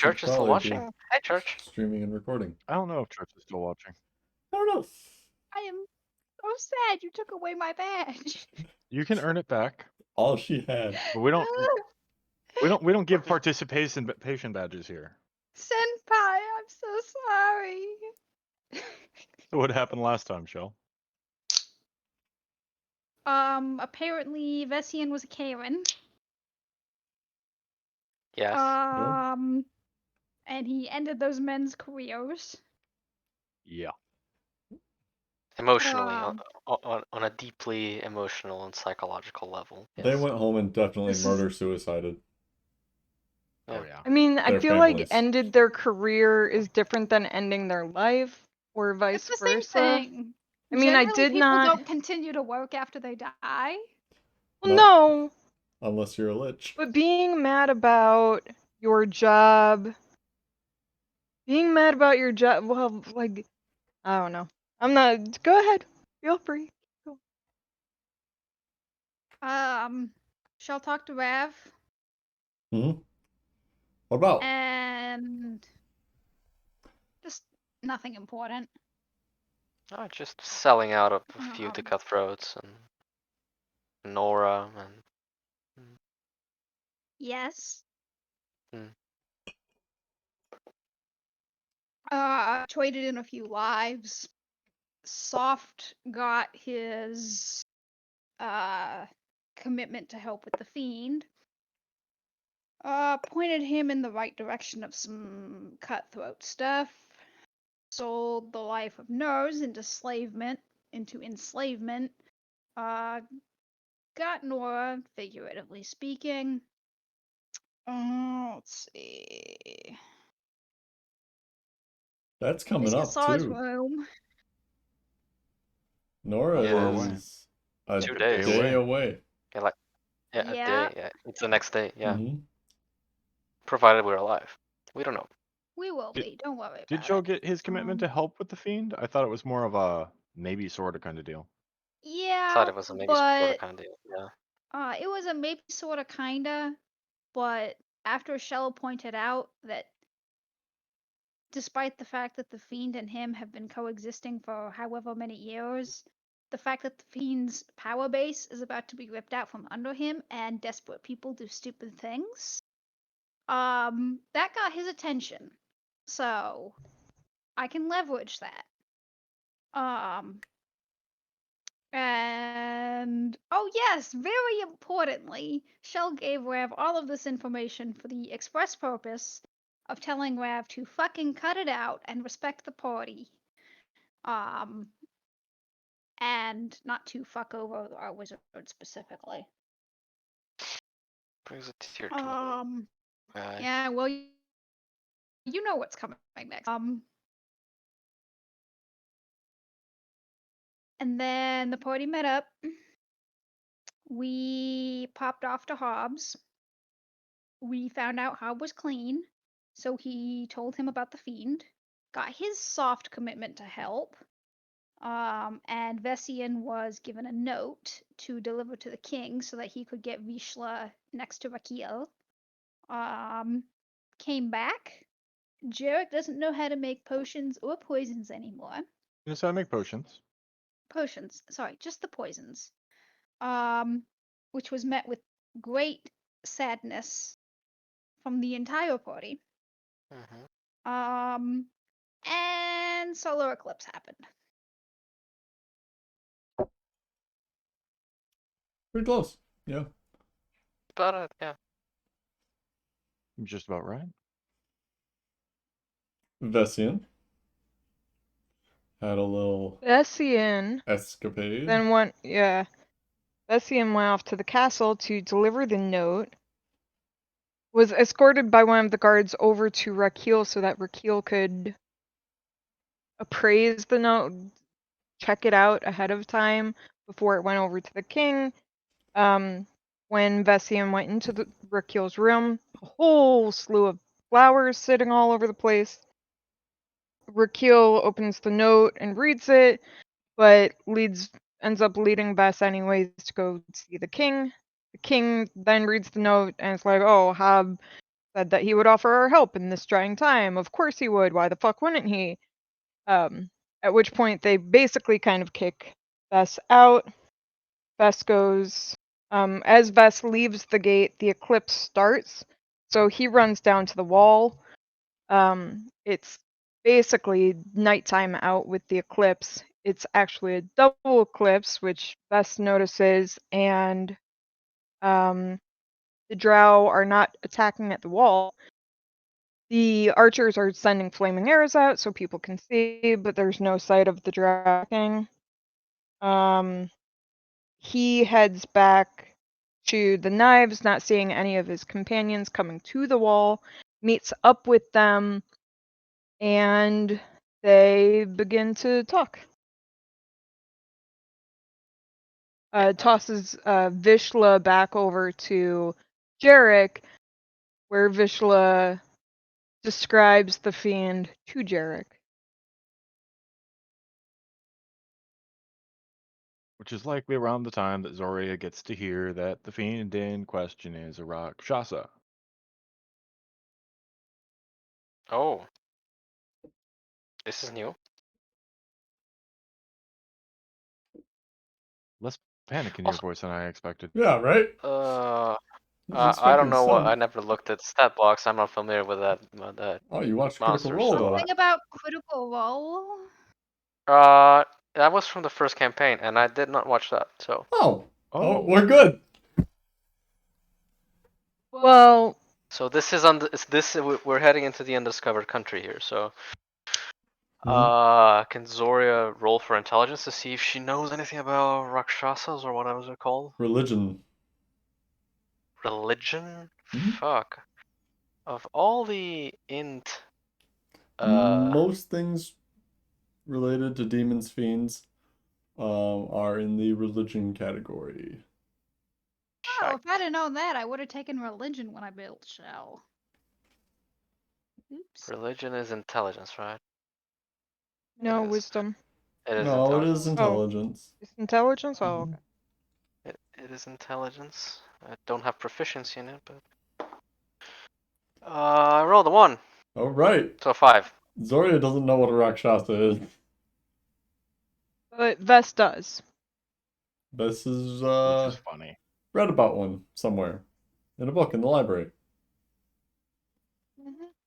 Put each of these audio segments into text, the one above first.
Church is still probably watching. be Hi, Church. streaming and recording. I don't know if Church is still watching. I don't know. I am so sad you took away my badge. You can earn it back, All she had. but we don't give participation badges here. Senpai, I'm so sorry. So what happened last time, Shell? Apparently Vessian was a Karen. Yes. And he ended those men's careers. Yeah. Emotionally, on a deeply emotional and psychological level. Yes. They went home and definitely This is- murder-suicided. Oh yeah. I mean, I Their feel families. like ended their career is different than ending their life, or vice It's the same versa. thing. I mean, I Generally, did people not. don't continue to work after they die. Well, Not- no, Unless you're a lich. but being mad about your job, well, like, I don't know. I'm not. Go ahead. Feel free. Shall talk to Rav. Hmm. What about? And just nothing important. Oh, just selling out a few to cutthroats and Nora and. Yes. Hmm. Traded in a few lives. Soft got his commitment to help with the fiend. Pointed him in the right direction of some cutthroat stuff. Sold the life of Nurs into enslavement. Got Nora, figuratively speaking. Let's see. That's coming This up saw his too. room. Nora Yeah. Far away. is a 2 days. day away. Yeah, like a day. Yeah, it's the next day. Yeah, Mhm. provided we're alive. We don't know. We will Did- be. Don't worry Did about Joe it. get his commitment to help with the fiend? I thought it was more of a maybe sorta kind of deal. Yeah, Thought it was a maybe sort of kind of deal. Yeah. it was a maybe sorta kinda, but after Shell pointed out that despite the fact that the fiend and him have been coexisting for however many years, the fact that the fiend's power base is about to be ripped out from under him and desperate people do stupid things, that got his attention. So I can leverage that. And oh yes, very importantly, Shell gave Rav all of this information for the express purpose of telling Rav to fucking cut it out and respect the party. And not to fuck over our wizard specifically. Brings a tear to my eye. Yeah, well, you know what's coming next. And then the party met up. We popped off to Hobbs. We found out Hobb was clean, so he told him about the fiend. Got his soft commitment to help. And Vessian was given a note to deliver to the king so that he could get Vishla next to Rakil. Came back. Jarek doesn't know how to make potions or poisons anymore. Yes, I make potions. Potions, sorry, just the poisons. Which was met with great sadness from the entire party. Mm-hmm. And solar eclipse happened. Pretty close. Yeah. About it, yeah. Just about right. Vessian had a little Vessian escapade. then went, yeah. Vessian went off to the castle to deliver the note. Was escorted by one of the guards over to Rakil so that Rakil could appraise the note, check it out ahead of time before it went over to the king. When Vessian went into the Rakil's room, a whole slew of flowers sitting all over the place. Rakil opens the note and reads it, but ends up leading Vess anyways to go see the king. The king then reads the note and it's like, oh, Hobb said that he would offer our help in this trying time. Of course he would. Why the fuck wouldn't he? At which point they basically kind of kick Vess out. Vess goes, as Vess leaves the gate, the eclipse starts. So he runs down to the wall. It's basically nighttime out with the eclipse. It's actually a double eclipse, which Vess notices, and the drow are not attacking at the wall. The archers are sending flaming arrows out so people can see, but there's no sight of the drow attacking. He heads back to the knives, not seeing any of his companions coming to the wall, meets up with them, and they begin to talk. Tosses Vishla back over to Jarek, where Vishla describes the fiend to Jarek. Which is likely around the time that Zoria gets to hear that the fiend in question is a Rakshasa. Oh. This is new. Less panic in your voice than I expected. Yeah, right? was I don't expecting know what. I some. never looked at the stat box. I'm not familiar with that. Oh, you watched Critical monster, Role, so though. Thing about Critical Role. That was from the first campaign, and I did not watch that. So. Oh, Oh. we're good. Well, So this is on the, we're heading into the undiscovered country here. So. Can Zoria roll for intelligence to see if she knows anything about Rakshasas or whatever they're called? Religion. Religion? Mhm. Fuck. Of all the int, Most things related to demons, fiends, are in the religion category. Oh, if I'd have known that, I would have taken religion when I built Shell. Oops. religion is intelligence, right? no It is. wisdom. It is No, it is intelligence. intelligence. It's intelligence? Oh, Mhm. okay. It is intelligence. I don't have proficiency in it, but I rolled a 1, All right. so 5. Zoria doesn't know what a Rakshasa is. But Vess does. This is, Which is funny. read about one somewhere in a book in the library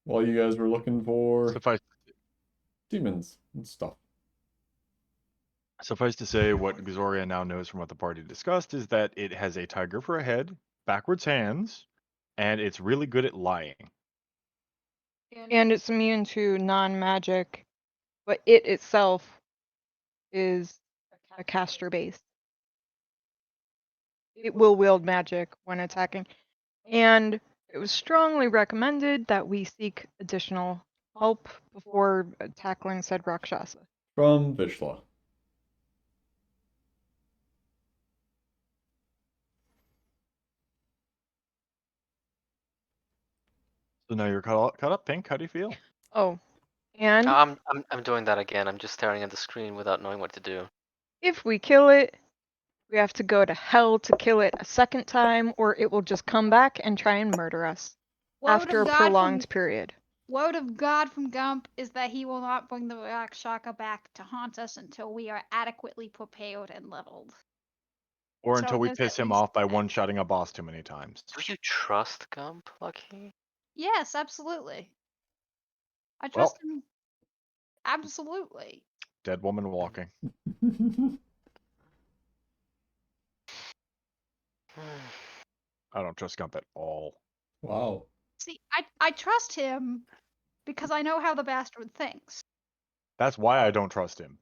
while you guys were looking for demons and stuff. Suffice to say, what Zoria now knows from what the party discussed is that it has a tiger for a head, backwards hands, and it's really good at lying. And it's immune to non-magic, but it itself is a caster base. It will wield magic when attacking. And it was strongly recommended that we seek additional help before tackling said Rakshasa. From Vishla. So now you're caught up, Pink. How do you feel? Oh, and I'm doing that again. I'm just staring at the screen without knowing what to do. if we kill it, we have to go to hell to kill it a second time, or it will just come back and try and murder us after a prolonged period. Word of God from Gump is that he will not bring the Rakshaka back to haunt us until we are adequately prepared and leveled. Or So until we there's piss at him least off by that. one-shotting a boss too many times. Do you trust Gump, Lucky? Yes, absolutely. I Well. trust him. Absolutely. Dead woman walking. I don't trust Gump at all. Wow. See, I trust him because I know how the bastard thinks. That's why I don't trust him.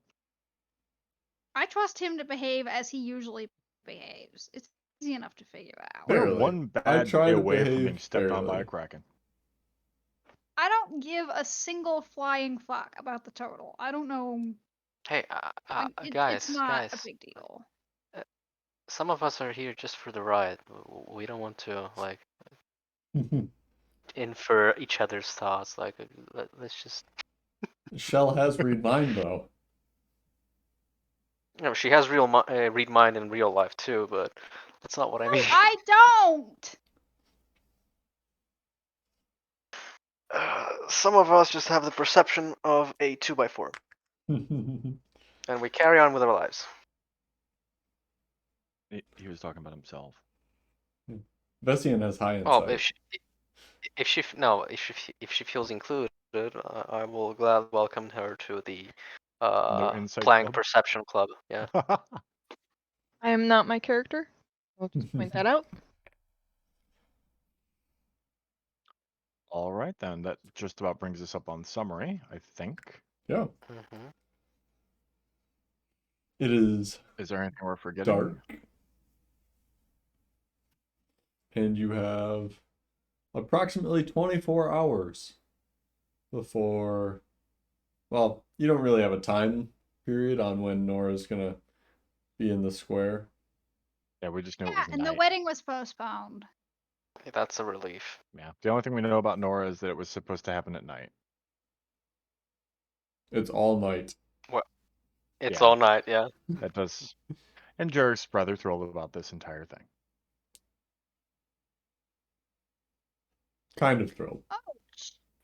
I trust him to behave as he usually behaves. It's easy enough to figure out. We're Barely. one I bad try day to away from being behave stepped on by fairly. a kraken. I don't give a single flying fuck about the total. I don't know. Hey, It's not a big deal. Some of us are here just for the ride. We don't want to like infer each other's thoughts. Like, let's just. Shell has read mind, though. You know, she has read mind in real life too, but that's not what I mean. I don't. Some of us just have the perception of a 2x4, and we carry on with our lives. He was talking about himself. Vessian has high Well, insight. if she feels included, I will gladly welcome her to the No insight Plank club? Perception Club. Yeah. I am not my character. I'll just point that out. All right, then. That just about brings us up on summary, I think. Yeah. Mm-hmm. It is Is there anything we're forgetting? dark. And you have approximately 24 hours before. Well, you don't really have a time period on when Nora's gonna be in the square. Yeah, we just knew it Yeah, was and the night. wedding was postponed. That's a relief. Yeah. The only thing we know about Nora is that it was supposed to happen at night. It's all night. It's Yeah. all night. Yeah. That does. And Jarek's rather thrilled about this entire thing. Kind of thrilled. Oh,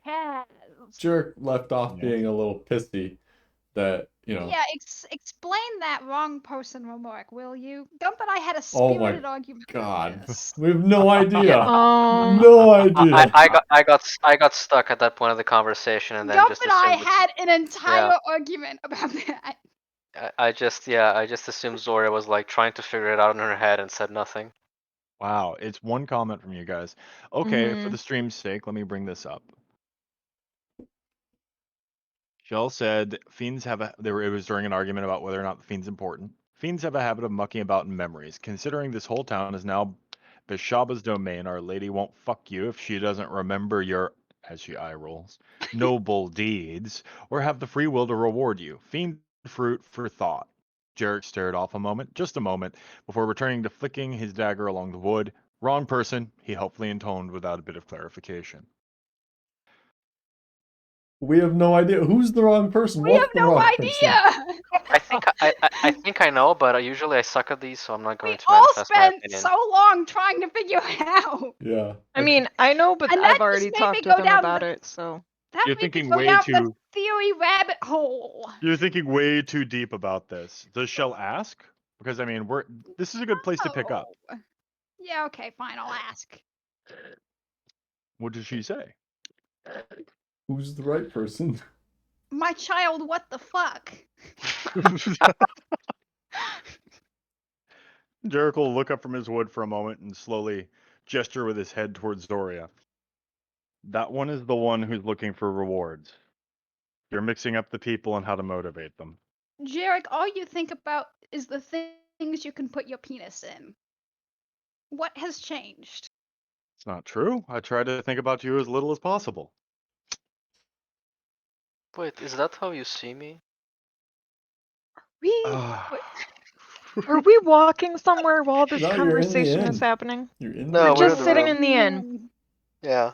Chaz. Jerk left off Yeah. being a little pissy that, Yeah, explain that wrong person remark, will you? Gump and I had a Oh my spirited argument God. about this. We have no idea. Um, No idea. I got stuck at that point of the conversation, and then Gump just and I assumed. had an entire argument about that. I just assumed Zoria was like trying to figure it out in her head and said nothing. Wow, it's one comment from you guys. Okay, for Mhm. the stream's sake, let me bring this up. Shell said fiends have a. It was during an argument about whether or not the fiend's important. Fiends have a habit of mucking about in memories. Considering this whole town is now Bishaba's domain, Our Lady won't fuck you if she doesn't remember your, as she eye rolls, noble deeds, or have the free will to reward you. Fiend fruit for thought. Jarek stared off a moment, just a moment, before returning to flicking his dagger along the wood. Wrong person, he helpfully intoned without a bit of clarification. We have no idea. Who's the wrong person? We have What's the no wrong person? idea. I think I know, but usually I suck at these, so I'm not going We to all manifest my spent opinion. so long trying to figure it out. Yeah. I mean, I know, but And that I've just already made me talked go with him down about the- it, so. That You're made thinking me go way down too. the theory rabbit hole. You're thinking way too deep about this. Does Shell ask? Because I mean, this is a good place to pick up. Oh. Yeah, okay, fine, I'll ask. What does she say? Who's the right person? My child, what the fuck? Jericho will look up from his wood for a moment and slowly gesture with his head towards Zoria. That one is the one who's looking for rewards. You're mixing up the people and how to motivate them. Jarek, all you think about is the things you can put your penis in. What has changed? It's not true. I try to think about you as little as possible. Wait, is that how you see me? Are we walking somewhere while this No, you're in the conversation is inn. happening? You're in No, We're the we're in just the sitting room. in the inn. Yeah,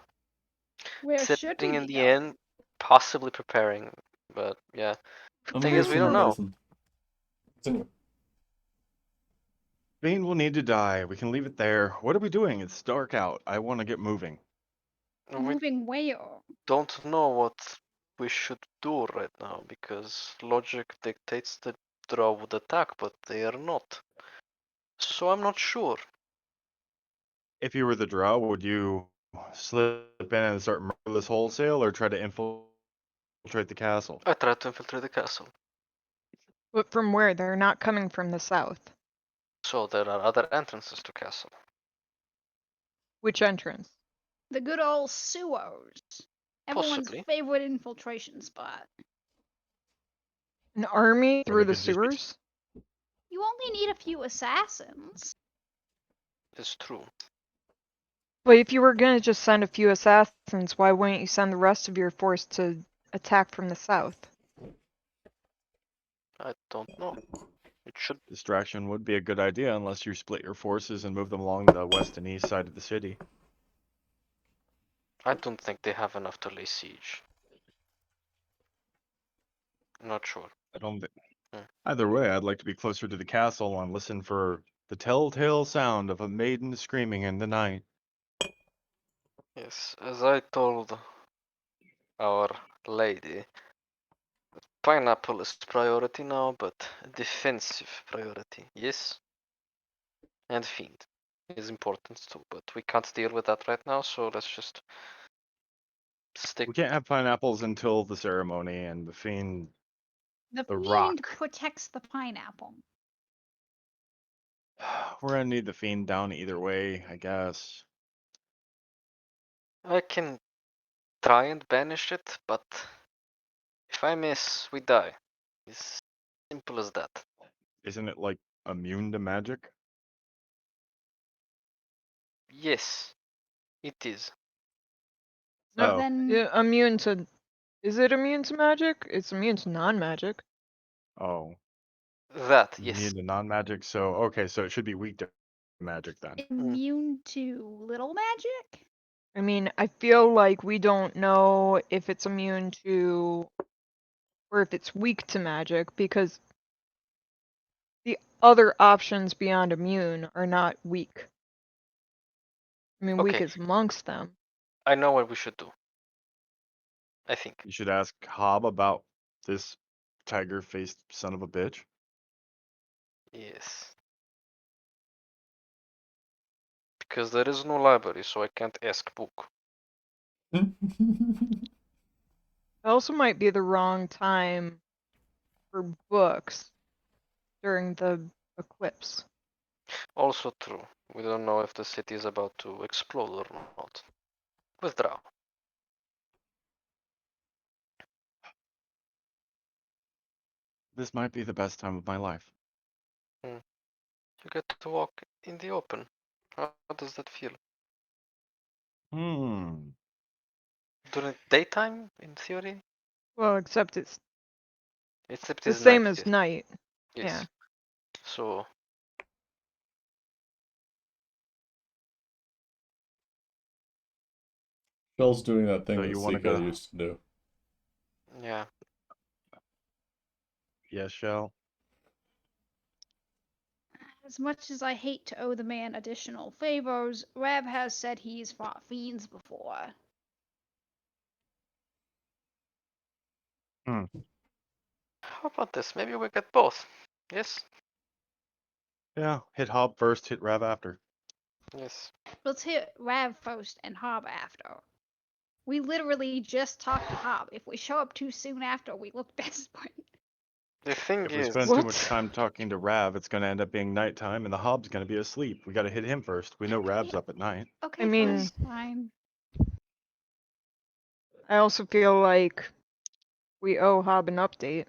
Where should sitting we in be the going? inn, possibly preparing, but yeah. I'm Thing gonna is, get we some don't more know. medicine. Anyway, Bane will need to die. We can leave it there. What are we doing? It's dark out. I want to get moving. We Moving where? don't know what we should do right now because logic dictates that Drow would attack, but they are not. So I'm not sure. If you were the Drow, would you slip in and start murderless wholesale or try to infiltrate the castle? I tried to infiltrate the castle. But from where? They're not coming from the south. So there are other entrances to castle. Which entrance? The good old sewers. Everyone's Possibly. favorite infiltration spot. An army Or through they the could just be- sewers? You only need a few assassins. It's true. But if you were gonna just send a few assassins, why wouldn't you send the rest of your force to attack from the south? I don't know. It should. Distraction would be a good idea unless you split your forces and move them along the west and east side of the city. I don't think they have enough to lay siege. Not sure. I don't think. Hmm. Either way, I'd like to be closer to the castle and listen for the telltale sound of a maiden screaming in the night. Yes, as I told Our Lady. Pineapple is priority now, but defensive priority, yes? And Fiend is important too, but we can't deal with that right now, so let's just stick. We can't have pineapples until the ceremony, and the fiend. The The fiend rock. protects the pineapple. We're gonna need the fiend down either way, I guess. I can try and banish it, but if I miss, we die. It's simple as that. Isn't it like immune to magic? Yes, it is. No, Oh. Then immune to. Is it immune to magic? It's immune to non-magic. Oh. That, yes. Immune to non-magic. So okay, so it should be weak to magic then. immune to little magic? I mean, I feel like we don't know if it's immune to or if it's weak to magic because the other options beyond immune are not weak. I mean, weak Okay, is amongst them. I know what we should do. I think. You should ask Hob about this tiger-faced son of a bitch. Yes. Because there is no library, so I can't ask book. It also might be the wrong time for books during the eclipse. Also true. We don't know if the city is about to explode or not. Withdraw. This might be the best time of my life. You get to walk in the open. How does that feel? During daytime, in theory? Well, except it's Except the it's same night, as yes. night. Yes. Yeah. So, Shell's doing that thing So that you wanna Sika go- used to do. yeah. Yes, Shell. As much as I hate to owe the man additional favors, Rab has said he's fought fiends before. How about this? Maybe we get both. Yes? Yeah, hit Hob first, hit Rav after. Yes. Let's hit Rav first and Hob after. We literally just talked to Hob. If we show up too soon after, we look desperate. The thing If we is, spend too What? much time talking to Rav, it's gonna end up being nighttime, and the Hob's gonna be asleep. We gotta hit him first. We know Rav's Yeah. up at night. Okay, I mean, fine. I also feel like we owe Hob an update.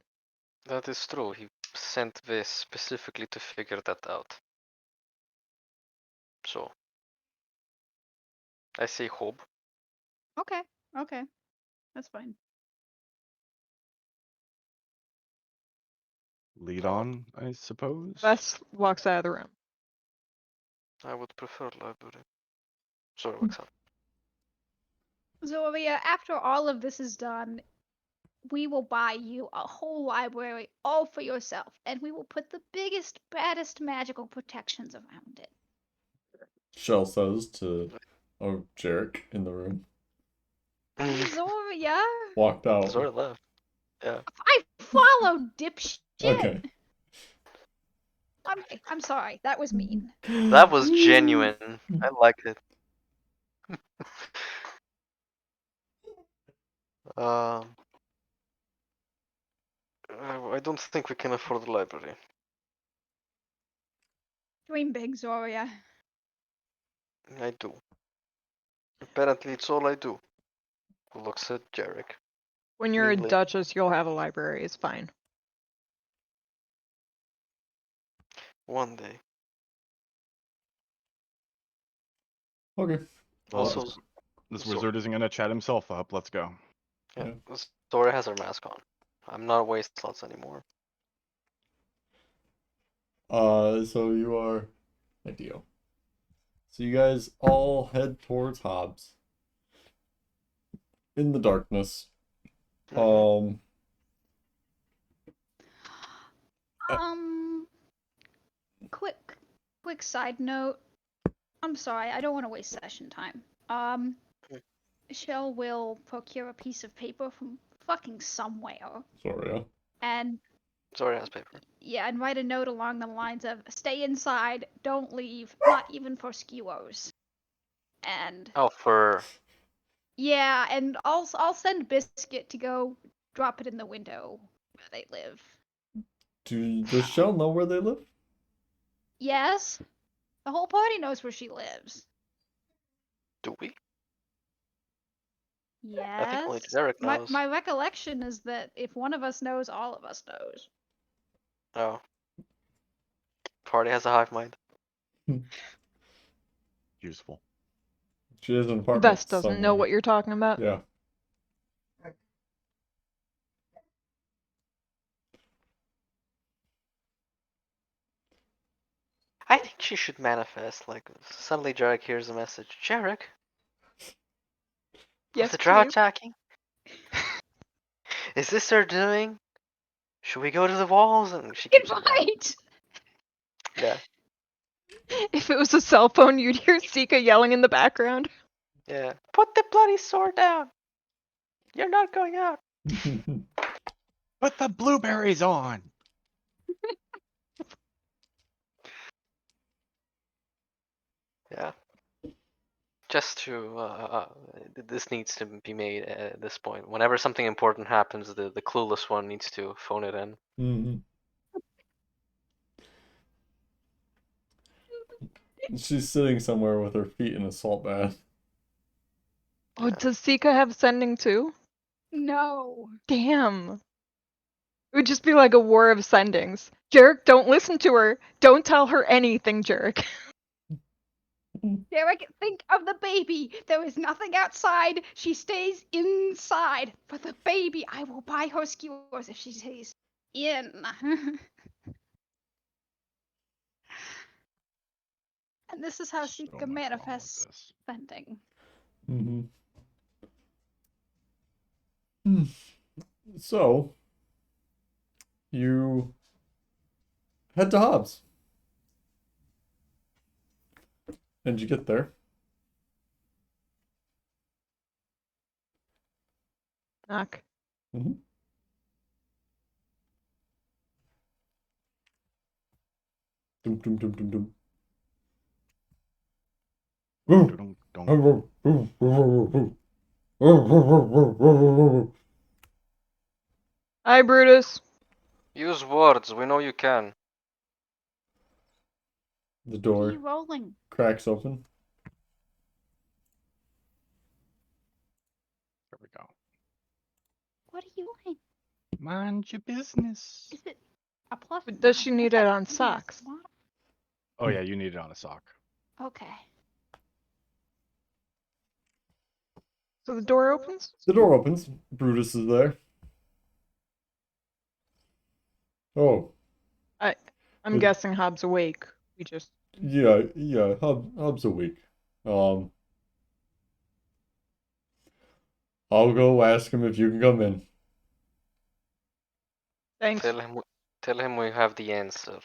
that is true. He sent this specifically to figure that out. So, I say hope. Okay, that's fine. Lead Oh. on, I suppose. Bess walks out of the room. I would prefer library. Sorry, Waxan. Zoria, after all of this is done, we will buy you a whole library all for yourself, and we will put the biggest, baddest magical protections around it. Shell says to Jarek in the room. Zoria? Walked out. Zora left. Yeah. I followed, dipshit! Okay. I'm sorry, that was mean. That was genuine. I liked it. Um, I don't think we can afford the library. Dream big, Zoria. I do. Apparently, it's all I do. Looks at Jarek. When you're a Neatly. duchess, you'll have a library. It's fine. One day. Okay. Well, Also, this Zora. wizard isn't gonna chat himself up. Let's go. Yeah, Yeah. Zora has her mask on. I'm not waste slots anymore. So you are ideal. So you guys all head towards Hobbs in the darkness. Mhm. Quick side note. I'm sorry, I don't want to waste session time. Shell will procure a piece of paper from fucking somewhere Sorry. and Sorry, has paper. yeah, and write a note along the lines of "Stay inside, don't leave, not even for skewers." And Oh, for yeah, and I'll send Biscuit to go drop it in the window where they live. Does Shell know where they live? Yes, the whole party knows where she lives. do we? I think only Yes. Derek knows. My recollection is that if one of us knows, all of us knows. Oh. Party has a hive mind. Useful. She has an apartment Vest doesn't know somewhere. what you're talking about. Yeah. I think she should manifest. Like, suddenly Jarek hears a message. Jarek? Yes, The drow please. attacking? Is this their doing? Should we go to the walls? And she keeps it down. Invite! Yeah, If it was a cell phone, you'd hear Sika yelling in the background. yeah. Put the bloody sword down! You're not going out! Put the blueberries on. Yeah. Just to, this needs to be made at this point. Whenever something important happens, the clueless one needs to phone it in. Mhm. She's sitting somewhere with her feet in a salt bath. Oh, Yeah. does Sika have sending too? No. Damn. It would just be like a war of sendings. Jarek, don't listen to her. Don't tell her anything, Jarek. Derek, think of the baby. There is nothing outside. She stays inside. For the baby, I will buy her skewers if she stays in. And this is how So Sika much wrong with manifests this. spending. Mm-hmm. So, you head to Hobbs. And you get there. Knock. Mm-hmm. Dum, dum, dum, dum, dum. Hi, Brutus. Use words. We know you can. The What are door you rolling? cracks open. There we go. What are you rolling? Mind your business. Is it a plus? But does she nine? I need thought it you on gave me a socks? swap. Oh yeah, you need it on a sock. Okay. So the door opens? The door opens. Brutus is there. Oh, I'm It- guessing Hobbs awake. We just yeah. Hobbs awake. I'll go ask him if you can come in. thanks. Tell him we have the answer.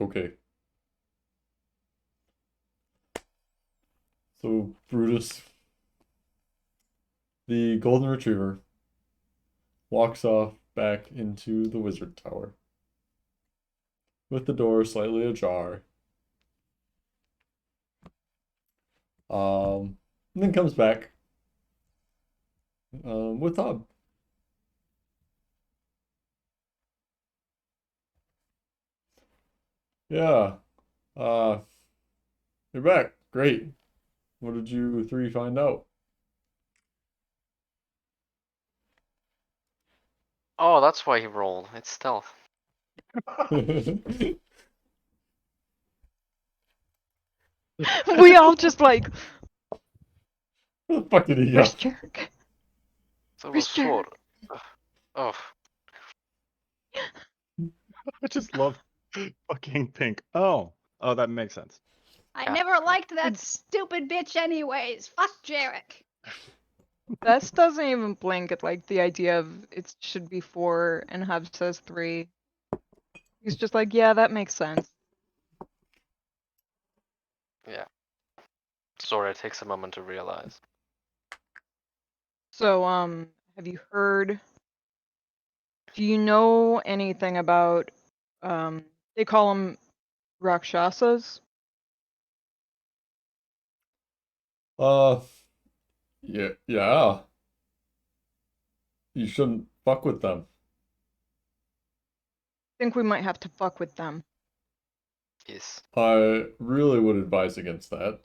Okay. So Brutus, the golden retriever, walks off back into the wizard tower, with the door slightly ajar. And then comes back with Hob. Yeah. Uh, you're back. Great. What did you three find out? Oh, that's why he rolled. It's stealth. We all just like, What the fuck did he where's get? Jarek? So Where's sword. Jarek? Oh, I just love fucking pink. Oh, that makes sense. I Yeah. never liked that stupid bitch anyways. Fuck Jarek. Bess doesn't even blink at like the idea of it should be 4 and Hobbs says 3. He's just like, yeah, that makes sense. yeah. Sorry, it takes a moment to realize. So, have you heard? Do you know anything about? They call them Rakshasas. Yeah, yeah. You shouldn't fuck with them. Think we might have to fuck with them. Yes. I really would advise against that.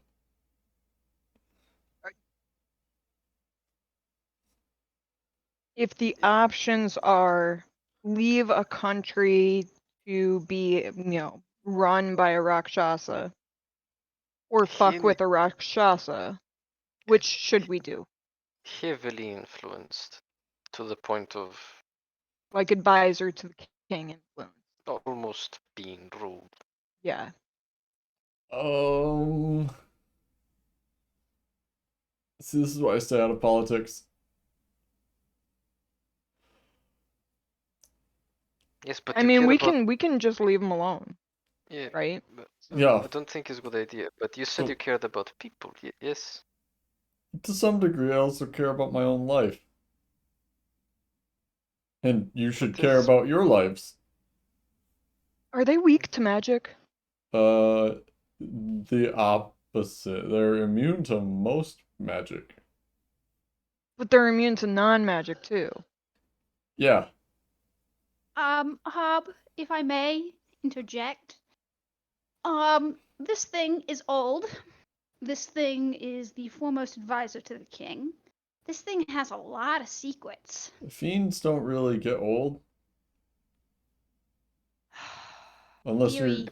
If the options are leave a country to be, run by a Rakshasa, or fuck Heavy, with a Rakshasa, which should we do? heavily influenced to the point of Like advisor to the king influence. almost being ruled. Yeah. See, this is why I stay out of politics. Yes, but I you mean, care we about can just leave them alone, yeah. right? But Yeah, I don't think it's a good idea. But you said so you cared about people. Yes. to some degree, I also care about my own life. And you should But care this about your lives. Are they weak to magic? The opposite. They're immune to most magic. But they're immune to non-magic too. Yeah. Hob, if I may interject. This thing is old. This thing is the foremost advisor to the king. This thing has a lot of secrets. Fiends don't really get old unless you're. Theory,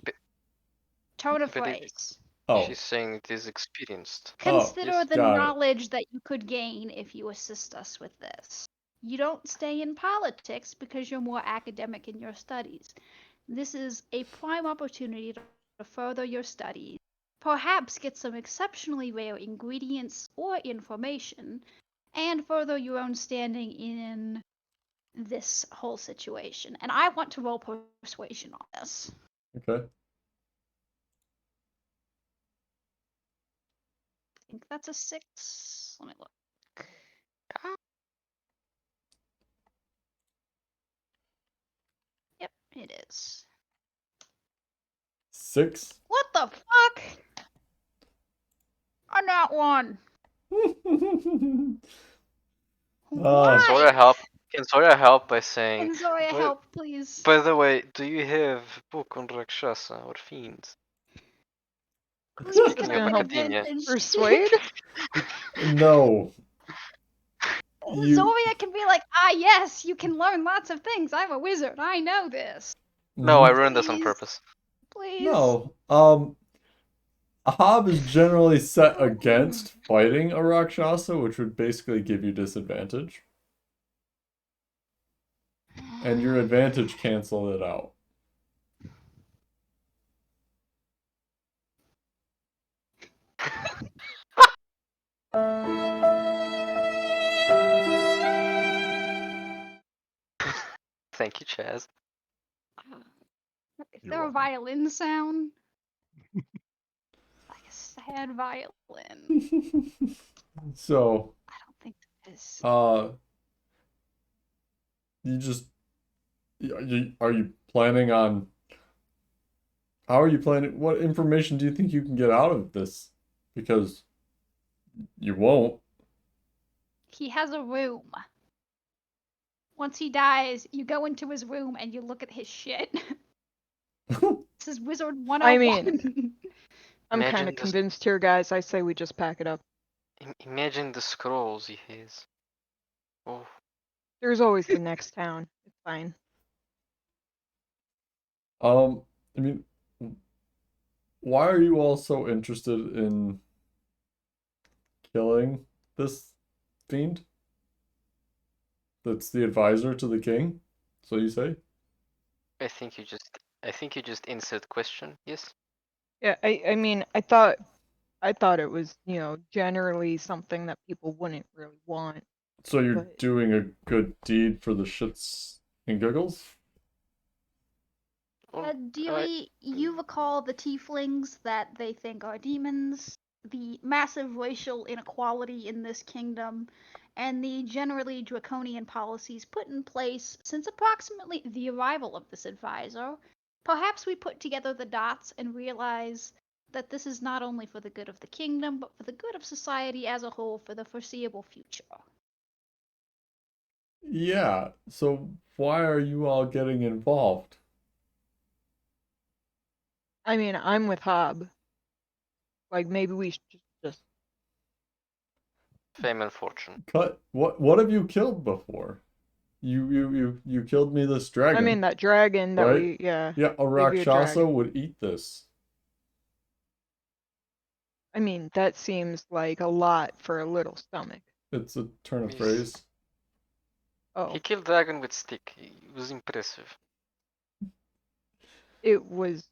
tone of but phrase. Oh, she's saying it is experienced. oh, Consider Yes. the got it. knowledge that you could gain if you assist us with this. You don't stay in politics because you're more academic in your studies. This is a prime opportunity to further your studies, perhaps get some exceptionally rare ingredients or information, and further your own standing in this whole situation. And I want to roll persuasion on this. Okay. I think that's a 6. Let me look. Yep, it is. 6. What the fuck? On that one. Ah, Can Why? Sawyer help by saying, Can Zoya by, help, please? by the way, do you have book on Rakshasa or fiends? Please, Speaking can Just of gonna I help academia. advantage? persuade? no. You. Zoya can be like, yes, you can learn lots of things. I'm a wizard. I know this. No, I Mhm. ruined this on Please. purpose. Please. No. A Hob is generally set against fighting a Rakshasa, which would basically give you disadvantage. And your advantage cancel it out. Thank you, Chaz. Is You're there a welcome. violin sound? Like a sad violin. So, I don't think there is. you just are you planning on how are you planning what information do you think you can get out of this? Because you won't. He has a room. Once he dies, you go into his room and you look at his shit. This is Wizard I 101. mean, I'm kind Imagine of this. convinced here, guys. I say we just pack it up. Imagine the scrolls he has. Oh, There's always the next town. It's fine. I mean, why are you all so interested in killing this fiend? That's the advisor to the king, so you say? I think you just insert question. Yes. Yeah, I mean, I thought it was, generally something that people wouldn't really want. So you're But doing a good deed for the shits and giggles? Well, Deary, you recall the tieflings that they think are demons? the massive racial inequality in this kingdom and the generally draconian policies put in place since approximately the arrival of this advisor, perhaps we put together the dots and realize that this is not only for the good of the kingdom, but for the good of society as a whole for the foreseeable future. Yeah, so why are you all getting involved? I mean, I'm with Hob. Like, maybe we should just. Fame and fortune. Cut. What have you killed before? You killed me this dragon. I mean, that dragon that right? yeah. Yeah, a maybe a Rakshasa dragon. would eat this. I mean, that seems like a lot for a little stomach. It's a turn of Yes. phrase. Oh, He killed dragon with stick. It was impressive. it was.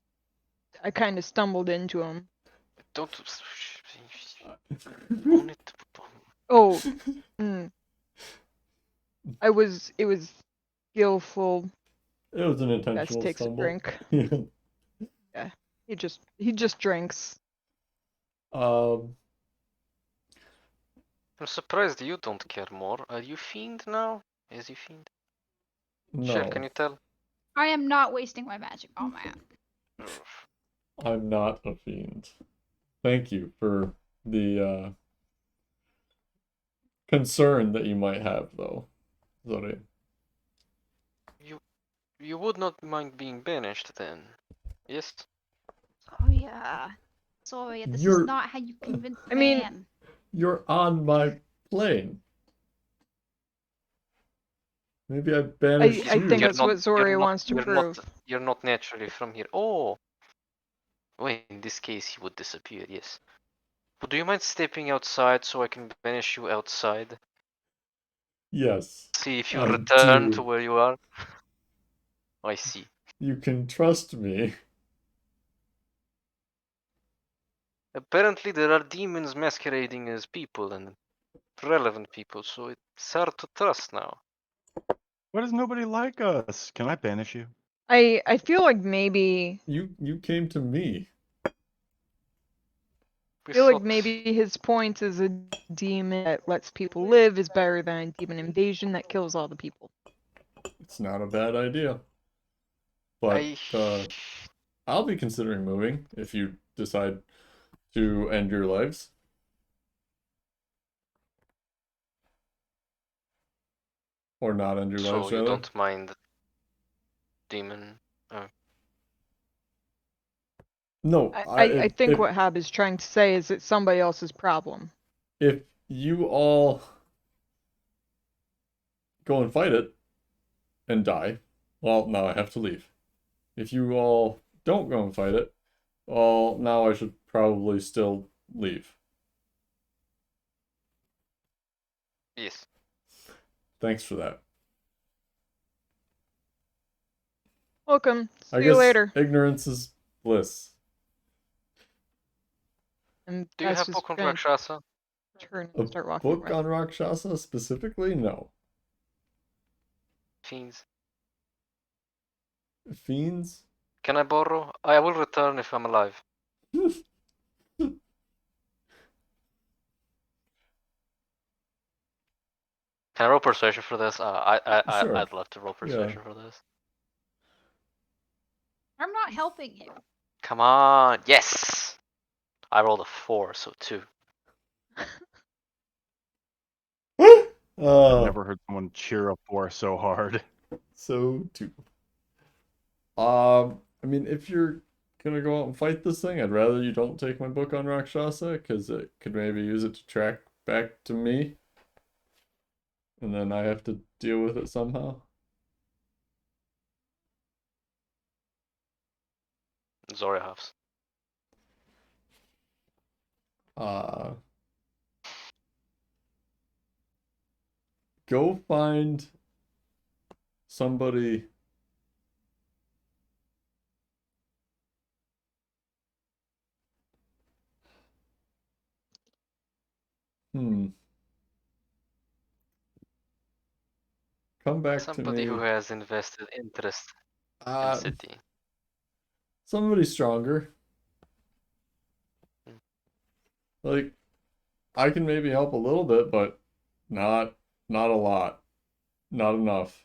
I kind of stumbled into him. Don't own it. Oh, It was skillful. It was an Best intentional takes a stumble. drink. Yeah, he just drinks. Um, I'm surprised you don't care more. Are you fiend now? Is he fiend? Shell, no, can you tell? I am not wasting my magic on that. I'm not a fiend. Thank you for the concern that you might have, though, Zori. You would not mind being banished then? Yes? Oh yeah. Sorry, this is You're not how you convince a I mean- man. you're on my plane. Maybe I banished I you. think You're that's not- what Zori you're not- wants to you're prove. You're not naturally from here. Oh! Wait, in this case he would disappear, yes. But do you mind stepping outside so I can banish you outside? Yes, See if you I return do. to where you are? I see. You can trust me. Apparently there are demons masquerading as people and relevant people, so it's hard to trust now. Why does nobody like us? Can I banish you? I feel like maybe You came to me. We feel like thought maybe his point is a demon that lets people live is better than a demon invasion that kills all the people. It's not a bad idea. But I'll be considering moving if you decide to end your lives. Or not end your so lives, you rather. don't mind demon. No, I think if, what Hob is trying to say is it's somebody else's problem. if you all go and fight it and die, well, now I have to leave. If you all don't go and fight it, well, now I should probably still leave. Yes. Thanks for that. Welcome. See I you guess later. ignorance is bliss. And Do you that's have just book on gonna Rakshasa? turn A and start walking book away. on Rakshasa specifically? No. Fiends. Fiends? Can I borrow? I will return if I'm alive. Can I roll persuasion for this? Sure. I'd love to roll persuasion for this. I'm not helping you. Come on, yes! I rolled a 4, so 2. I've Uh, never heard someone cheer a 4 so hard. so too. I mean, if you're gonna go out and fight this thing, I'd rather you don't take my book on Rakshasa, because it could maybe use it to track back to me. And then I have to deal with it somehow. Zori House. Go find somebody. Come back Somebody to who me. has invested interest in city. Somebody stronger. Like, I can maybe help a little bit, but not a lot. Not enough.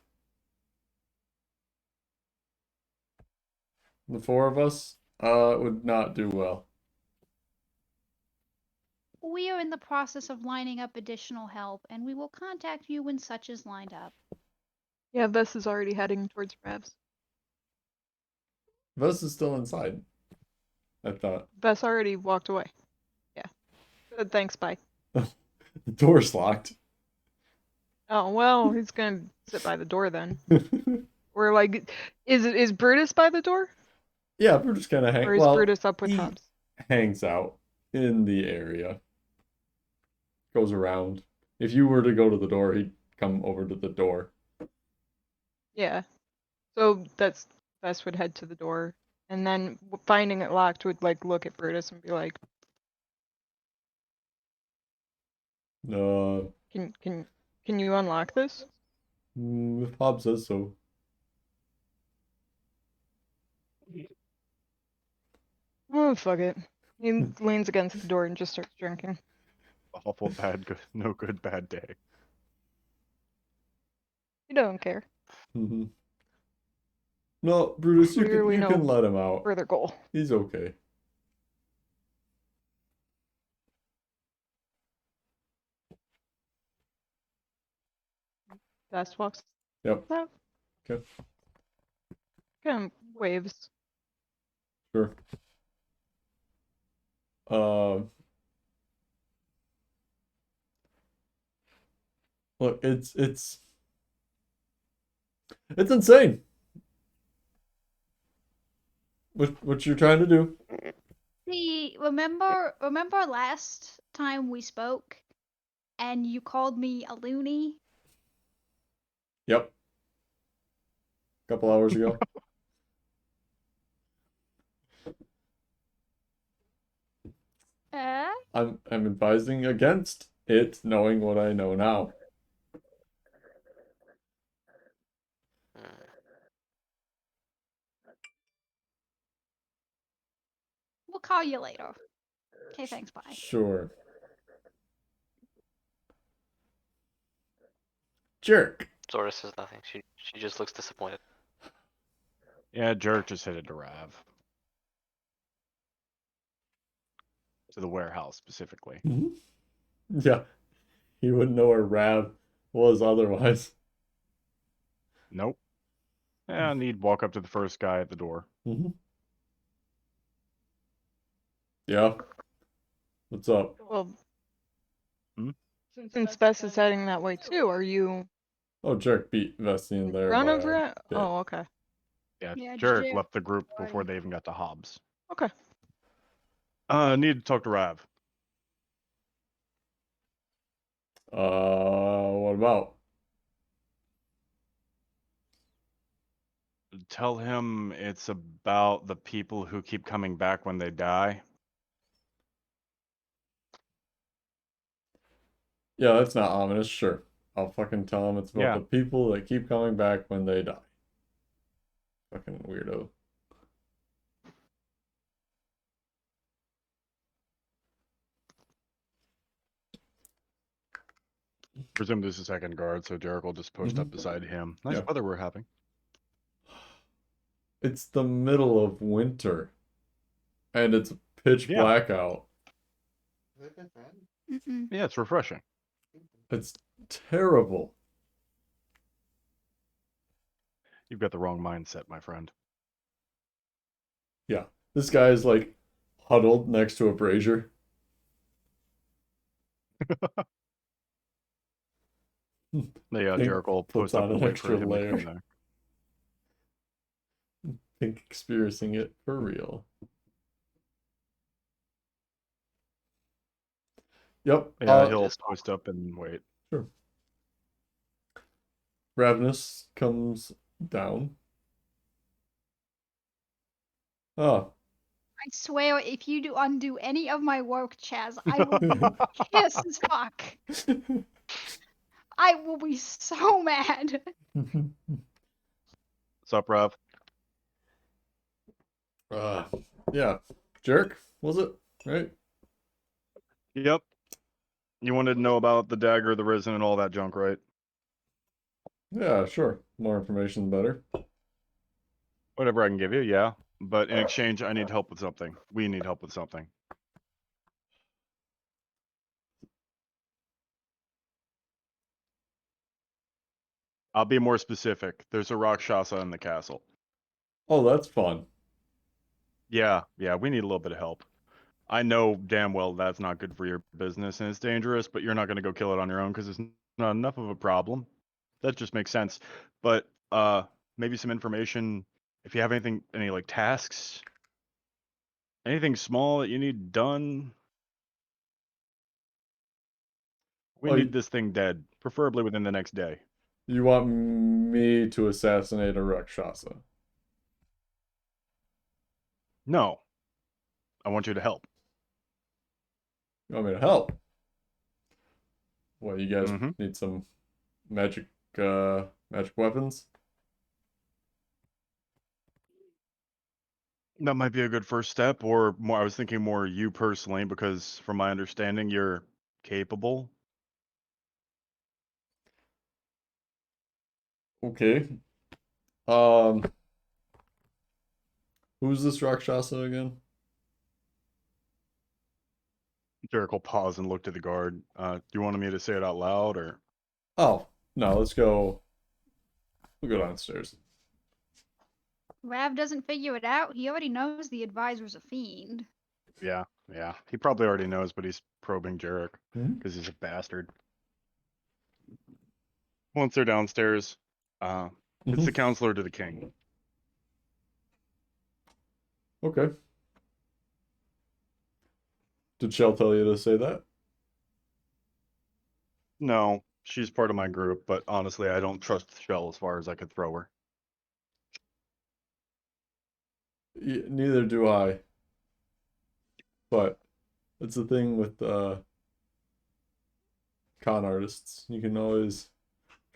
The four of us would not do well. We are in the process of lining up additional help, and we will contact you when such is lined up. Yeah, Vess is already heading towards Ravs. Vess is still inside, I thought. Vess already walked away. Yeah. Said thanks, bye. The door's locked. Oh well, he's gonna sit by the door then. Or like, is Brutus by the door? Yeah, we're just kind of Or is Brutus up with he Hobbs? hangs out in the area. Goes around. If you were to go to the door, he'd come over to the door. Yeah. So Vess would head to the door, and then finding it locked would like look at Brutus and be like, Uh, Can you unlock this? if Hobbs says so. Oh fuck it. He leans against the door and just starts drinking. Awful bad, good, no good, bad day. You don't care. Mhm. No, Brutus, you Clearly can no let him out. further goal. He's okay. Vess walks Yep. out. Okay. Kind of waves. Sure. Look, it's insane. What you're trying to do? See, remember last time we spoke, and you called me a loony? Yep. A couple hours ago. I'm advising against it, knowing what I know now. We'll call you later. Okay, thanks, bye. Sure. Jerk. Zora says nothing. She just looks disappointed. Yeah, Jerk just headed to Rav. To the warehouse specifically. Yeah. He wouldn't know where Rav was otherwise. Nope. Yeah, and he'd walk up to the first guy at the door. Yeah. What's up? Well, Hmm? since Vess is heading that way too, are you Oh, Jerk beat Vesty in in there front by of a Rat? bit. Oh, okay. Yeah, Yeah, Jerk Jerk. left the group before they even got to Hobbs. Okay. Need to talk to Rav. What about? Tell him it's about the people who keep coming back when they die. Yeah, that's not ominous. Sure. I'll fucking tell him it's about Yeah. the people that keep coming back when they die. Fucking weirdo. Presume this is second guard, so Derek will just post up beside him. Nice Yeah. weather we're having. It's the middle of winter. And it's pitch Yeah. black out. Yeah, it's refreshing. It's terrible. You've got the wrong mindset, my friend. Yeah. This guy is like huddled next to a brazier. Yeah, Pink Derek will puts post up on and an wait for extra him to layer. come there. Think experiencing it for real. Yep. Yeah, he'll post up and wait. Sure. Ravenous comes down. Oh. I swear, if you do undo any of my work, Chaz, I will be pissed as fuck. I will be so mad. What's up, Rav? Yeah. Jerk, was it? Right? Yep. You wanted to know about the dagger, the risen, and all that junk, right? Yeah, sure. More information, the better. Whatever I can give you, yeah. But in exchange, I need help with something. We need help with something. I'll be more specific. There's a Rakshasa in the castle. Oh, that's fun. Yeah, we need a little bit of help. I know damn well that's not good for your business and it's dangerous, but you're not going to go kill it on your own because it's not enough of a problem. That just makes sense. But maybe some information if you have any like tasks, anything small that you need done. We Oh, need this thing dead, preferably within the next day. you want me to assassinate a Rakshasa? No, I want you to help. You want me to help? What, you guys Mm-hmm. need some magic magic weapons? That might be a good first step, or more. I was thinking more you personally, because from my understanding, you're capable. Okay. Um, who's this Rakshasa again? Jericho paused and looked at the guard. Do you want me to say it out loud, or? Oh, no, let's go. We'll go downstairs. Rav doesn't figure it out. He already knows the advisor's a fiend. Yeah. He probably already knows, but he's probing Jarek Hmm? because he's a bastard. Once they're downstairs, it's the counselor to the king. Okay. Did Shell tell you to say that? No, she's part of my group, but honestly, I don't trust Shell as far as I could throw her. Neither do I. But it's the thing with con artists. You can always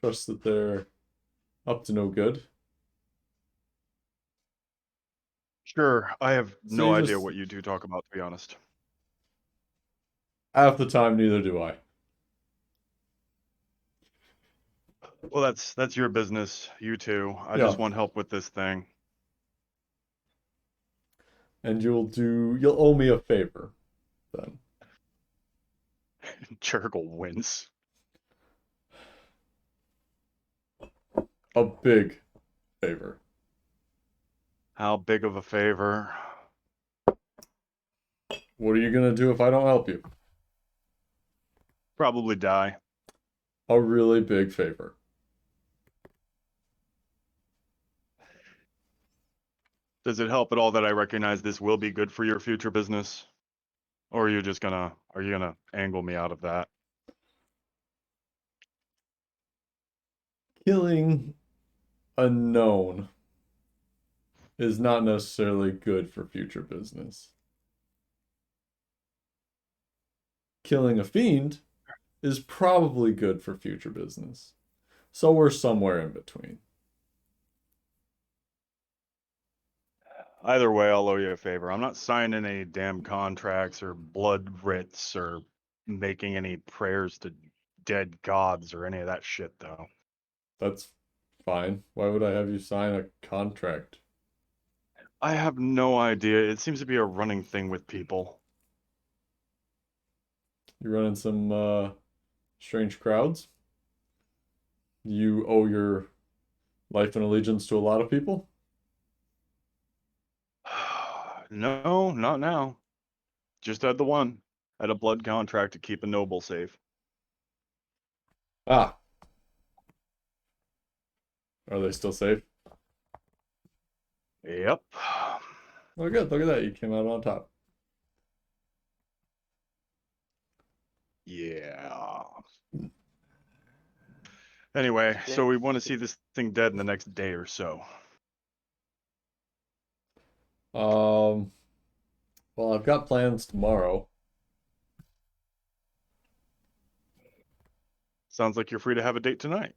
trust that they're up to no good. Sure, I have So no you idea just what you two talk about, to be honest. half the time, neither do I. Well, that's your business, you two. I Yeah. just want help with this thing. And you'll owe me a favor then. Jerick will wince. A big favor. How big of a favor? What are you gonna do if I don't help you? Probably die. A really big favor. Does it help at all that I recognize this will be good for your future business? Or are you gonna angle me out of that? Killing a known is not necessarily good for future business. Killing a fiend is probably good for future business. So we're somewhere in between. Either way, I'll owe you a favor. I'm not signing any damn contracts or blood writs or making any prayers to dead gods or any of that shit, though. That's fine. Why would I have you sign a contract? I have no idea. It seems to be a running thing with people. You running some strange crowds? You owe your life and allegiance to a lot of people? No, not now. Just had the one. Had a blood contract to keep a noble safe. Ah, are they still safe? Yep. Oh, good. Look at that. You came out on top. Yeah. Anyway, Yeah. so we want to see this thing dead in the next day or so. Um, well, I've got plans tomorrow. Sounds like you're free to have a date tonight.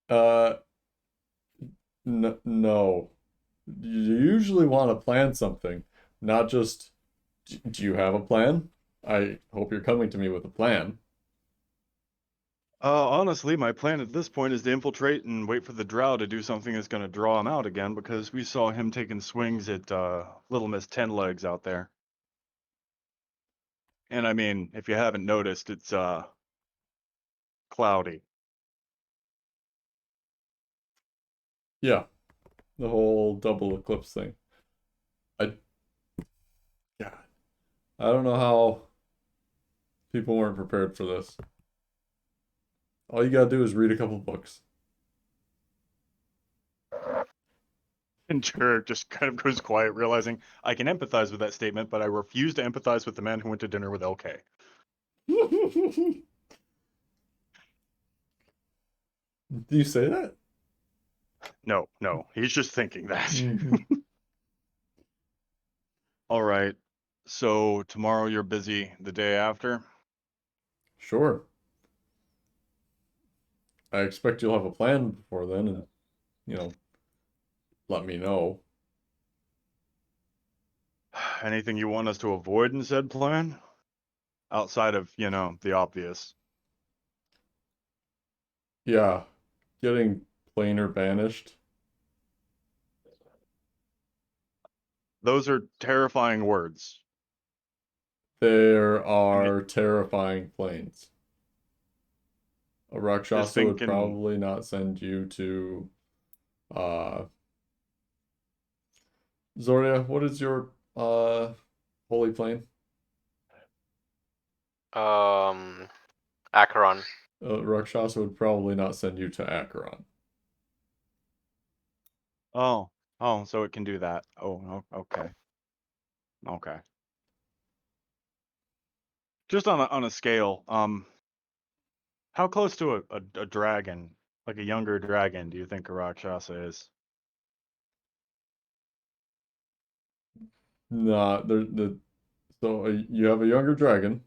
Uh, no. You usually want to plan something, not just Do you have a plan? I hope you're coming to me with a plan. Honestly, my plan at this point is to infiltrate and wait for the drow to do something that's going to draw him out again, because we saw him taking swings at Little Miss Ten Legs out there. And I mean, if you haven't noticed, it's cloudy. Yeah, the whole double eclipse thing. I, God, I don't know how people weren't prepared for this. All you gotta do is read a couple books. And Jarek just kind of goes quiet, realizing I can empathize with that statement, but I refuse to empathize with the man who went to dinner with LK. Do you say that? No, he's just thinking that. Mhm. All right. So tomorrow you're busy. The day after? Sure. I expect you'll have a plan before then and, you know, let me know. Anything you want us to avoid in said plan? Outside of, the obvious. Yeah, getting planar banished. Those are terrifying words. There I mean, are terrifying planes. A just Rakshasa would thinking, probably not send you to uh Zoria, what is your holy plane? Acheron. Rakshasa would probably not send you to Acheron. oh, so it can do that. Oh, okay. Okay. Just on a scale, how close to a dragon, like a younger dragon, do you think a Rakshasa is? Nah, so you have a younger dragon,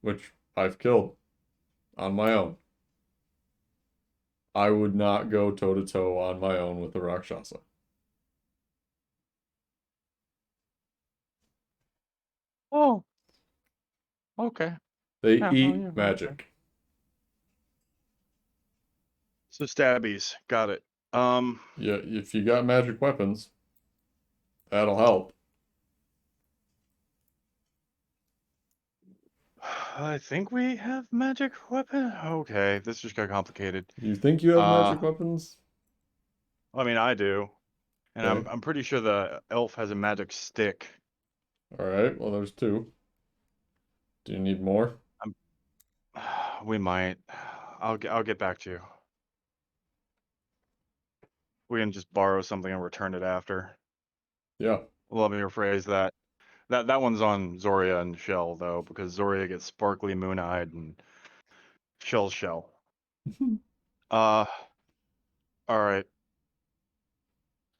which I've killed on my own. I would not go toe to toe on my own with a Rakshasa. Oh, okay. They Yeah, oh eat yeah, okay. magic. So stabbies, got it. Um, Yeah, if you got magic weapons, that'll help. I think we have magic weapon. Okay, this just got complicated. You think you have Uh, magic weapons? I mean, I do, and Okay. I'm pretty sure the elf has a magic stick. All right. Well, there's two. Do you need more? I'm, we might. I'll get back to you. We can just borrow something and return it after. Yeah. Well, let me rephrase that. That one's on Zoria and Shell though, because Zoria gets sparkly moon-eyed and Shell's Shell. Uh, all right.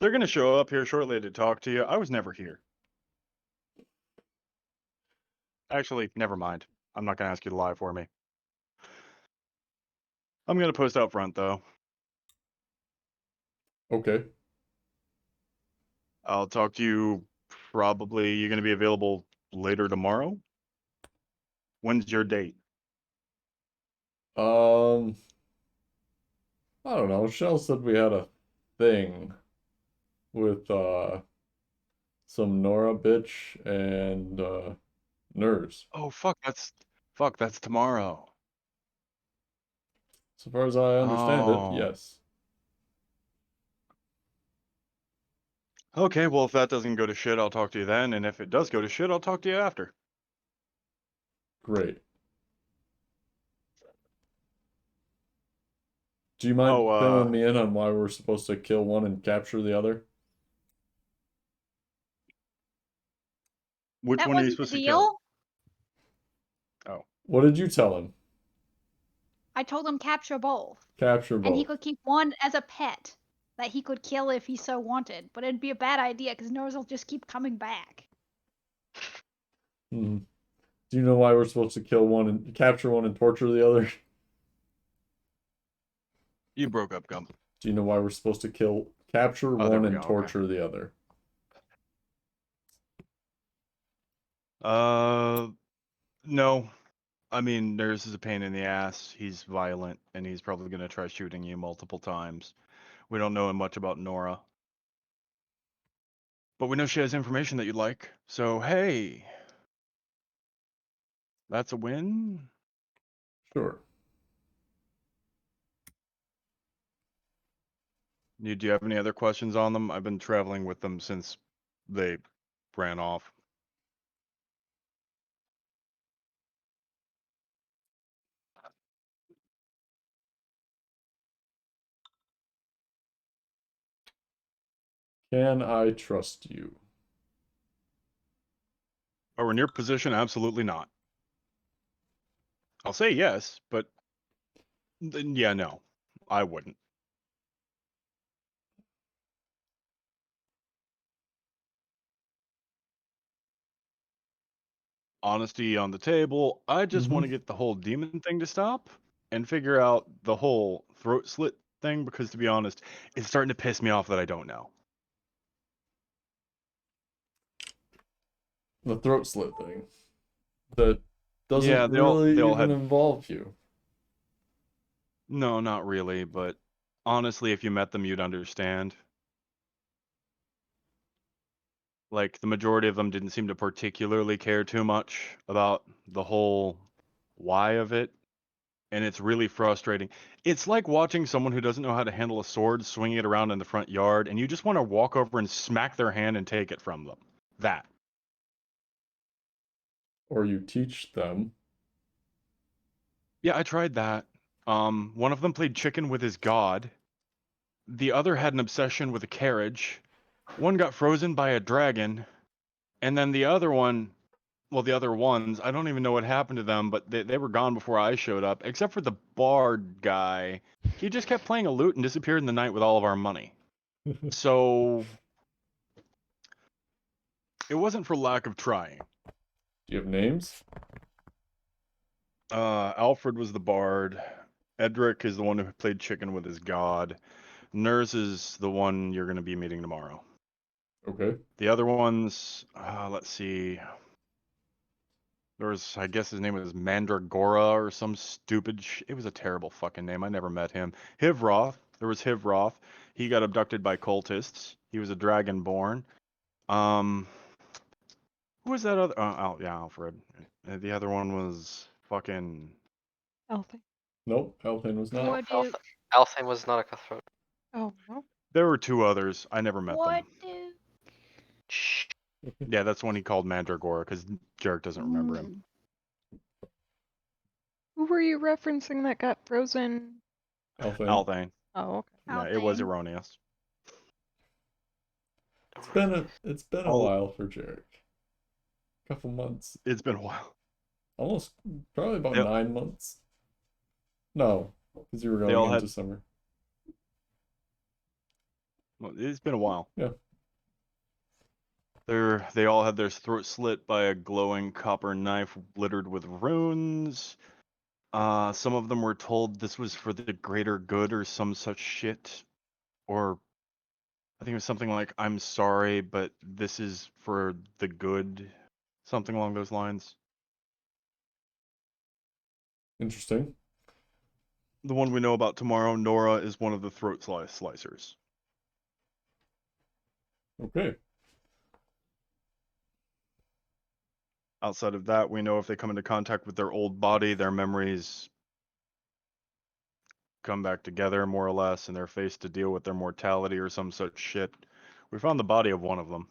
They're gonna show up here shortly to talk to you. I was never here. Actually, never mind. I'm not gonna ask you to lie for me. I'm gonna post out front though. Okay. I'll talk to you probably. You're gonna be available later tomorrow. When's your date? Um, I don't know. Shell said we had a thing with some Nora bitch and Nurs. Oh fuck, that's tomorrow. So far as I understand it, Oh. yes. Okay, well if that doesn't go to shit, I'll talk to you then, and if it does go to shit, I'll talk to you after. Great. Do you mind Oh, filling me in on why we're supposed to kill one and capture the other? which That one are you wasn't the supposed to kill? deal. Oh. What did you tell him? I told him capture both. Capture And he both. could keep one as a pet that he could kill if he so wanted. But it'd be a bad idea because Nors will just keep coming back. Hmm. Do you know why we're supposed to kill one and capture one and torture the other? You broke up, Gump. Do you know why we're supposed to capture Oh, there one we go. and Okay. torture the other? No. I mean, Nurse is a pain in the ass. He's violent, and he's probably going to try shooting you multiple times. We don't know much about Nora. But we know she has information that you'd like. So, hey. That's a win? Sure. Do you have any other questions on them? I've been traveling with them since they ran off. Can I trust you? Or in your position, absolutely not. I'll say yes, but yeah, no. I wouldn't. Honesty on the table. I just want to get the whole demon thing to stop and figure out the whole throat slit thing because, to be honest, it's starting to piss me off that I don't know. The throat slit thing. That doesn't Yeah, really they all even had. involve you. No, not really, but honestly, if you met them, you'd understand. Like, the majority of them didn't seem to particularly care too much about the whole why of it, and it's really frustrating. It's like watching someone who doesn't know how to handle a sword swinging it around in the front yard, and you just want to walk over and smack their hand and take it from them. That. Or you teach them. Yeah, I tried that. One of them played chicken with his god. The other had an obsession with a carriage. One got frozen by a dragon, and then the other one, well, the other ones, I don't even know what happened to them, but they were gone before I showed up, except for the bard guy. He just kept playing a lute and disappeared in the night with all of our money. So it wasn't for lack of trying. Do you have names? Alfred was the bard. Edric is the one who played chicken with his god. Nurse is the one you're going to be meeting tomorrow. Okay. The other ones, let's see. There was, I guess his name was Mandragora or some stupid. It was a terrible fucking name. I never met him. Hivroth. There was Hivroth. He got abducted by cultists. He was a dragonborn. Who was that other? Yeah, Alfred. The other one was fucking. Althing. Nope, Alpine was not. What do? Althane was not a cutthroat. Oh no. There were two others. I never met What them. do? Shh. Yeah, that's one he called Mandragora because Jarek doesn't remember him. Who were you referencing that got frozen? Alpine. Althane. Oh, okay. Yeah, it was Althane. erroneous. It's been a Oh. while for Jarek. Couple months. It's been a while. Almost probably about Yep. 9 months. No, because you were They all going into had- summer. Well, it's been a while. Yeah. They all had their throat slit by a glowing copper knife littered with runes. Some of them were told this was for the greater good or some such shit. Or I think it was something like, I'm sorry, but this is for the good. Something along those lines. Interesting. The one we know about tomorrow, Nora, is one of the throat slicers. Okay. Outside of that, we know if they come into contact with their old body, their memories come back together more or less, and they're faced to deal with their mortality or some such shit. We found the body of one of them.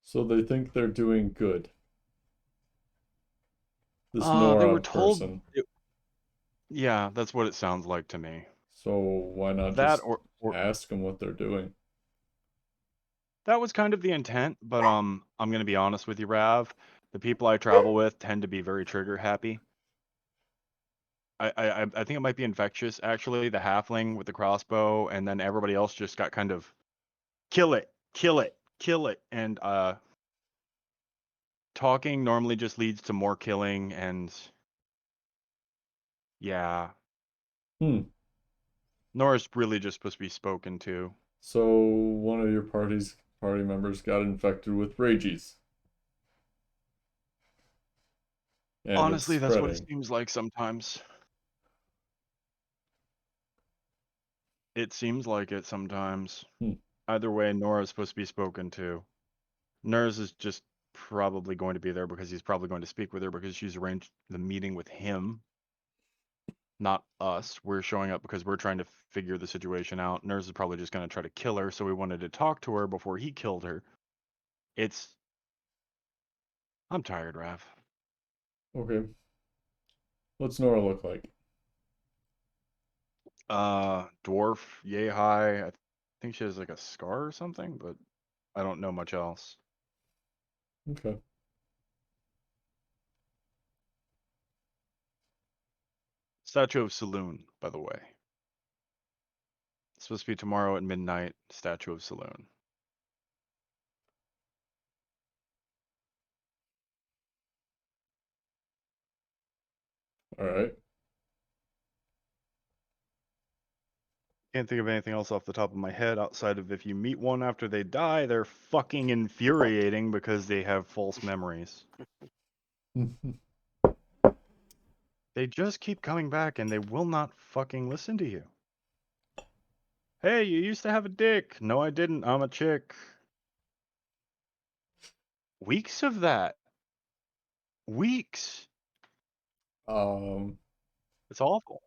So they think they're doing good. This They Nora were told. person. Yeah, that's what it sounds like to me. So why not That just or ask them what they're doing? that was kind of the intent, but I'm gonna be honest with you, Rav. The people I travel with tend to be very trigger happy. I think it might be infectious, actually. The halfling with the crossbow, and then everybody else just got kind of kill it, kill it, kill it, and talking normally just leads to more killing, and yeah, Nora's really just supposed to be spoken to. So one of your party members got infected with rages. And Honestly, it's that's what it spreading. seems like sometimes. It seems like it sometimes. Hmm. Either way, Nora's supposed to be spoken to. Nurs is just probably going to be there because he's probably going to speak with her because she's arranged the meeting with him, not us. We're showing up because we're trying to figure the situation out. Nurs is probably just going to try to kill her, so we wanted to talk to her before he killed her. I'm tired, Rav. Okay. What's Nora look like? Dwarf, yay high. I think she has like a scar or something, but I don't know much else. Okay. Statue of Saloon, by the way. It's supposed to be tomorrow at midnight. Statue of Saloon. All right. Can't think of anything else off the top of my head outside of if you meet one after they die, they're fucking infuriating because they have false memories. They just keep coming back and they will not fucking listen to you. Hey, you used to have a dick. No, I didn't. I'm a chick. Weeks of that. Weeks. um, It's awful.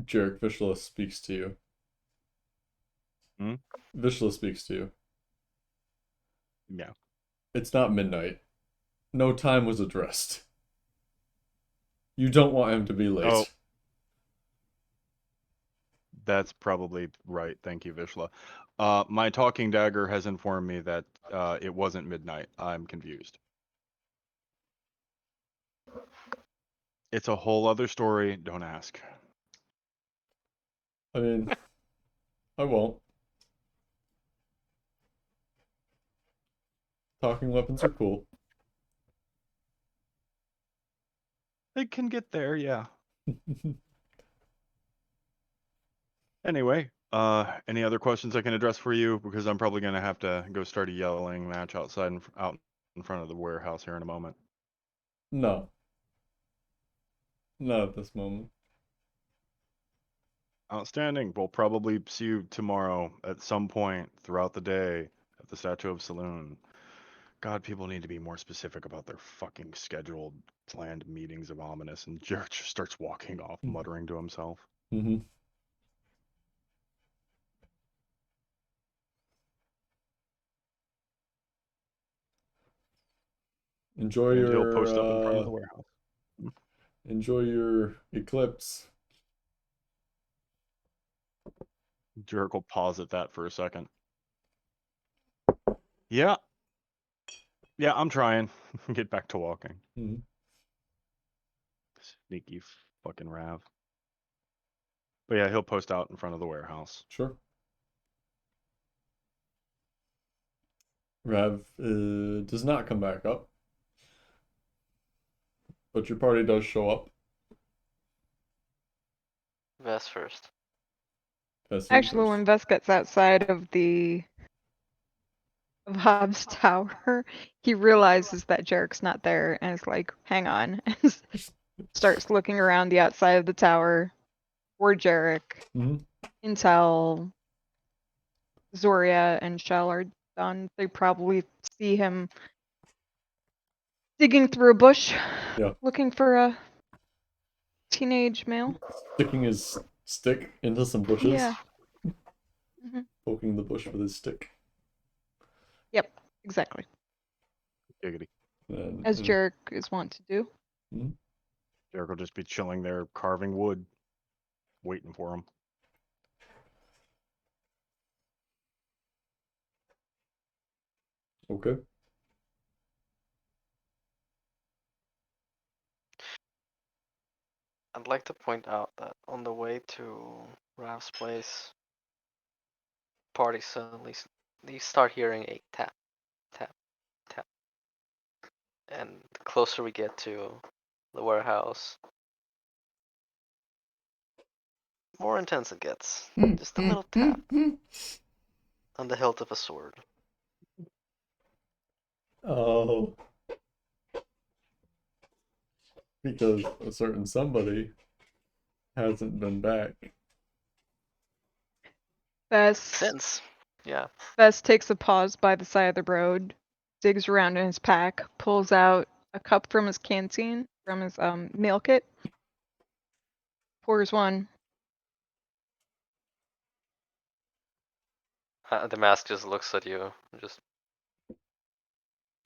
Jarek Vishla speaks to you. Hmm? Vishla speaks to you. Yeah. It's not midnight. No time was addressed. You don't want him to be late. Oh. That's probably right. Thank you, Vishla. My talking dagger has informed me that it wasn't midnight. I'm confused. It's a whole other story. Don't ask. I mean, I won't. Talking weapons are cool. It can get there, yeah. Anyway, any other questions I can address for you? Because I'm probably gonna have to go start a yelling match outside out in front of the warehouse here in a moment. No. Not at this moment. Outstanding. We'll probably see you tomorrow at some point throughout the day at the Statue of Saloon. God, people need to be more specific about their fucking scheduled, planned meetings of ominous. And Jared just starts walking off, muttering to himself. Mm-hmm. Enjoy And he'll your post up in front of the warehouse. enjoy your eclipse. Jerick will pause at that for a second. Yeah. Yeah, I'm trying. Get back to walking. Mm-hmm. Sneaky fucking Rav. But yeah, he'll post out in front of the warehouse. Sure. Rav does not come back up, but your party does show up. Vest first. Vessi Actually, first. when Vess gets outside of Hobbs Tower, he realizes that Jarek's not there and is like, hang on. And starts looking around the outside of the tower for Jarek Mm-hmm. until Zoria and Shell are done. They probably see him digging through a bush, Yeah. looking for a teenage male. Sticking his stick into some bushes. Yeah. Hmm. Poking the bush with his stick. Yep, exactly. Giggity. As Jarek is wont to do. Mm-hmm. Jerick will just be chilling there, carving wood, waiting for him. Okay. I'd like to point out that on the way to Rav's place, party suddenly you start hearing a tap, tap, tap, and the closer we get to the warehouse, more intense it gets. Hmm, Just a hmm, little hmm, tap on the hilt of a sword. Oh, because a certain somebody hasn't been back. Bess Since, yeah. Bess takes a pause by the side of the road, digs around in his pack, pulls out a cup from his canteen, from his meal kit, pours one. The mask just looks at you and just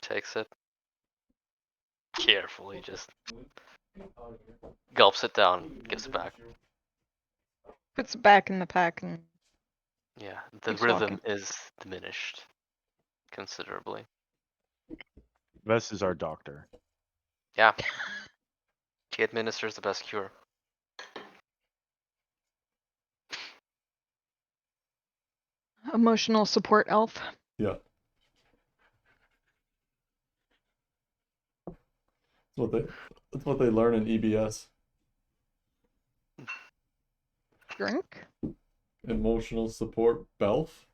takes it carefully, just gulps it down, gives it back. Puts it back in the pack and Yeah, the keeps rhythm walking. is diminished considerably. Vess is our doctor. Yeah. He administers the best cure. Emotional support elf. Yeah. That's what they learn in EBS. Drink. Emotional support belf.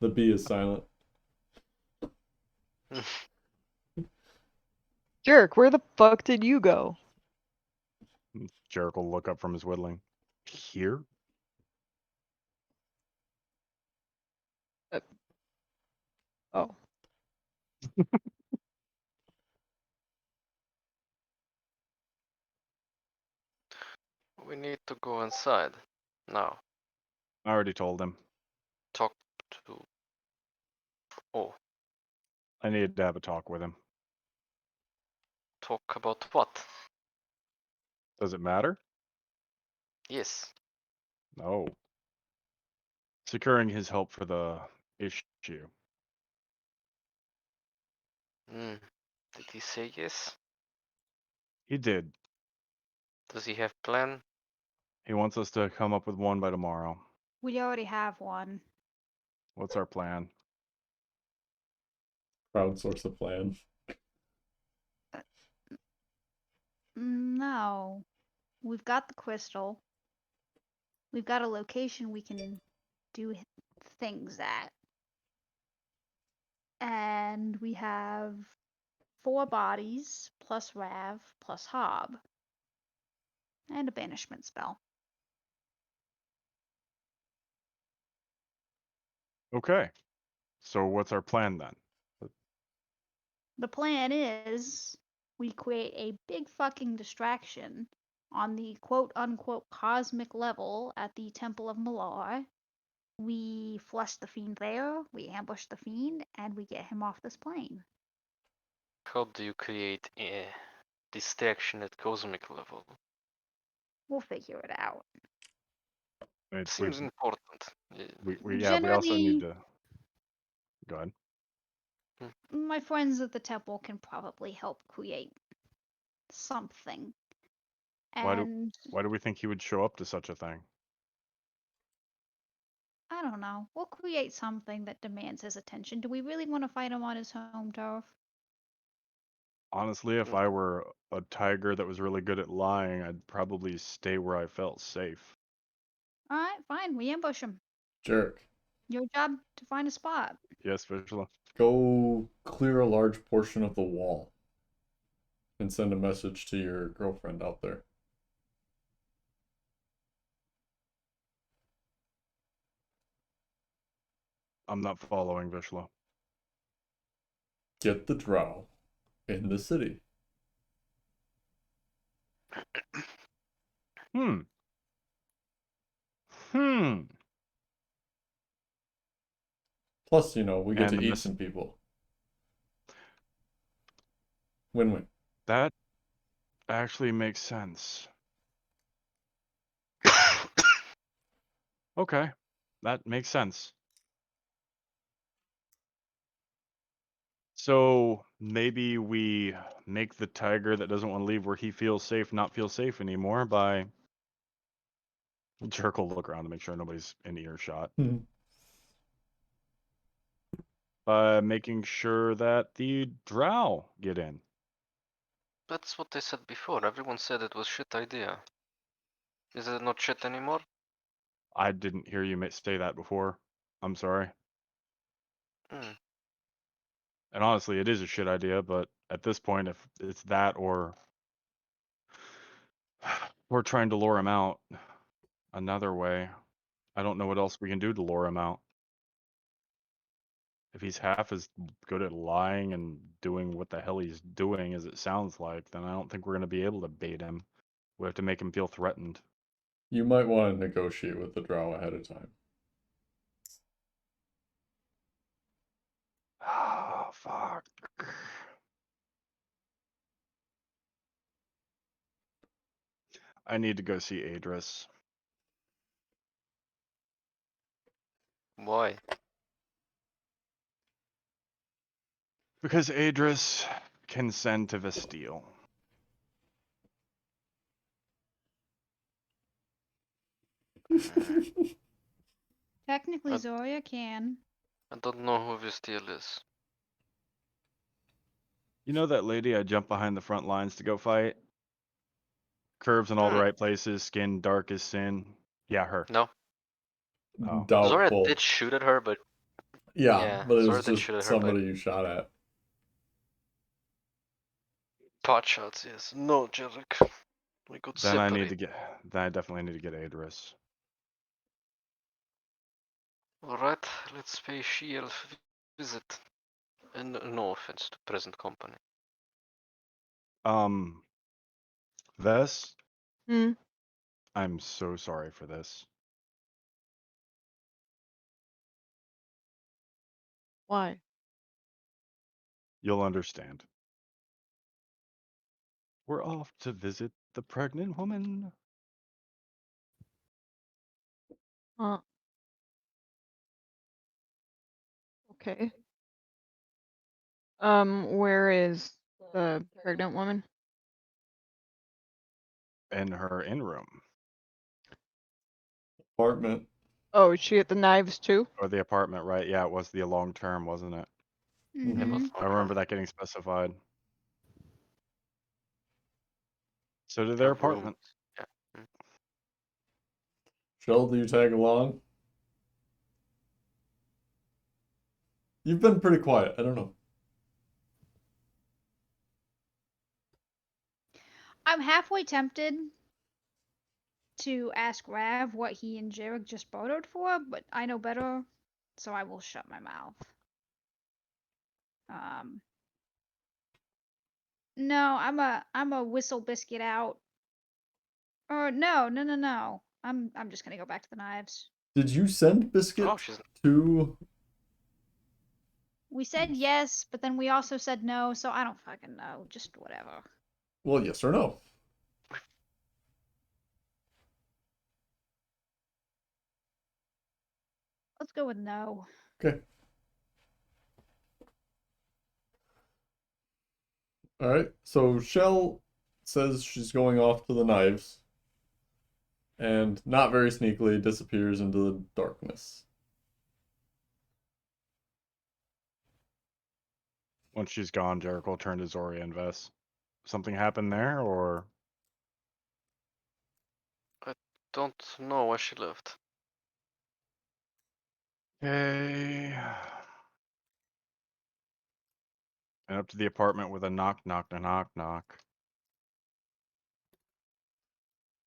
The B is silent. Jerk, where the fuck did you go? Jarek will look up from his whittling. Here? Oh. We need to go inside. Now, I already told him. talk to... Oh, I needed to have a talk with him. talk about what? Does it matter? Yes. No. Securing his help for the issue. Did he say yes? He did. Does he have plan? He wants us to come up with one by tomorrow. We already have one. What's our plan? Crowdsource a plan. No. We've got the crystal. We've got a location we can do things at. And we have 4 bodies, plus Rav, plus Hob. And a banishment spell. Okay. So what's our plan then? The plan is we create a big fucking distraction on the quote unquote cosmic level at the Temple of Malar. We flush the fiend there, we ambush the fiend, and we get him off this plane. How do you create a distraction at cosmic level? We'll figure it out. Seems important. We also need Generally, to. Go ahead. my friends at the temple can probably help create something. Why And do we think he would show up to such a thing? I don't know. We'll create something that demands his attention. Do we really want to fight him on his home turf? Honestly, if I were a tiger that was really good at lying, I'd probably stay where I felt safe. Alright, fine. We ambush him. Jerk. Your job to find a spot. Yes, Vishla. Go clear a large portion of the wall and send a message to your girlfriend out there. I'm not following Vishla. Get the drow in the city. Hmm. Plus, we get And to eat some people. Win-win. that actually makes sense. Okay, that makes sense. So maybe we make the tiger that doesn't want to leave where he feels safe not feel safe anymore by. Jerk will look around to make sure nobody's in earshot. By making sure that the drow get in. That's what they said before. Everyone said it was shit idea. Is it not shit anymore? I didn't hear you say that before. I'm sorry. Hmm. And honestly, it is a shit idea, but at this point, if it's that or we're trying to lure him out another way, I don't know what else we can do to lure him out. If he's half as good at lying and doing what the hell he's doing as it sounds like, then I don't think we're going to be able to bait him. We have to make him feel threatened. You might want to negotiate with the drow ahead of time. Oh, fuck. I need to go see Adris. Why? Because Adris can send to Vestille. Technically, Uh, Zoria can. I don't know who Vestiel is. You know that lady I jumped behind the front lines to go fight? Curves in all the Hmm. right places, skin dark as sin. Yeah, her. No. Oh. Zora Doubtful. did shoot at her, but Yeah, yeah, but it Zora was did just shoot at her, but somebody you shot at. pot shots, yes. No, Jarek. We could Then I separate. need to get. Then I definitely need to get Adris. Alright, let's pay She-Elf visit. And no offense to present company. Vess, Hmm. I'm so sorry for this. Why? You'll understand. We're off to visit the pregnant woman. Okay. Where is the pregnant woman? In her in room. Apartment. Oh, is she at the knives too? Or the apartment, right? Yeah, it was the long term, wasn't it? Yeah, Mm-hmm. but I remember that getting specified. So to her their room. apartment. Yeah. Mm. Shell, do you tag along? You've been pretty quiet. I don't know. I'm halfway tempted to ask Rav what he and Jarek just bartered for, but I know better, so I will shut my mouth. No, I'm a whistle biscuit out. Or no. I'm just gonna go back to the knives. Did you send Biscuit Oh, she's to... We said yes, but then we also said no, so I don't fucking know. Just whatever. Well, yes or no? Let's go with no. Okay. Alright, so Shell says she's going off to the knives. And not very sneakily disappears into the darkness. Once she's gone, Jericho will turn to Zoria and Vess. Something happened there, or don't know why she left. okay. And up to the apartment with a knock, knock, knock, knock.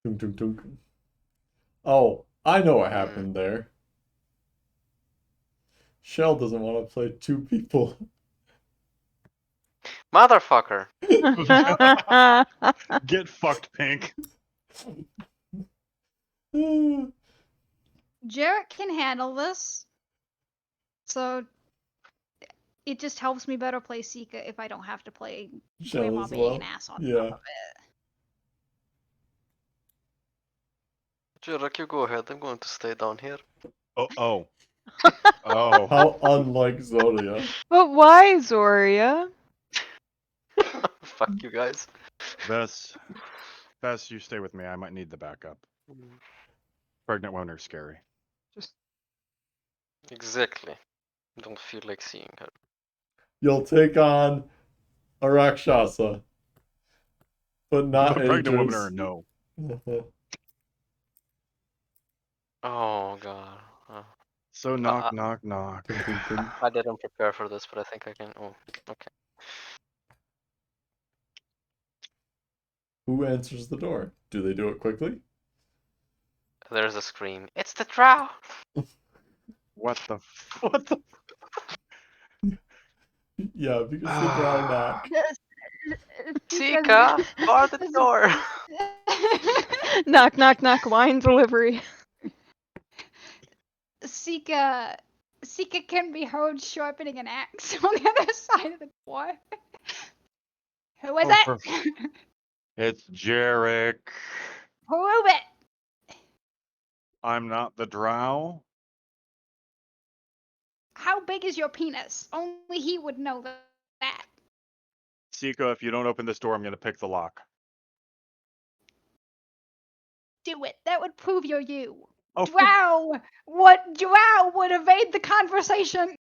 Tunk, tunk, tunk. Oh, I know what Hmm. happened there. Shell doesn't want to play two people. Motherfucker! Get fucked, Pink. Jarek can handle this. So it just helps me better play Sika if I don't have to play Shell Grandma as being an well. ass on Yeah. top of it. Jarek, you go ahead. I'm going to stay down here. Oh. Oh. How unlike Zodia. But why, Zoria? Fuck you guys. Vess, you stay with me. I might need the backup. Pregnant women are scary. Just Exactly. Don't feel like seeing her. You'll take on a Rakshasa. But not The pregnant women are a Aegis. no. Oh god. So knock, knock, knock. Dun, dun, dun. I didn't prepare for this, but I think I can. Oh, okay. Who answers the door? Do they do it quickly? There's a scream. It's the drow. What the? What the? Yeah, because the drow knock. Sika, bar the door. Knock, knock, knock. Wine delivery. Sika can be heard sharpening an axe on the other side of the door. Who is Oh, it? It's Jarek. Prove it. I'm not the drow. How big is your penis? Only he would know that. Sika, if you don't open this door, I'm gonna pick the lock. Do it. That would prove you're you. Oh, Drow! What drow would evade the conversation?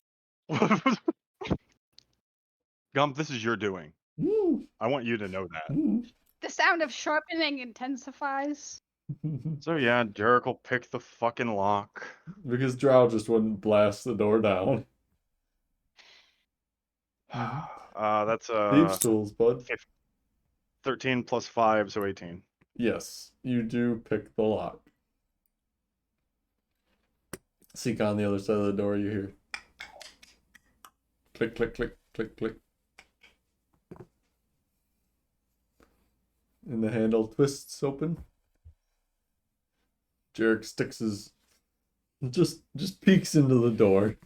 Gump, this is your doing. Woo, I want you to know that. woo. The sound of sharpening intensifies. So yeah, Jarek will pick the fucking lock. Because drow just wouldn't blast the door down. That's Thieves' tools, bud. 13 plus 5, so 18. Yes, you do pick the lock. Seek on the other side of the door, you hear click, click, click, click, click. And the handle twists open. Jarek sticks his just peeks into the door.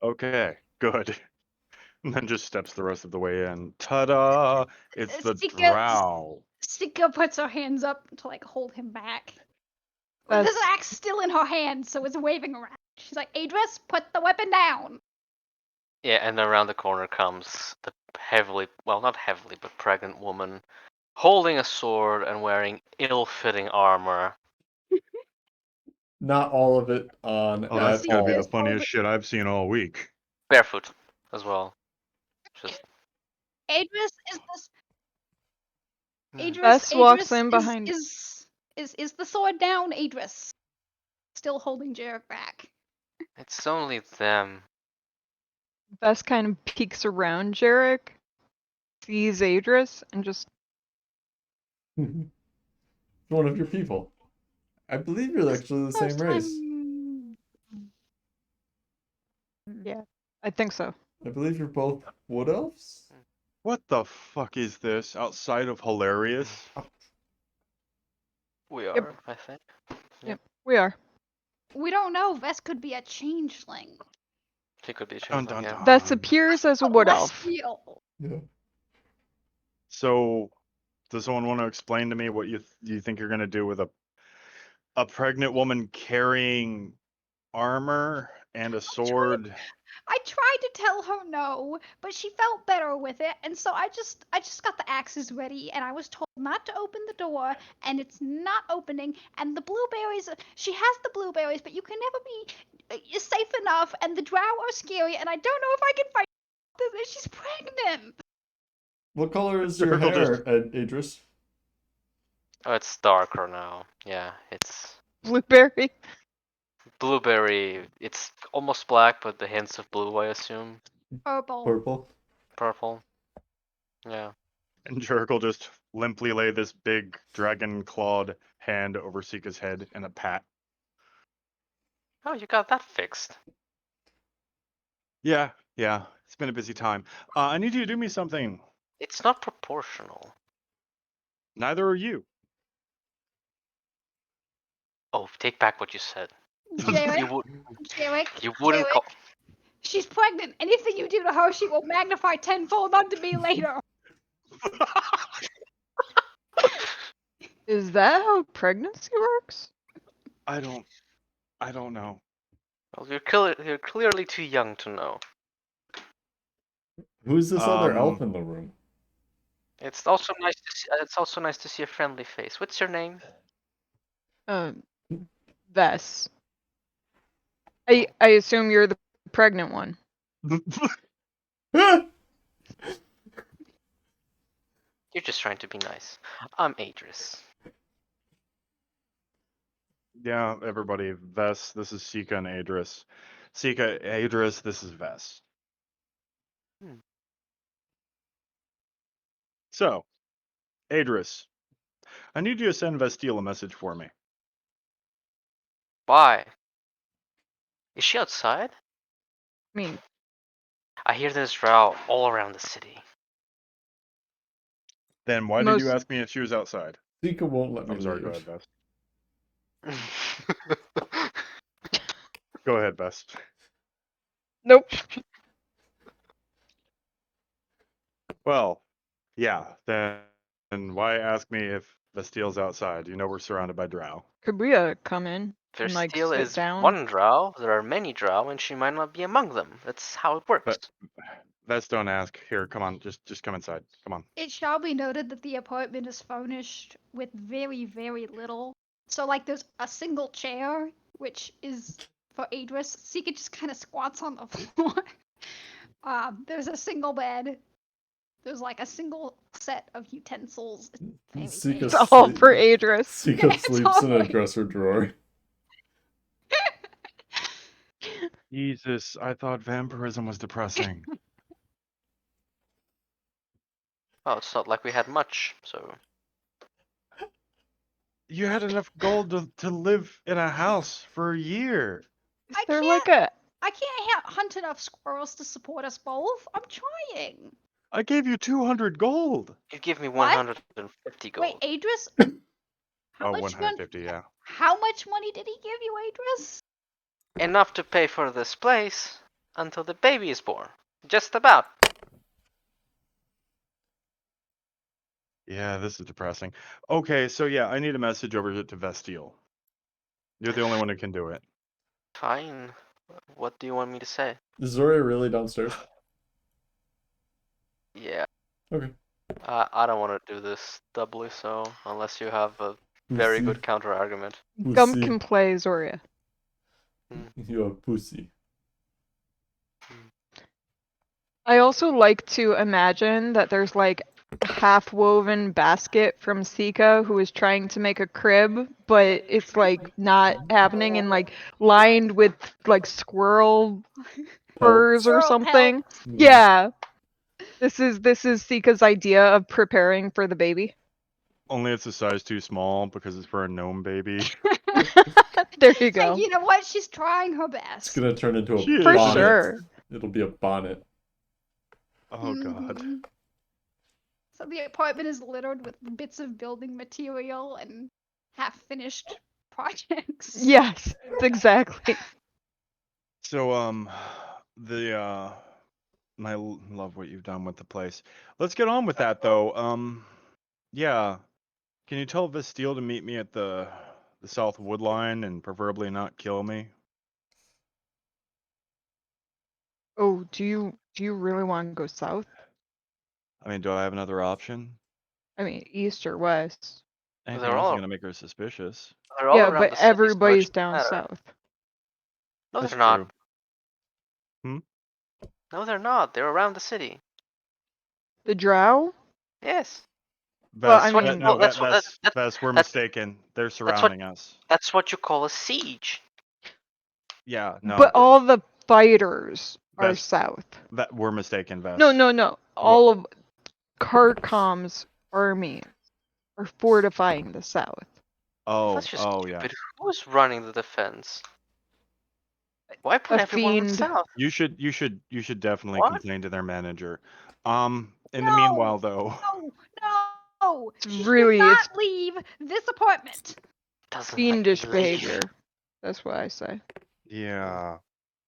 Okay, good. And then just steps the rest of the way in. Ta-da! It's the drow. Sika puts her hands up to like hold him back. That's- This axe still in her hand, so it's waving around. She's like, Adris, put the weapon down. Yeah, and around the corner comes the heavily, well, not heavily, but pregnant woman holding a sword and wearing ill-fitting armor. Not all of it on Oh, at that's gotta be all. the funniest shit I've seen all week. Barefoot as well. Just Adris, is this Adris? Bess walks Adris in behind- is the sword down, Adris? Still holding Jarek back. it's only them. Bess kind of peeks around Jarek, sees Adris, and just One of your people. I believe you're actually the same First race. time- yeah, I think so. I believe you're both wood elves? What the fuck is this? Outside of hilarious? We Yep. are, I think. We are. We don't know. Vess could be a changeling. He could be a Dun, changeling, dun, yeah. dun. Bess appears as a wood Less elf. real. Yeah. So, does someone want to explain to me what you think you're gonna do with a pregnant woman carrying armor and a sword? I tried to tell her no, but she felt better with it, and so I just got the axes ready, and I was told not to open the door, and it's not opening, and the blueberries, she has the blueberries, but you can never be safe enough, and the drow are scary, and I don't know if I can fight this. She's pregnant. What color is your Circle hair, Adris? Oh, it's darker now. Yeah, it's Blueberry. blueberry. It's almost black, but the hints of blue, I assume. Purple. Purple? Purple. Yeah. And Jerick will just limply lay this big dragon clawed hand over Sika's head and a pat. Oh, you got that fixed. Yeah, it's been a busy time. I need you to do me something. It's not proportional. Neither are you. Oh, take back what you said. Jarek, You would. Jarek, You wouldn't Jarek, call. she's pregnant. Anything you do to her, she will magnify tenfold unto me later. Is that how pregnancy works? I don't know. Well, you're clearly too young to know. Who's this other elf in the room? It's also nice to see. It's also nice to see a friendly face. What's your name? Vess. I assume you're the pregnant one. You're just trying to be nice. I'm Adris. Yeah, everybody. Vess, this is Sika and Adris. Sika, Adris, this is Vess. Hmm. So, Adris, I need you to send Vestiel a message for me. Why? Is she outside? I mean, I hear there's row all around the city. Then why did you Most- ask me if she was outside? Sika won't let me I'm sorry, leave. go ahead, Vess. Go ahead, Vess. nope. Well, yeah, then why ask me if Vestiel's outside? You know we're surrounded by drow. Could we come in and like Versteal sit is down? one drow. There are many drow, and she might not be among them. That's how it works. But Vess, don't ask. Here, come on, just come inside. Come on. It shall be noted that the apartment is furnished with very, very little. So, like, there's a single chair, which is for Adris. Sika just kind of squats on the floor. There's a single bed. There's like a single set of utensils. It's very Sika It's all sleep- for Adris. Sika It's sleeps in a all- dresser drawer. Jesus, I thought vampirism was depressing. Well, it's not like we had much, so You had enough gold to live in a house for a year. Is I there can't- like a I can't hunt enough squirrels to support us both. I'm trying. I gave you 200 gold. you give me What? 150 gold. Wait, Adris? How Oh, much 150, yeah. How much money did he give you, Adris? Enough to pay for this place until the baby is born. Just about. Yeah, this is depressing. Okay, so yeah, I need a message over to Vestiel. You're the only one who can do it. Fine. What do you want me to say? Is Zoria really downstairs? Yeah. Okay. I don't want to do this doubly, so unless you have a very Pussy. good counter argument. Gump Pussy. can play Zoria? You have pussy. I also like to imagine that there's like a half-woven basket from Sika who is trying to make a crib, but it's like not happening and like lined with like squirrel furs or Squirrel something. pelts. Yeah. This is Sika's idea of preparing for the baby. Only it's a size too small because it's for a gnome baby. There you It's like, go. you know what? She's trying her It's best. gonna turn into She a is. For bonnet. sure. It'll be a bonnet. Oh god. Mhm. So the apartment is littered with bits of building material and half-finished projects. Yes, exactly. So I love what you've done with the place. Let's get on with that though. Yeah. Can you tell Vestiel to meet me at the South Wood Line and preferably not kill me? Oh, do you really want to go south? I mean, do I have another option? I mean, east or west? Anything They're else is all gonna make her suspicious. they're all Yeah, around but the city, so it everybody's shouldn't down matter. south. No, That's they're not. true. Hmm? No, they're not. They're around the city. The drow? Yes. Well, Vess, I mean- no, Well, that's Vess, we're that's- mistaken. They're what- surrounding us. That's what you call a siege. Yeah, no. But all the fighters are That's- south. We're mistaken, Vess. No. All of Karkam's army are fortifying the south. Oh, That's just oh yeah. stupid. Who's running the defense? Why put A everyone in the fiend. south? You should definitely What? complain to their manager. In the No! meanwhile though, No! It's She really- should it's- not leave this apartment. Doesn't Fiendish let me leave. behavior. That's what I say. yeah,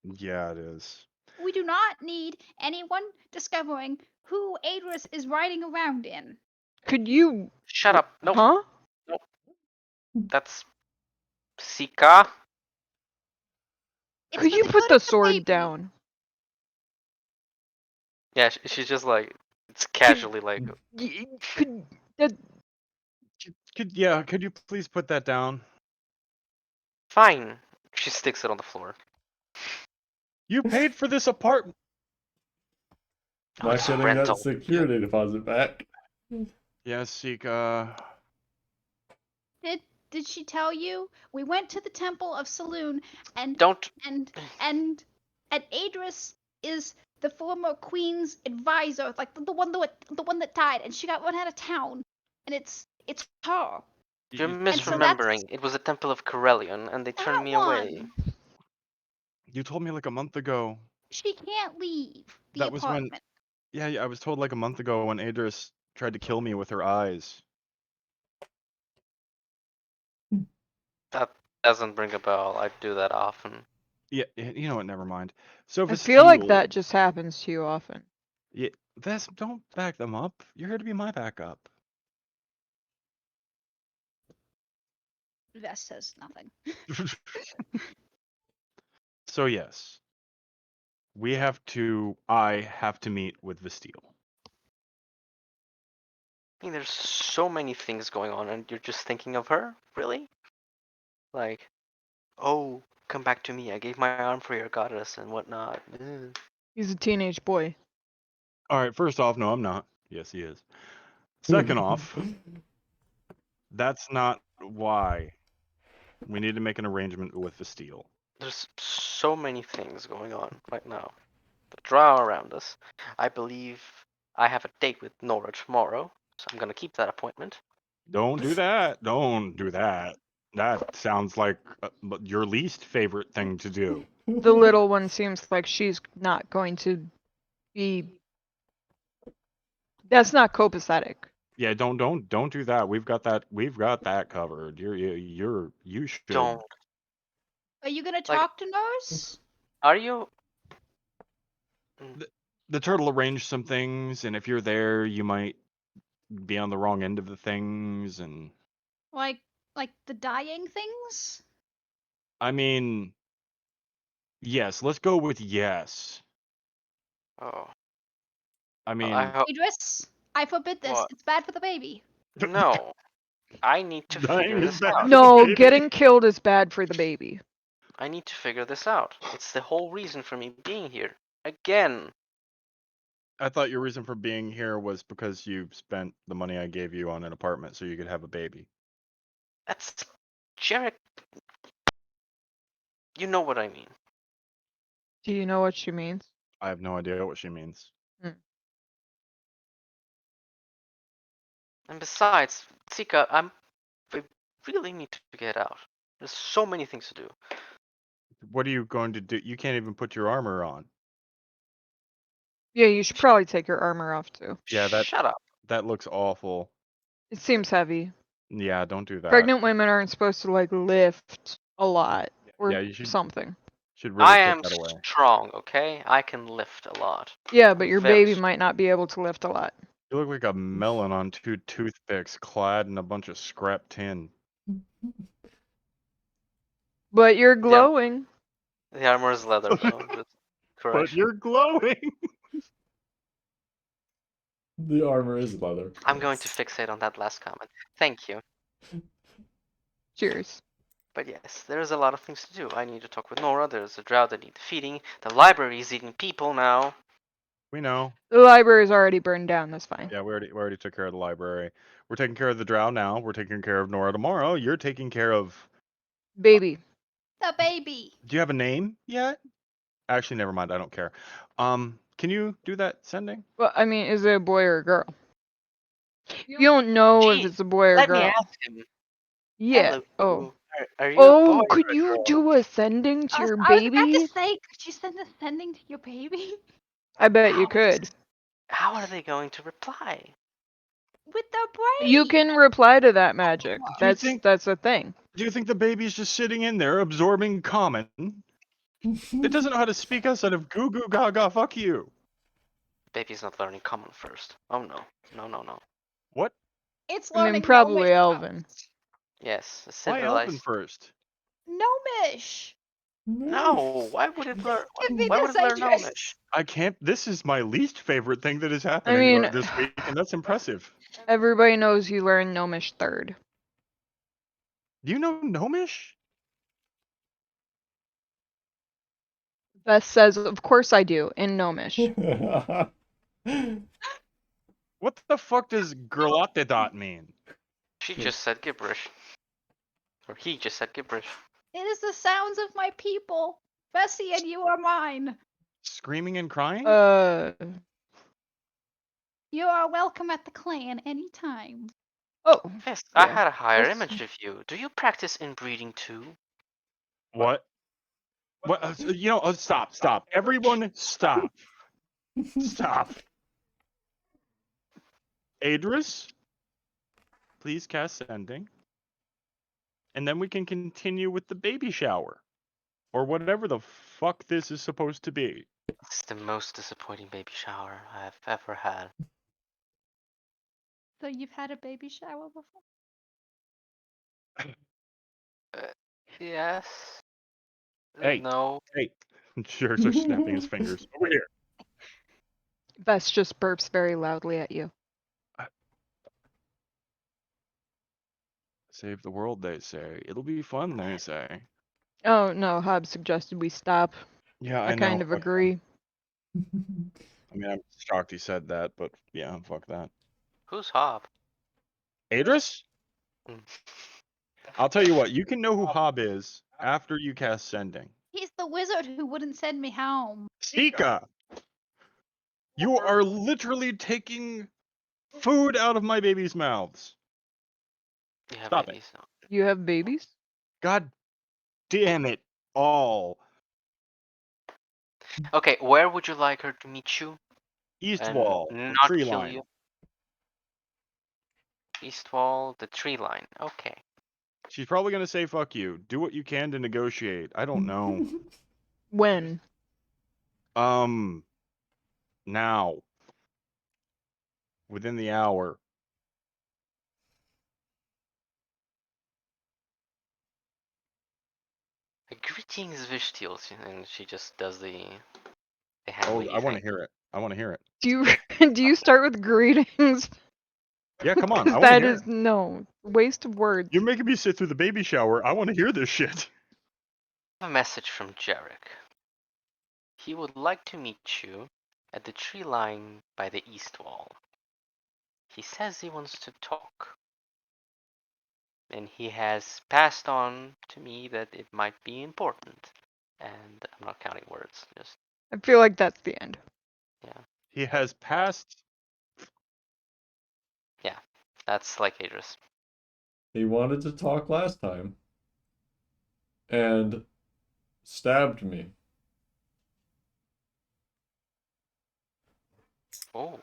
it is. We do not need anyone discovering who Adris is riding around in. Could you? Shut up. Nope. Huh? That's Sika. It's Could for you the put good the of sword baby. down? Yeah, she's just like it's casually like Could that? Could you please put that down? fine. She sticks it on the floor. You paid for this apartment. Oh, Not it's a getting that rental. security deposit back. Yes, Sika. Did she tell you? We went to the Temple of Saloon, and Don't. and and and Adris is the former queen's advisor, like the one that died, and she got run out of town, and it's her. You're And so that's misremembering. It was a temple of Corellion, and they turned that me away. one. You told me like a month ago. She can't leave the That was when. apartment. Yeah, I was told like a month ago when Adris tried to kill me with her eyes. That doesn't ring a bell. I do that often. Yeah, you know what? Never mind. So I feel like Vestille. that just happens to you often. Yeah, don't back them up. You're here to be my backup. Vest says nothing. So yes, I have to meet with Vestille. I mean, there's so many things going on, and you're just thinking of her? Really? Like, oh, come back to me. I gave my arm for your goddess and whatnot. Ugh. He's a teenage boy. All right, first off, no, I'm not. Yes, he is. Second off, that's not why. We need to make an arrangement with Vestille. There's so many things going on right now. The drow around us. I believe I have a date with Nora tomorrow, so I'm gonna keep that appointment. Don't do that. Don't do that. That sounds like your least favorite thing to do. The little one seems like she's not going to be. That's not copacetic. Yeah, don't do that. We've got that covered. You should. Don't. Are you gonna Like, talk to Nurse? are you? The turtle arranged some things, and if you're there, you might be on the wrong end of the things. And Like the dying things? I mean, yes. Let's go with yes. Oh. I Well, I mean, hope. Idris, I forbid this. What? It's bad for the baby. No. I need to dying figure is this bad out. for the No, baby. getting killed is bad for the baby. I need to figure this out. It's the whole reason for me being here. Again. I thought your reason for being here was because you spent the money I gave you on an apartment so you could have a baby. That's. Jarek. You know what I mean. Do you know what she means? I have no idea what she means. And besides, Sika, I really need to get out. There's so many things to do. What are you going to do? You can't even put your armor on. Yeah, you should probably take your armor off too. Yeah, Shut up. that looks awful. It seems heavy. Yeah, don't do that. Pregnant women aren't supposed to like lift a lot or Yeah, you should something. really I put am that away. strong, okay? I can lift a lot. Yeah, but I'm your very baby strong. might not be able to lift a lot. You look like a melon on two toothpicks clad in a bunch of scrap tin. But you're glowing. The armor is leather, though. Just But correction. you're glowing. The armor is leather. I'm going to fixate on that last comment. Thank you. Cheers. But yes, there's a lot of things to do. I need to talk with Nora. There's a drought that needs feeding. The library is eating people now. We know. The library's already burned down, that's fine. Yeah, we already took care of the library. We're taking care of the drow now. We're taking care of Nora tomorrow. You're taking care of. Baby. The baby. Do you have a name yet? Actually, never mind. I don't care. Can you do that sending? Well, I mean, is it a boy or a girl? You don't know if Gee, it's a boy or a let me girl. ask him. Yeah. Hello. Oh. Are you a boy Oh, could or a you girl? do a sending to your I was about baby? to say, could you send a sending to your baby? I bet you How could. How are they going to reply? With the brain. You can reply to that magic. Do you That's think- that's a thing. Do you think the baby's just sitting in there absorbing common? It doesn't know how to speak outside of goo goo gaga fuck you. Baby's not learning common first. Oh no. No. What? It's I mean, learning probably Gnomish Elven. first. Yes, a Why Elven civilized. first? Gnomish. No, why would it learn? Give me Why the would it learn Idris. Gnomish? I can't. This is my least favorite thing that is I happening mean, this week, and that's impressive. everybody knows you learn Gnomish third. Do you know Gnomish? Beth says, "Of course I do." In Gnomish. What What the fuck does Gerlotedot mean? She just said gibberish. Or he just said gibberish. It is the sounds of my people. Bessie and you are mine. Screaming and crying? You are welcome at the clan anytime. Oh, Yes, I yeah. had a higher Yes. image of you. Do you practice inbreeding too? What? What? Stop. Everyone, stop. Stop. Adris, please cast sending. And then we can continue with the baby shower. Or whatever the fuck this is supposed to be. It's the most disappointing baby shower I've ever had. So you've had a baby shower before? Yes. Hey. No. Hey. Sure, snapping his fingers. Over here. Bess just burps very loudly at you. Save the world, they say. It'll be fun, they say. Oh no, Hobbs suggested we stop. Yeah, I kind of agree. I mean, I'm shocked he said that, but yeah, fuck that. Who's Hob? Adris? Mm. I'll tell you what, you can know who Hob is after you cast sending. He's the wizard who wouldn't send me home. Sika! You are literally taking food out of my baby's mouths. You have Stop it. babies. No. You have babies? God damn it all. Okay, where would you like her to meet you? East And wall, not tree kill line. you? East wall, the tree line. Okay. She's probably gonna say fuck you. Do what you can to negotiate. I don't know. When? Now. Within the hour. Greetings, Vishtiels, and she just does the Oh, hand I want thing. to hear it. I want to hear it. Do you do you start with greetings? Yeah, come on. I want to That hear is it. no waste of words. You're making me sit through the baby shower. I want to hear this shit. A message from Jarek. He would like to meet you at the tree line by the east wall. He says he wants to talk. And he has passed on to me that it might be important. And I'm not counting words, just I feel like that's the end. yeah. He has passed. Yeah. That's like Adris. He wanted to talk last time and stabbed me. Oh.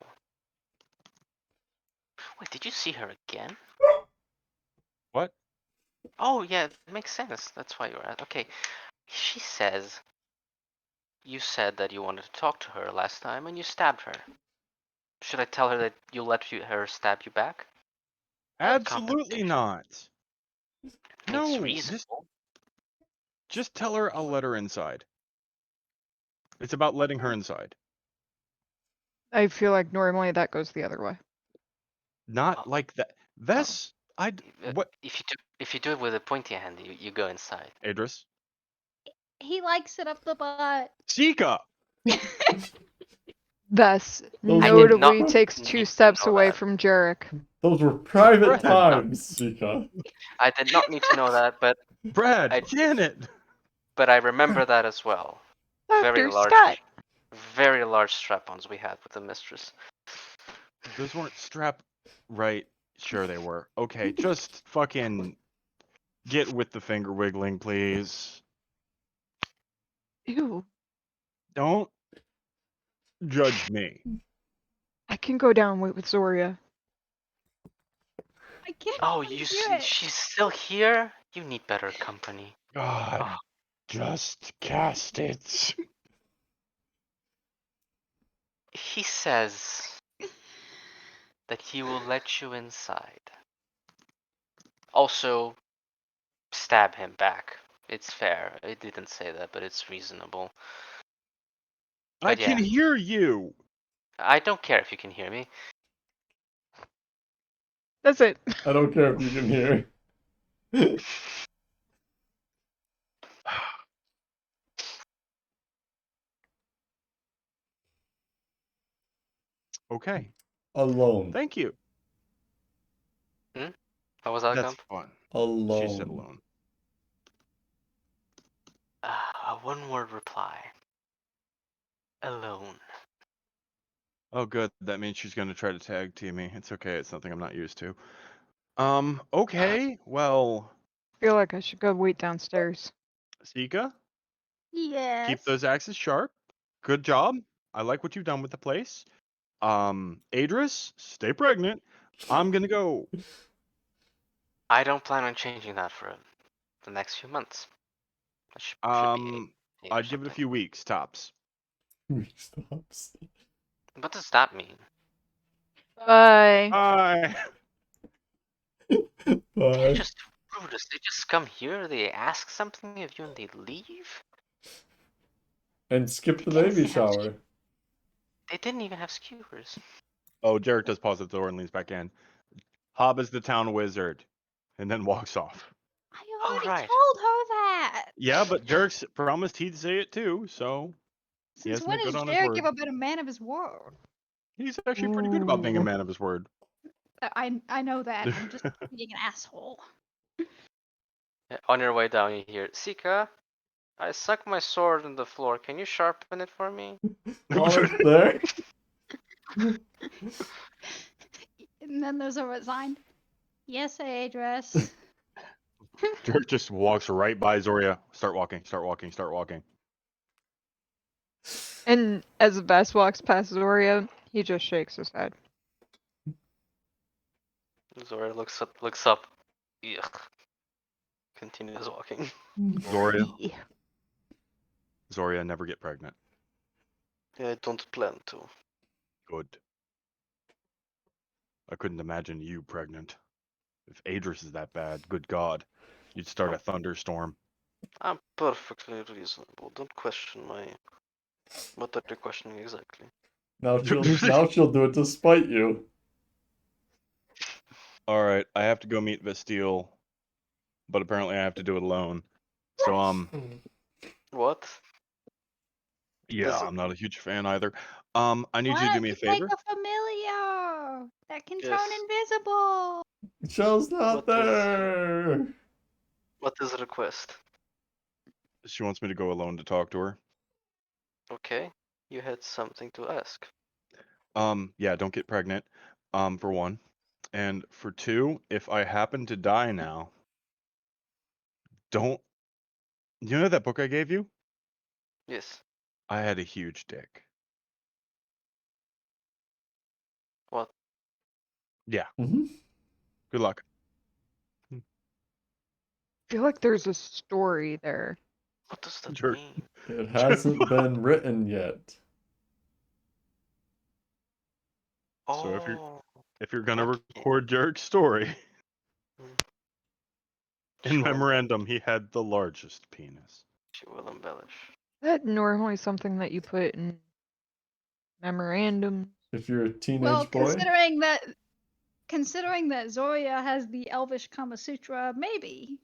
Wait, did you see her again? What? Oh yeah, it makes sense. That's why you're at. Okay. She says you said that you wanted to talk to her last time and you stabbed her. Should I tell her that you'll let her stab you back? Absolutely Compensation. not. It's No, reasonable. just tell her I'll let her inside. It's about letting her inside. I feel like normally that goes the other way. Not like that. Vess, what? If you do it with a pointy hand, you go inside. Adris? He likes it up the butt. Sika! Thus, Those notably not takes need 2 to steps know away that. from Jarek. Those were private Brad. times, Sika. I did not need to know that, but Brad, Janet! I remember that as well. Dr. Scott! Very large strap-ons we had with the mistress. Those weren't strap right. Sure they were. Okay, just fucking get with the finger wiggling, please. Ew. Don't judge me. I can go down with Zoria. I can't Oh, even you do see, it. she's still here? You need better company. God, Oh. just cast it. He says that he will let you inside. Also, stab him back. It's fair. It didn't say that, but it's reasonable. I But can yeah, hear you. I don't care if you can hear me. That's it. I don't care if you can hear. Okay. Alone. Thank you. How was that, That's Gump? fun. Alone. She said alone. A one-word reply. Alone. Oh, good. That means she's going to try to tag team me. It's okay. It's something I'm not used to. Okay. Well, I feel like I should go wait downstairs. Sika, Yes. keep those axes sharp. Good job. I like what you've done with the place. Adris, stay pregnant. I'm going to go. I don't plan on changing that for the next few months. That should be 8 or I'd give it a something. few weeks tops. Stops. What does that mean? Bye. Bye. They're Bye. just rude. They just come here, they ask something of you, and they leave? And skip the They didn't baby even have shower. They didn't even have skewers. Oh, Jarek does pause at the door and leans back in. Hob is the town wizard, and then walks off. I already right. told her that. Yeah, but Jarek's promised he'd say it too, so he Since hasn't when been has good on his Jarek word. ever been a man of his word? He's actually pretty good about being a Ooh. man of his word. I know that. I'm just being an asshole. On your way down, you hear, Sika, I sunk my sword in the floor. Can you sharpen it for me? While it's there. And then there's a resigned, yes, Adris. Jarek just walks right by Zoria. Start walking, start walking, start walking. And as Vess walks past Zoria, he just shakes his head. Zora looks up. Yuck. Continues walking. Zoria. Yeah. Zoria, never get pregnant. Yeah, I don't plan to. Good. I couldn't imagine you pregnant. If Adris is that bad, good God, you'd start a thunderstorm. I'm perfectly reasonable. Don't question what are you questioning exactly? Now she'll do it to spite you. All right, I have to go meet Vestille, but apparently I have to do it alone. So What? yeah, Does it- I'm not a huge fan either. I need you to Why do don't me a you favor. take a familiar that can turn Yes. invisible? Shell's not What is- there. What is the request? She wants me to go alone to talk to her. Okay, you had something to ask. Yeah, don't get pregnant. For one, and for two, if I happen to die now, don't. You know that book I gave you? Yes. I had a huge dick. What? Yeah. Mm-hmm. Good luck. I feel like there's a story there. What does that Sure. mean? It hasn't been written yet. So Oh, if you're gonna okay. record Derek's story, in She will memorandum, he had the largest penis. She will embellish. Is that normally something that you put in memorandums? If you're a teenage Well, boy. considering that Zoya has the Elvish Kama Sutra, maybe.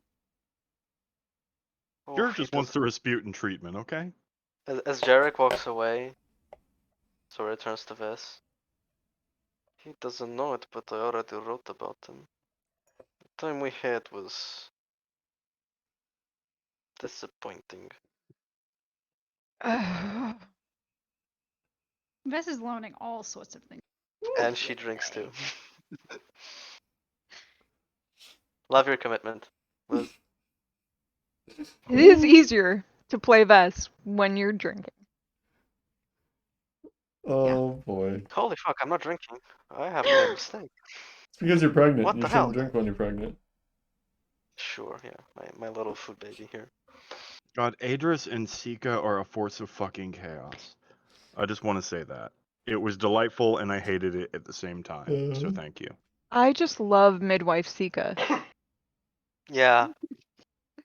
Oh, Derek he just wants to doesn't. Rasputin treatment, okay? As Jarek walks away, Zora turns to Vess. He doesn't know it, but I already wrote about him. The time we had was disappointing. Vess is learning all sorts of things. And she drinks too. Love your commitment, Liz. It is easier to play Vess when you're drinking. Oh boy. Holy fuck, I'm not drinking. I have made a mistake. It's because you're pregnant. What You the shouldn't hell? drink when you're pregnant. Sure, yeah. My little food baby here. God, Adris and Sika are a force of fucking chaos. I just want to say that. It was delightful and I hated it at the same time. So thank you. I just love midwife Sika. Yeah.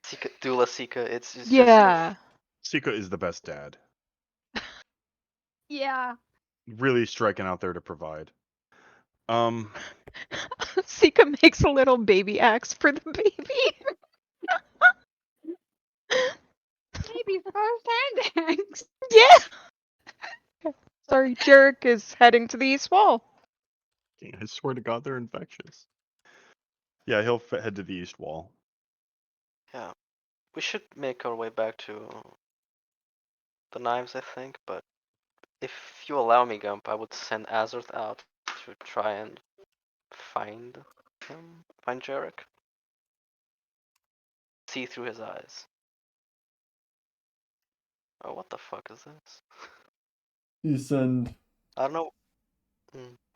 Sika, Dula Sika, it's just Yeah. Sika is the best dad. Yeah. Really striking out there to provide. Sika makes a little baby axe for the baby. Maybe first hand axe. Yeah. Sorry, Jarek is heading to the east wall. joking. I swear to God, they're infectious. Yeah, he'll head to the east wall. Yeah. We should make our way back to the knives, I think, but if you allow me, Gump, I would send Azurth out to try and find him, find Jarek. See through his eyes. Oh, what the fuck is this? You send. I don't know.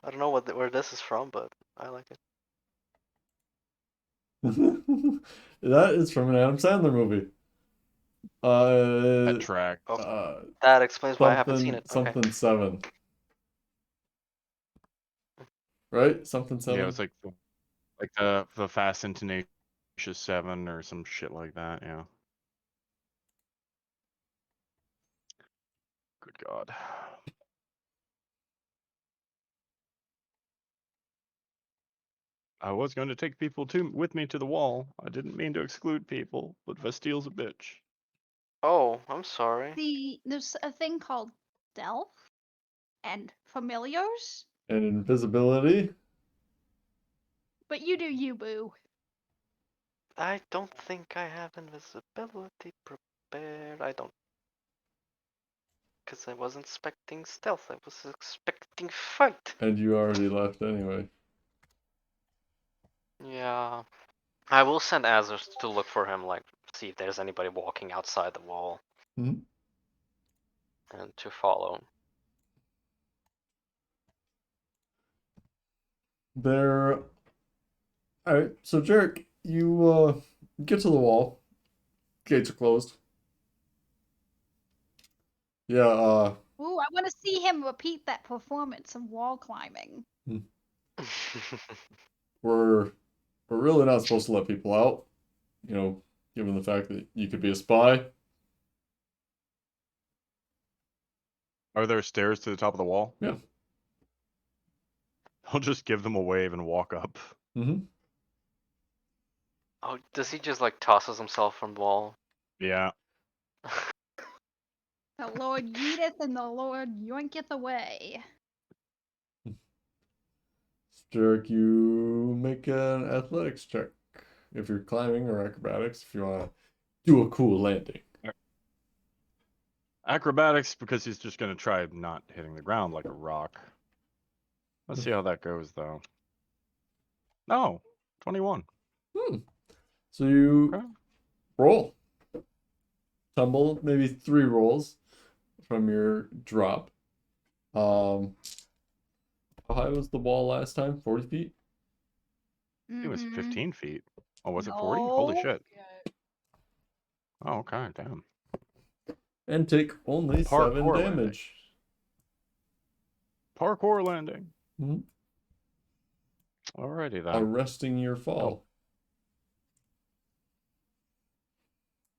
I don't know where this is from, but I like it. That is from an Adam Sandler movie. That track. Oh, that explains why I haven't seen something it. Okay. something 7. Right? Something 7. Yeah, it's like the Fast and Tenacious 7 or some shit like that. Yeah. Good God. I was going to take people with me to the wall. I didn't mean to exclude people, but Vestile's a bitch. Oh, I'm sorry. There's a thing called stealth and familiars, And invisibility. but you do you, boo. I don't think I have invisibility prepared. I don't. Because I wasn't expecting stealth. I was expecting fight. And you already left anyway. Yeah. I will send Azers to look for him, like, see if there's anybody walking outside the wall. Mhm. And to follow. There. Alright, so Jarek, you get to the wall. Gates are closed. Yeah, Ooh, I want to see him repeat that performance of wall climbing. we're really not supposed to let people out, given the fact that you could be a spy. Are there stairs to the top of the wall? Yeah. I'll just give them a wave and walk up. Mm-hmm. Oh, does he just like tosses himself from the wall? Yeah. The Lord yeeteth and the Lord yoinketh away. Jarek, you make an athletics check if you're climbing, or acrobatics if you want to do a cool landing. Acrobatics, because he's just going to try not hitting the ground like a rock. Let's see how that goes, though. No, 21. So you Okay. roll. Tumble, maybe 3 rolls from your drop. How high was the wall last time? 40 feet? It was Mhm. 15 feet. Oh, was it 40? Holy No. shit. Oh, okay, damn. And take only 7 Parkour landing. damage. Parkour landing. Mhm. Alrighty then. Arresting your fall.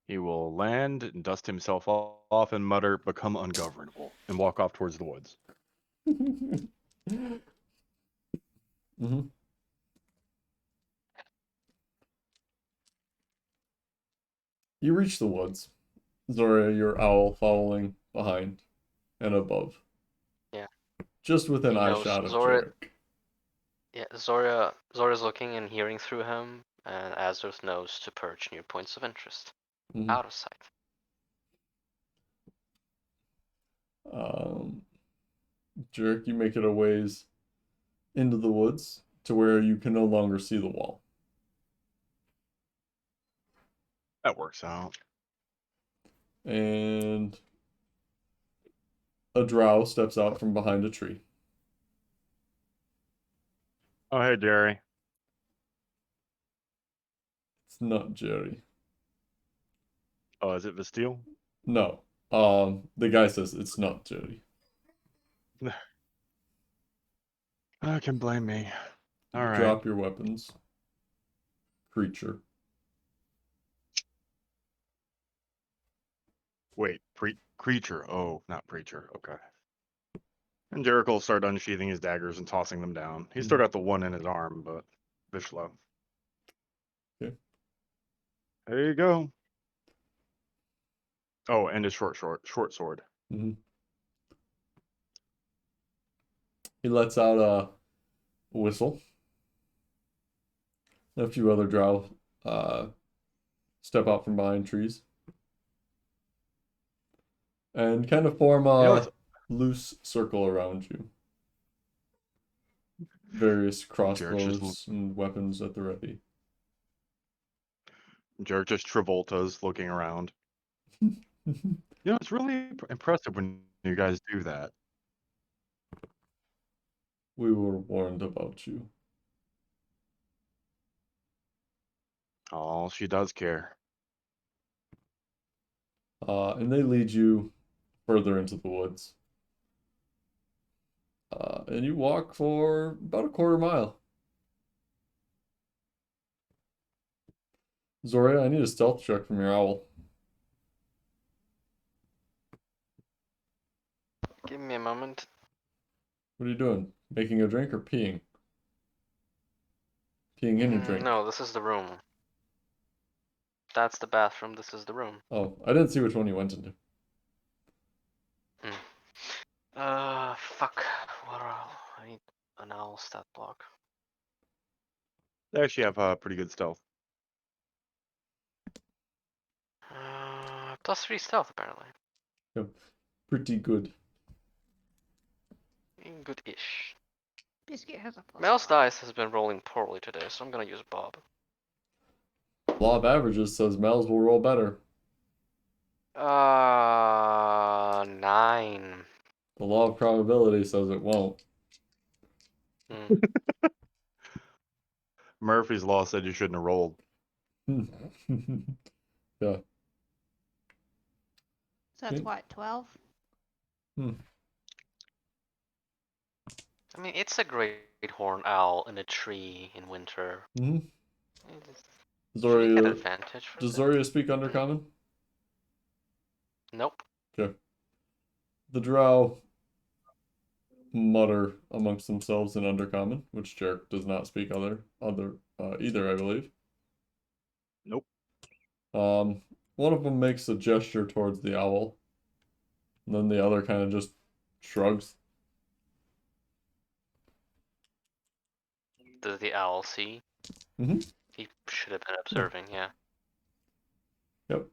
He will land and dust himself off and mutter, "Become ungovernable," and walk off towards the woods. Mm-hmm. You reach the woods. Zora, your owl following behind and above. Yeah. Just within He knows eyeshot of Zora. Jarek. Yeah, Zora's looking and hearing through him, and Azurth knows to perch near points of interest. Mhm. Out of sight. Jarek, you make it a ways into the woods to where you can no longer see the wall. That works out. And a drow steps out from behind a tree. Oh, hey, Jerry. It's not Jerry. Oh, is it Vestile? No. The guy says it's not Jerry. Can blame me. All right. Drop your weapons. Creature. Wait, creature. Oh, not preacher. Okay. And Jericho will start unsheathing his daggers and tossing them down. He's still got the one in his arm, but Vishlo. Okay. There you go. Oh, and his short sword. Mm-hmm. He lets out whistle. A few other drow step out from behind trees and kind of form You know, a it's loose circle around you. Various Jared just crossbows and weapons at the ready. Travolta's looking around. You know, it's really impressive when you guys do that. We were warned about you. Oh, she does care. And they lead you further into the woods. And you walk for about a quarter mile. Zoria, I need a stealth check from your owl. Give me a moment. What are you doing? Making a drink or peeing? Peeing in your drink. No, this is the room. That's the bathroom. This is the room. Oh, I didn't see which one you went into. Fuck. What I need an owl stat block. They actually have pretty good stealth. +3 stealth apparently. Yep. Pretty good. Good-ish. Biscuit has a plus. Mel's dice has been rolling poorly today, so I'm gonna use Bob. Law of averages says Mel's will roll better. 9. The law of probability says it won't. Murphy's Law said you shouldn't have rolled. Yeah. So that's Okay. what, 12? I mean, it's a great horned owl in a tree in winter. Mm-hmm. Should we get Zoria, advantage for does that? Zoria speak Undercommon? Nope. Okay. The drow mutter amongst themselves in Undercommon, which Jarek does not speak either, I believe. Nope. One of them makes a gesture towards the owl, and then the other kind of just shrugs. Does the owl see? Mm-hmm. He should have been observing, yeah. Yep.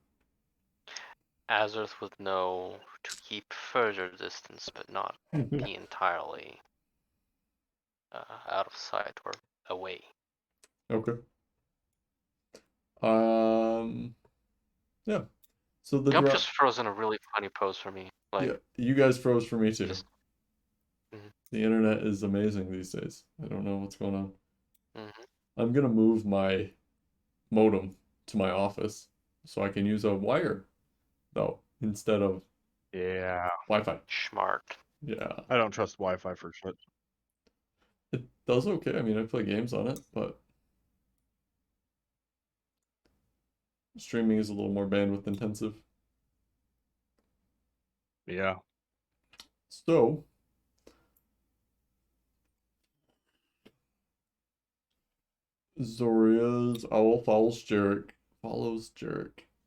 Azurth would know to keep further distance, but not be entirely out of sight or away. Okay. Yeah. So the Gump drow. just froze in a really funny pose for me. Like, Yeah, you guys froze for me too. just. Mhm. The internet is amazing these days. I don't know what's going on. Mhm. I'm gonna move my modem to my office so I can use a wire though instead of Yeah. Wi-Fi. Smart. Yeah, I don't trust Wi-Fi for shit. it does okay. I mean, I play games on it, but streaming is a little more bandwidth intensive. Yeah. So, Zoria's owl follows Jarek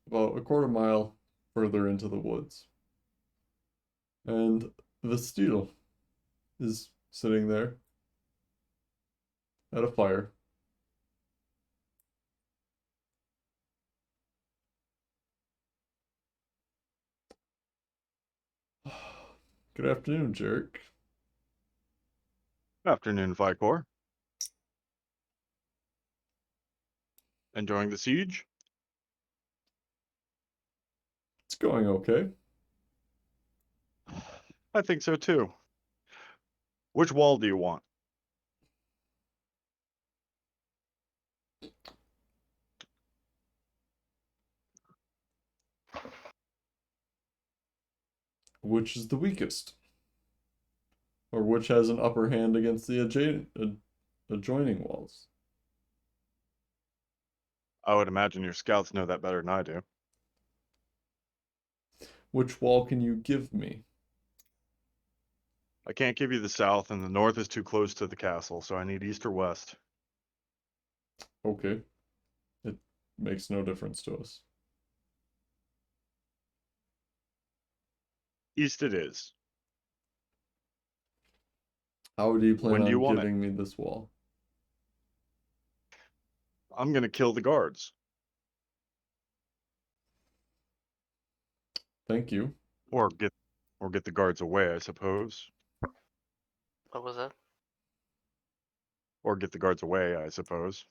about a quarter mile further into the woods. And Vesteel is sitting there at a fire. Good afternoon, Jarek. Afternoon, Vicor. Enjoying the siege? It's going okay. I think so too. Which wall do you want? Which is the weakest? Or which has an upper hand against the adjoining walls? I would imagine your scouts know that better than I do. Which wall can you give me? I can't give you the south, and the north is too close to the castle, so I need east or west. Okay. It makes no difference to us. East it is. How do you plan When do you on want it? giving me this wall? I'm gonna kill the guards. Thank you. Or get the guards away, I suppose. What was that? Or get the guards away, I suppose.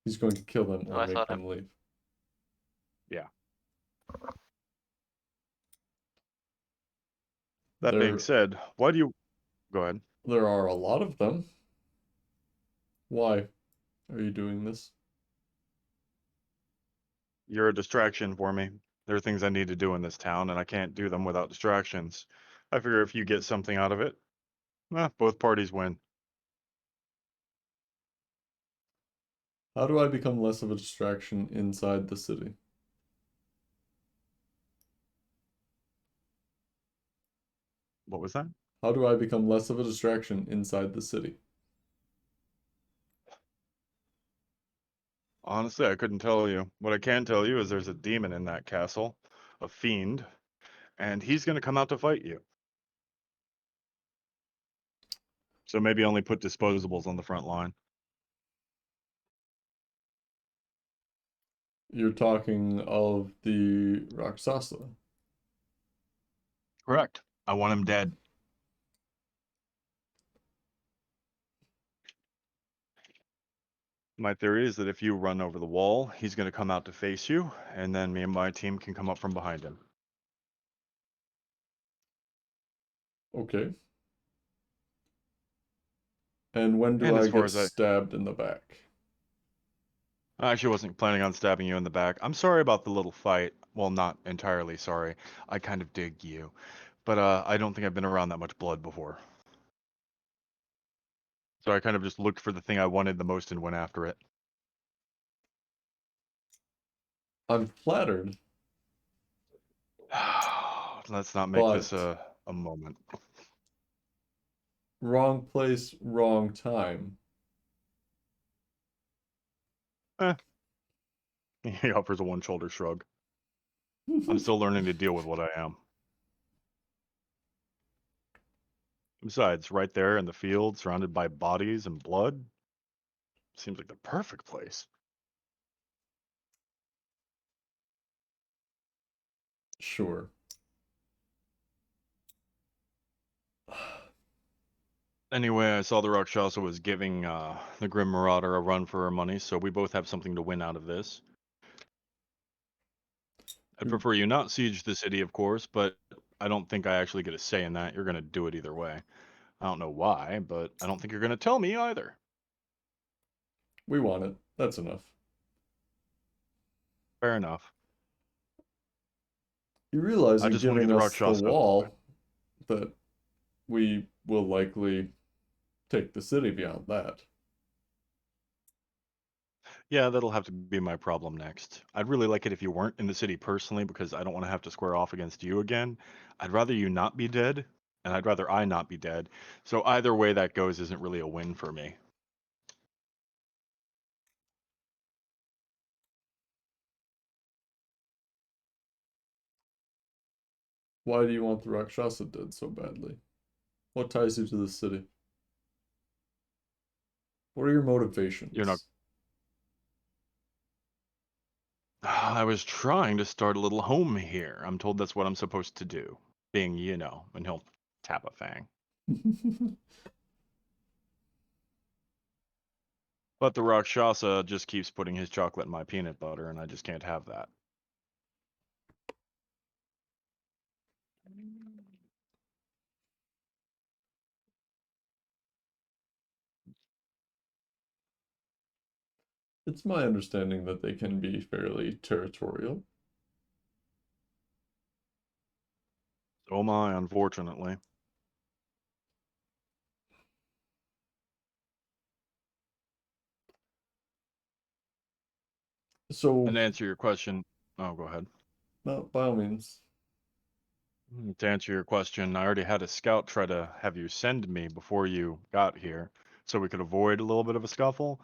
He's going to kill them Oh, or I make thought them leave. Yeah. That being There, said, why do you go ahead? there are a lot of them. Why are you doing this? You're a distraction for me. There are things I need to do in this town, and I can't do them without distractions. I figure if you get something out of it, both parties win. How do I become less of a distraction inside the city? What was that? How do I become less of a distraction inside the city? Honestly, I couldn't tell you. What I can tell you is there's a demon in that castle, a fiend, and he's going to come out to fight you. So maybe only put disposables on the front line. You're talking of the Rakshasa. Correct. I want him dead. My theory is that if you run over the wall, he's going to come out to face you, and then me and my team can come up from behind him. Okay. And when do And I as far get as stabbed in the back? I actually wasn't planning on stabbing you in the back. I'm sorry about the little fight. Well, not entirely sorry. I kind of dig you. But I don't think I've been around that much blood before. So I kind of just looked for the thing I wanted the most and went after it. I'm flattered, Let's not make this but a moment. wrong place, wrong time. Eh. He offers a one-shoulder shrug. I'm still learning to deal with what I am. Besides, right there in the field, surrounded by bodies and blood, seems like the perfect place. Sure. Anyway, I saw the Rakshasa was giving the Grim Marauder a run for her money, so we both have something to win out of this. I'd You- prefer you not siege the city, of course, but I don't think I actually get a say in that. You're going to do it either way. I don't know why, but I don't think you're going to tell me either. We want it. That's enough. Fair enough. You realize I in just want to get giving the us the Rakshasa. wall that we will likely take the city beyond that. Yeah, that'll have to be my problem next. I'd really like it if you weren't in the city personally, because I don't want to have to square off against you again. I'd rather you not be dead, and I'd rather I not be dead. So either way that goes isn't really a win for me. Why do you want the Rakshasa dead so badly? What ties you to the city? What are your You're not. motivations? I was trying to start a little home here. I'm told that's what I'm supposed to do. Being, and he'll tap a fang. But the Rakshasa just keeps putting his chocolate in my peanut butter, and I just can't have that. It's my understanding that they can be fairly territorial. So am I, unfortunately. So, And to answer your question, oh, go ahead. no, by all means. To answer your question, I already had a scout try to have you send me before you got here, so we could avoid a little bit of a scuffle,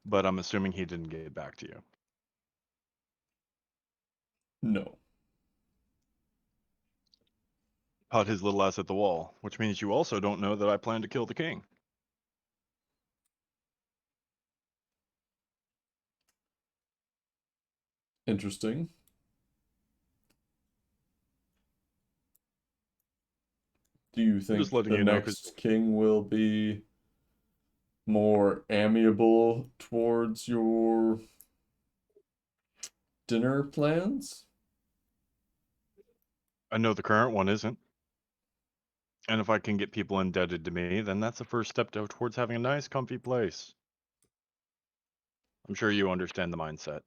but I'm assuming he didn't get back to you. No. Caught his little ass at the wall, which means you also don't know that I plan to kill the king. Interesting. Do you think just letting the you know, 'cause- next king will be more amiable towards your dinner plans? I know the current one isn't. And if I can get people indebted to me, then that's the first step towards having a nice, comfy place. I'm sure you understand the mindset.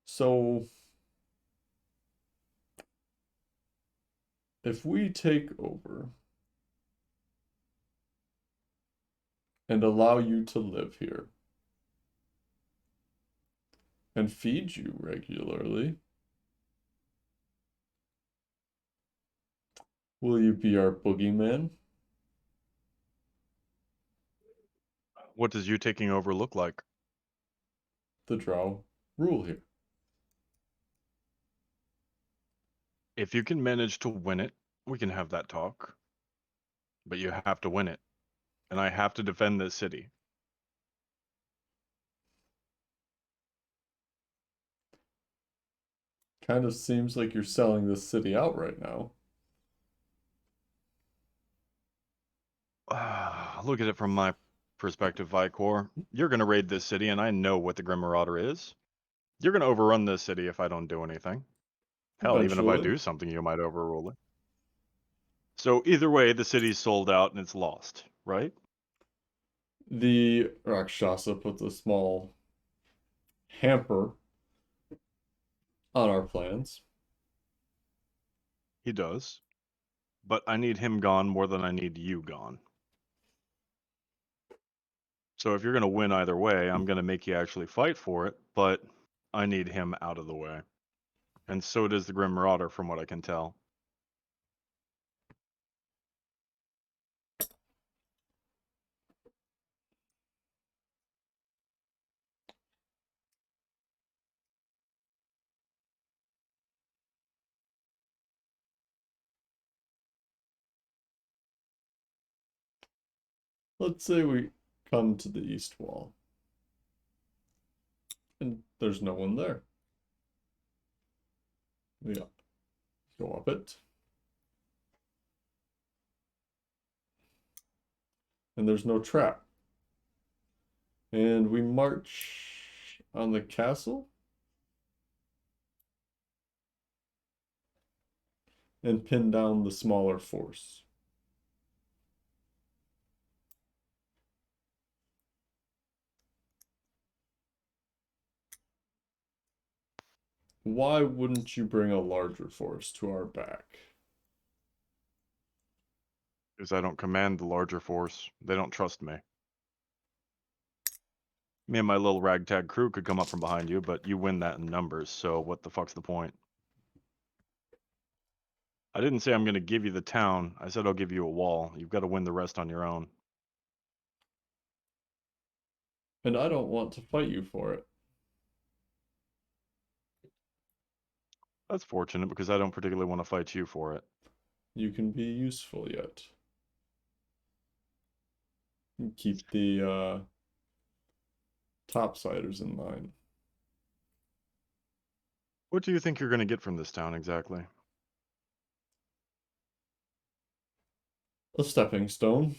So, if we take over and allow you to live here and feed you regularly, will you be our boogeyman? What does you taking over look like? The drow rule here. If you can manage to win it, we can have that talk. But you have to win it. And I have to defend this city. Kind of seems like you're selling this city out right now. Look at it from my perspective, Vicor. You're going to raid this city, and I know what the Grim Marauder is. You're going to overrun this city if I don't do anything. Hell, even if I Eventually. do something, you might overrule it. So either way, the city's sold out and it's lost, right? The Rakshasa puts a small hamper on our plans. He does. But I need him gone more than I need you gone. So if you're going to win either way, I'm going to make you actually fight for it, but I need him out of the way. And so does the Grim Marauder, from what I can tell. Let's say we come to the east wall. And there's no one there. We go up it. And there's no trap. And we march on the castle and pin down the smaller force. Why wouldn't you bring a larger force to our back? Because I don't command the larger force. They don't trust me. Me and my little ragtag crew could come up from behind you, but you win that in numbers, so what the fuck's the point? I didn't say I'm going to give you the town. I said I'll give you a wall. You've got to win the rest on your own. And I don't want to fight you for it. That's fortunate because I don't particularly want to fight you for it. You can be useful yet. Keep the topsiders in mind. What do you think you're going to get from this town exactly? A stepping stone.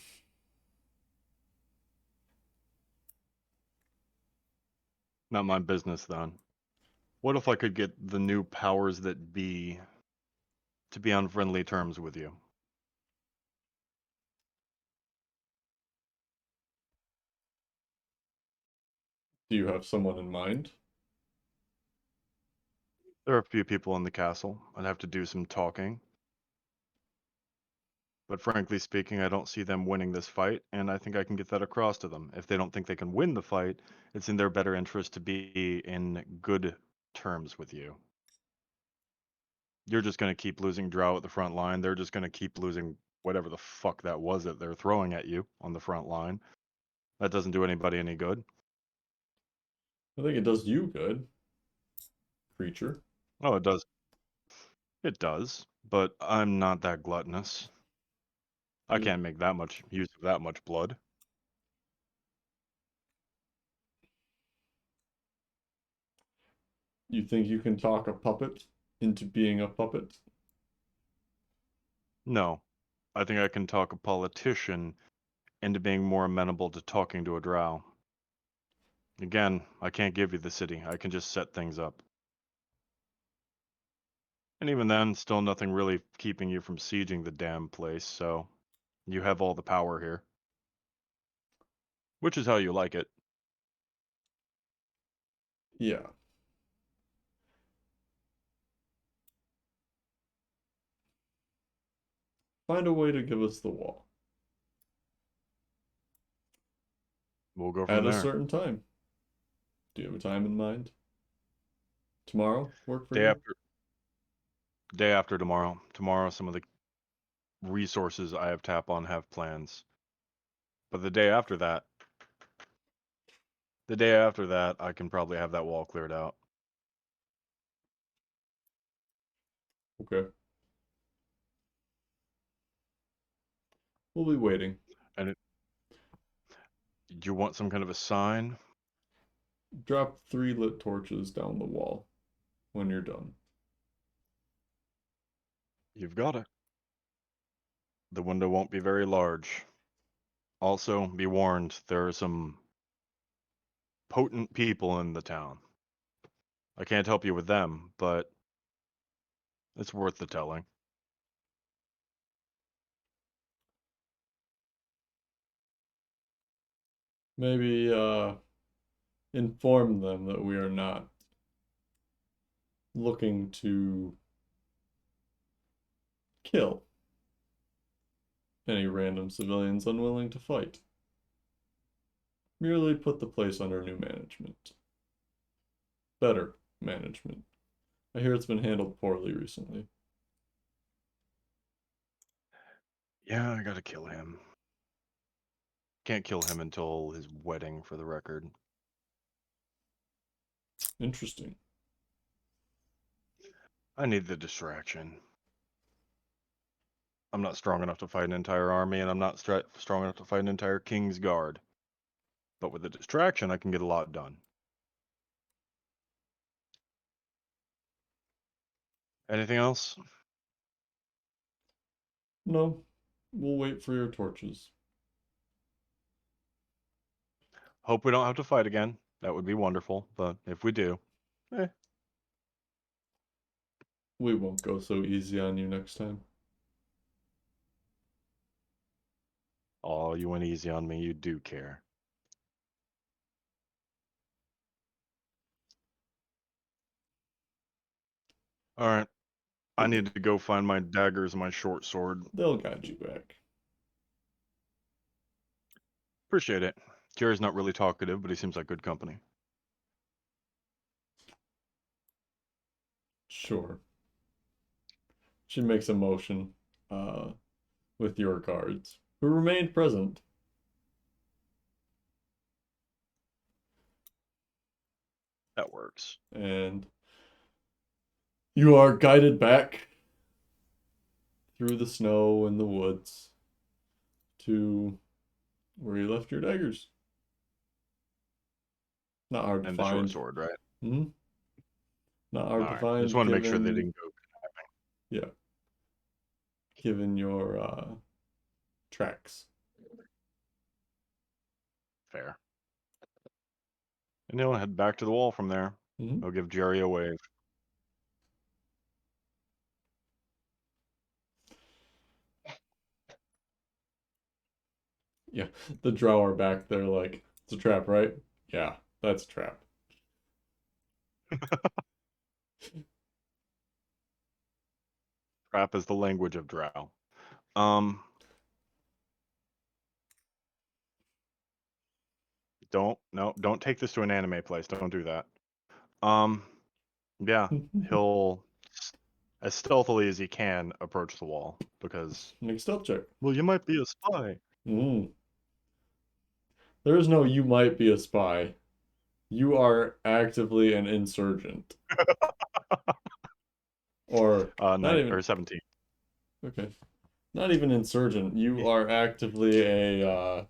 Not my business then. What if I could get the new powers that be to be on friendly terms with you? Do you have someone in mind? There are a few people in the castle. I'd have to do some talking. But frankly speaking, I don't see them winning this fight, and I think I can get that across to them. If they don't think they can win the fight, it's in their better interest to be in good terms with you. You're just going to keep losing Drow at the front line. They're just going to keep losing whatever the fuck that was that they're throwing at you on the front line. That doesn't do anybody any good. I think it does you good. creature. Oh, it does. It does, but I'm not that gluttonous. I You- can't make that much use of that much blood. You think you can talk a puppet into being a puppet? No, I think I can talk a politician into being more amenable to talking to a drow. Again, I can't give you the city. I can just set things up. And even then, still nothing really keeping you from sieging the damn place, so you have all the power here. Which is how you like it. Yeah. Find a way to give us the wall. We'll go At from a there. certain time. Do you have a time in mind? Tomorrow work for Day you? after day after tomorrow. Tomorrow some of the resources I have tap on have plans. But the day after that, I can probably have that wall cleared out. Okay. We'll be waiting. And do you want some kind of a sign? Drop 3 lit torches down the wall when you're done. You've got it. The window won't be very large. Also, be warned, there are some potent people in the town. I can't help you with them, but it's worth the telling. Maybe inform them that we are not looking to kill any random civilians unwilling to fight. Merely put the place under new management. Better management. I hear it's been handled poorly recently. Yeah, I gotta kill him. Can't kill him until his wedding, for the record. Interesting. I need the distraction. I'm not strong enough to fight an entire army, and I'm not strong enough to fight an entire king's guard. But with the distraction, I can get a lot done. Anything else? No, we'll wait for your torches. Hope we don't have to fight again. That would be wonderful, but if we do, We won't go so easy on you next time. oh, you went easy on me. You do care. All right. I need to go find my daggers and my short sword. They'll guide you back. Appreciate it. Jerry's not really talkative, but he seems like good company. Sure. She makes a motion with your guards, who remained present. That works. And you are guided back through the snow and the woods to where you left your daggers. Not hard to And the short find. sword, right? Hmm. Not hard All to right. find Just want to make sure they given didn't go. yeah, given your tracks. Fair. And he'll head back to the wall from there. Mhm. He'll give Jerry a wave. Yeah, the drow are back there like, it's a trap, right? Yeah, that's a trap. Trap is the language of drow. Um, don't take this to an anime place. Don't do that. Um, yeah, he'll as stealthily as he can approach the wall because, Make a stealth check. well, you might be a spy. Mm. There is no you might be a spy. You are actively an insurgent. Or not 9 even or 17. okay. Not even insurgent. You are actively A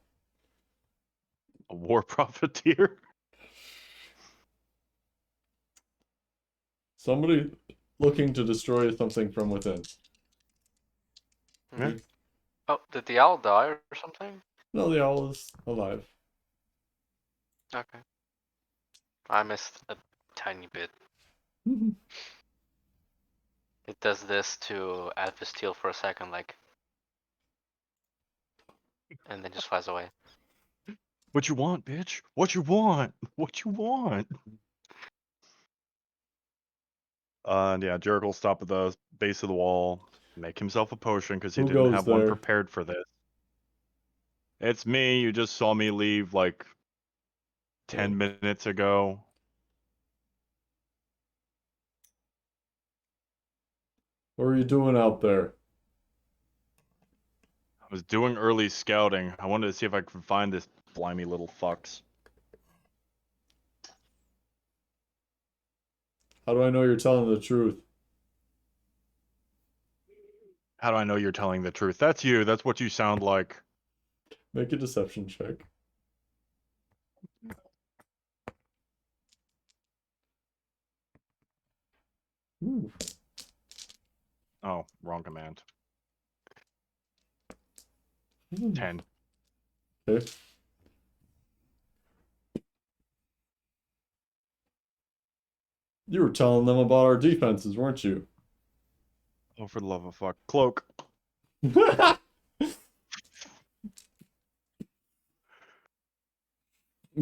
war profiteer. somebody looking to destroy something from within. Yeah. Oh, did the owl die or something? No, the owl is alive. Okay. I missed a tiny bit. It does this to Advisteel for a second, like, and then just flies away. What you want, bitch? What you want? What you want? And yeah, Jericho will stop at the base of the wall, make himself a potion because he Who didn't goes have one there? prepared for this. It's me. You just saw me leave like 10 minutes ago. What are you doing out there? I was doing early scouting. I wanted to see if I could find this slimy little fucks. How do I know you're telling the truth? How do I know you're telling the truth? That's you. That's what you sound like. Make a deception check. Ooh. Oh, wrong command. 10. Okay. You were telling them about our defenses, weren't you? Oh, for the love of fuck. Cloak.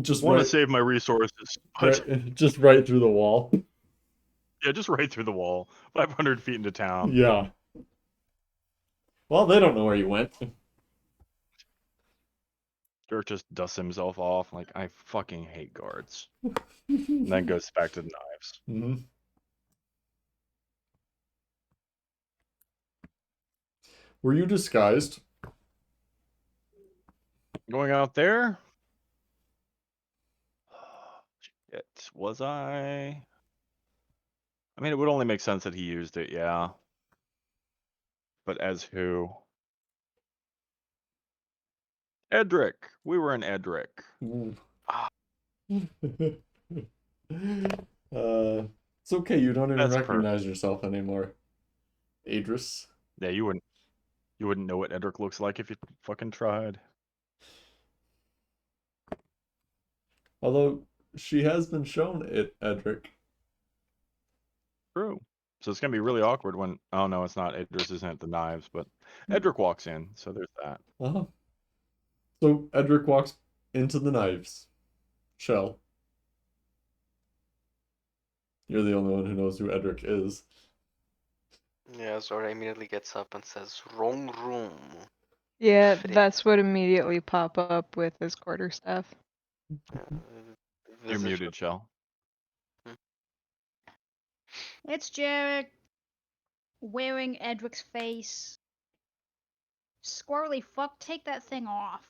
Just Want to right, save my resources. But just right through the wall. yeah, just right through the wall. 500 feet into town. Yeah. Well, they don't know where you went. Dirk just dusts himself off. Like, I fucking hate guards. And then goes back to the knives. Mm-hmm. Were you disguised? Going out there? Shit, was I? I mean, it would only make sense that he used it, yeah. But as who? Edric. We were in Edric. Ah, It's okay, you don't even That's recognize yourself anymore. Adris. Yeah, you wouldn't know what Edric looks like if you fucking tried. Although she has been shown it, Edric. True. So it's gonna be really awkward when oh no, it's not. Idris isn't at the knives, but Edric walks in, so there's that. Uh-huh. So Edric walks into the knives. Shell. You're the only one who knows who Edric is. yeah, Zora immediately gets up and says, "Wrong room." Yeah, Frick. that's what immediately pop up with his quarterstaff. Uh, You're visitor- muted, Shell. It's Jarek wearing Edric's face. Squirrely fuck, take that thing off.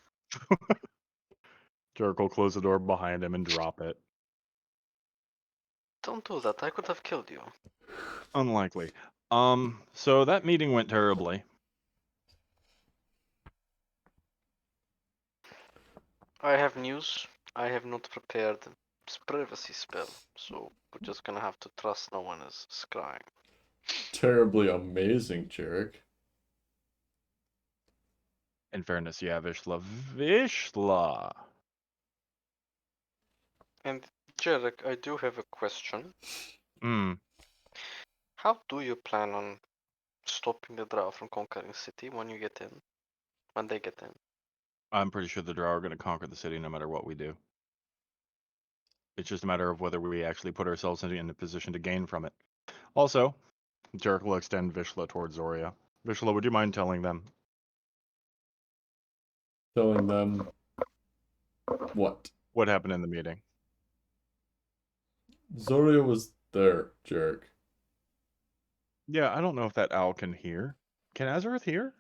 Jericho will close the door behind him and drop it. Don't do that. I could have killed you. Unlikely. So that meeting went terribly. I have news. I have not prepared privacy spell, so we're just gonna have to trust no one is scrying. Terribly amazing, Jarek. In fairness, yeah, Vishla. Vishla. And Jarek, I do have a question. Hmm. How do you plan on stopping the Drow from conquering city when you get in? When they get in? I'm pretty sure the Drow are gonna conquer the city no matter what we do. It's just a matter of whether we actually put ourselves in a position to gain from it. Also, Jarek will extend Vishla towards Zoria. Vishla, would you mind telling them? Telling them what? What happened in the meeting? Zoria was there, Jarek. Yeah, I don't know if that owl can hear. Can Azareth hear?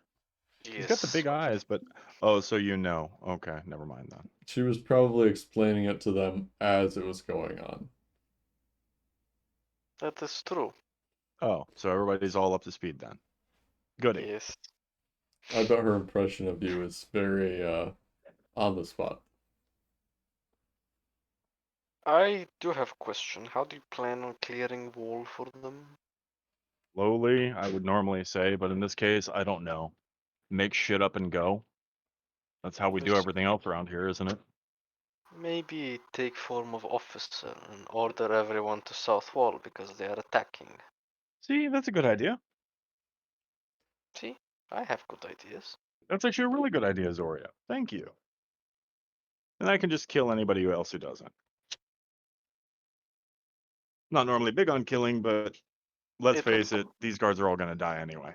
He's got the Yes. big eyes, but oh, so you know. Okay, never mind then. She was probably explaining it to them as it was going on. That is true. Oh, so everybody's all up to speed then. Goody. Yes. I bet her impression of you is very on the spot. I do have a question. How do you plan on clearing wall for them? Slowly, I would normally say, but in this case, I don't know. Make shit up and go. That's how we do This everything else around here, isn't it? maybe take form of officer and order everyone to South Wall because they are attacking. See, that's a good idea. See, I have good ideas. That's actually a really good idea, Zoria. Thank you. And I can just kill anybody else who doesn't. Not normally big on killing, but let's It would face it, these guards are all going to die anyway.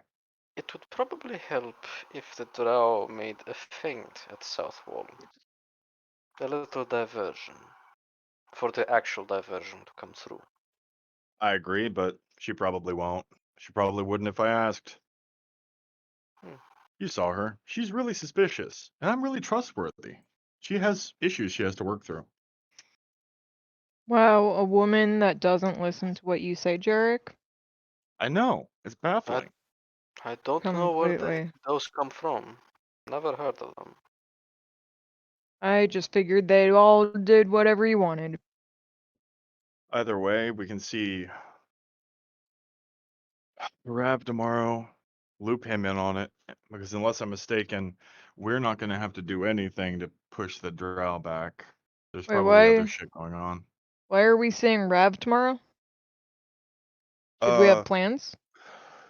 it would probably help if the drow made a feint at South Wall. A little diversion. For the actual diversion to come through. I agree, but she probably won't. She probably wouldn't if I asked. Hmm. You saw her. She's really suspicious, and I'm really trustworthy. She has issues she has to work through. Wow, a woman that doesn't listen to what you say, Jarek? I know. It's baffling. I don't know where Completely. those come from. Never heard of them. I just figured they all did whatever you wanted. Either way, we can see Rav tomorrow, loop him in on it, because unless I'm mistaken, we're not going to have to do anything to push the drow back. There's Wait, probably other why? shit going on. Why are we seeing Rav tomorrow? Did we have plans?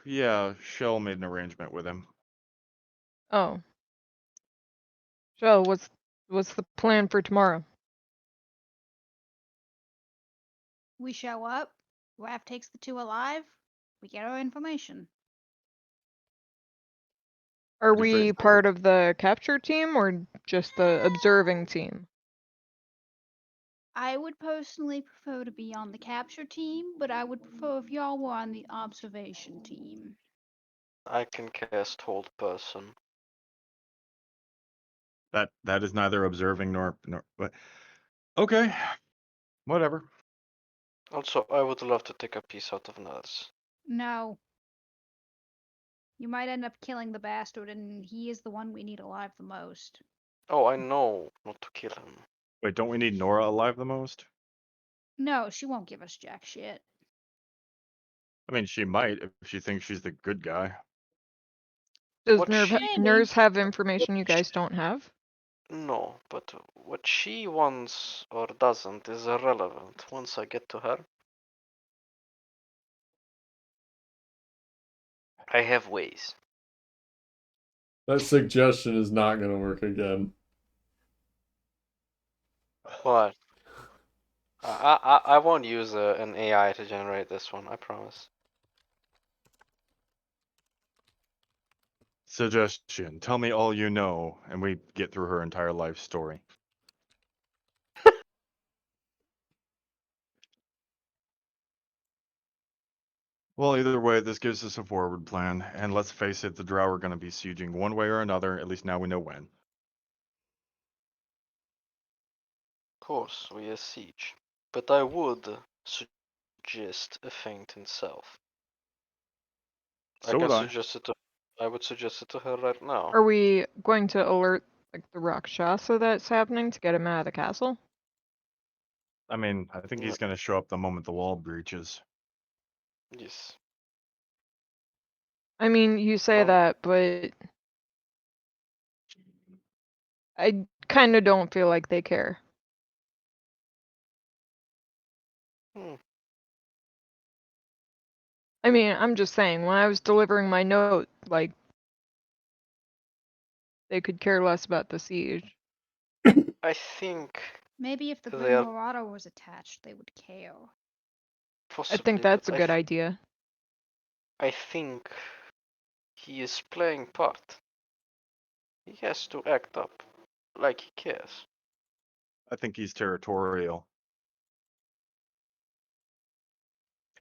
Yeah, Shell made an arrangement with him. Oh. So, what's the plan for tomorrow? We show up, Raph takes the two alive, we get our information. Are Pretty we straightforward. part of the capture team or just the observing team? I would personally prefer to be on the capture team, but I would prefer if y'all were on the observation team. I can cast Hold Person. That is neither observing nor but okay, whatever. Also, I would love to take a piece out of Naz. No. You might end up killing the bastard, and he is the one we need alive the most. Oh, I know not to kill him. Wait, don't we need Nora alive the most? No, she won't give us jack shit. I mean, she might if she thinks she's the good guy. Does What she Maybe. Nurse have information you guys don't have? No, but what she wants or doesn't is irrelevant once I get to her. I have ways. That suggestion is not going to work again. What? I won't use an AI to generate this one, I promise. Suggestion: tell me all you know, and we get through her entire life story. Well, either way, this gives us a forward plan, and let's face it, the drow are going to be sieging one way or another. At least now we know when. Of course, we are siege. But I would suggest a feint in south. So would I. I would suggest it to her right now. Are we going to alert like the Rakshasa that's happening to get him out of the castle? I mean, I think he's Yeah, going to show up the moment the wall breaches. yes. I mean, you say No. that, but I kind of don't feel like they care. Hmm. I mean, I'm just saying, when I was delivering my note, like, they could care less about the siege. I think Maybe if the they Grim are Marauder was attached, they would care. I think possibly, that's a but good idea. I think he is playing part. He has to act up like he cares. I think he's territorial.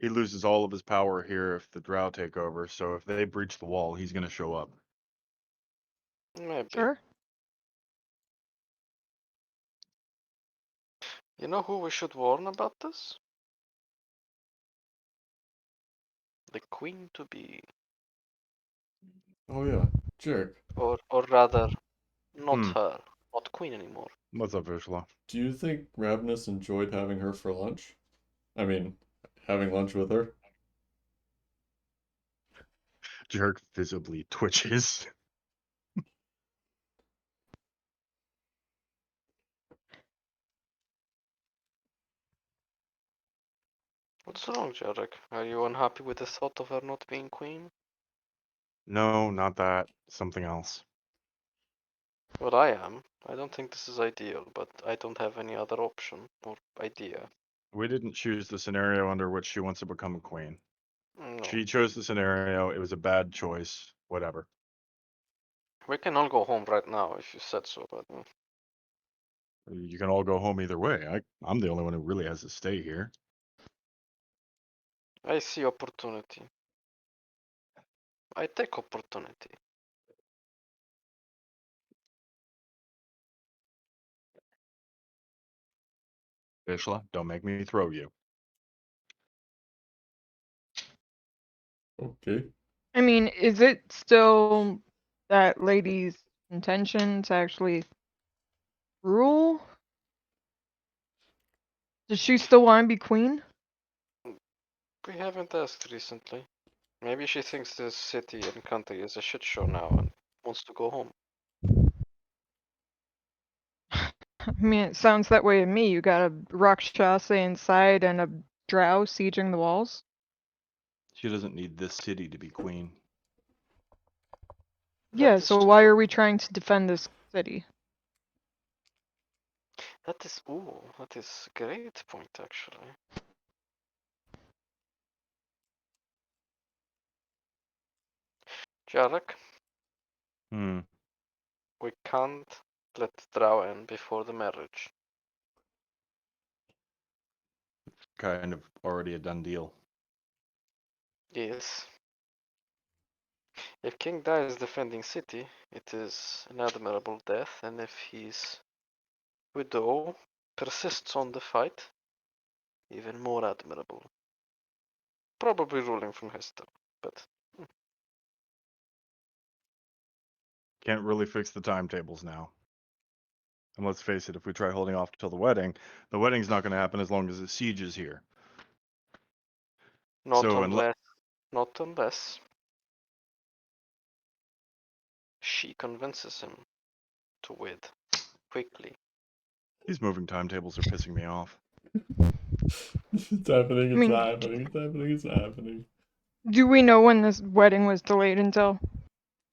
He loses all of his power here if the drow take over, so if they breach the wall, he's going to show up. Maybe. Sure. You know who we should warn about this? the queen to be, Oh yeah, jerk. or rather, not Hmm. her, not queen anymore. What's up, Vishla? Do you think Ravnus enjoyed having her for lunch? I mean, having lunch with her? Jerk visibly twitches. What's wrong, Jarek? Are you unhappy with the thought of her not being queen? No, not that. Something else. Well, I am. I don't think this is ideal, but I don't have any other option or idea. We didn't choose the scenario under which she wants to become a queen. No. She chose the scenario. It was a bad choice. Whatever. We can all go home right now if you said so, but You can all go home either way. I'm the only one who really has to stay here. I see opportunity. I take opportunity. Vishla, don't make me throw you. Okay. I mean, is it still that lady's intention to actually rule? Does she still want to be queen? We haven't asked recently. Maybe she thinks this city and country is a shit show now and wants to go home. I mean, it sounds that way to me. You got a Rakshasa inside and a drow sieging the walls. She doesn't need this city to be queen. Yeah, That is so why true. are we trying to defend this city? That is a great point actually. Jarek, Hmm. we can't let Drow in before the marriage. Kind of already a done deal. Yes. If King dies defending city, it is an admirable death, and if his widow persists on the fight, even more admirable. Probably ruling from Hester, but Can't really fix the timetables now. And let's face it, if we try holding off till the wedding's not going to happen as long as the siege is here. not So unless she convinces him to wed quickly. these moving timetables are pissing me off. It's happening, I it's mean, happening, it's happening, it's happening. do we know when this wedding was delayed until?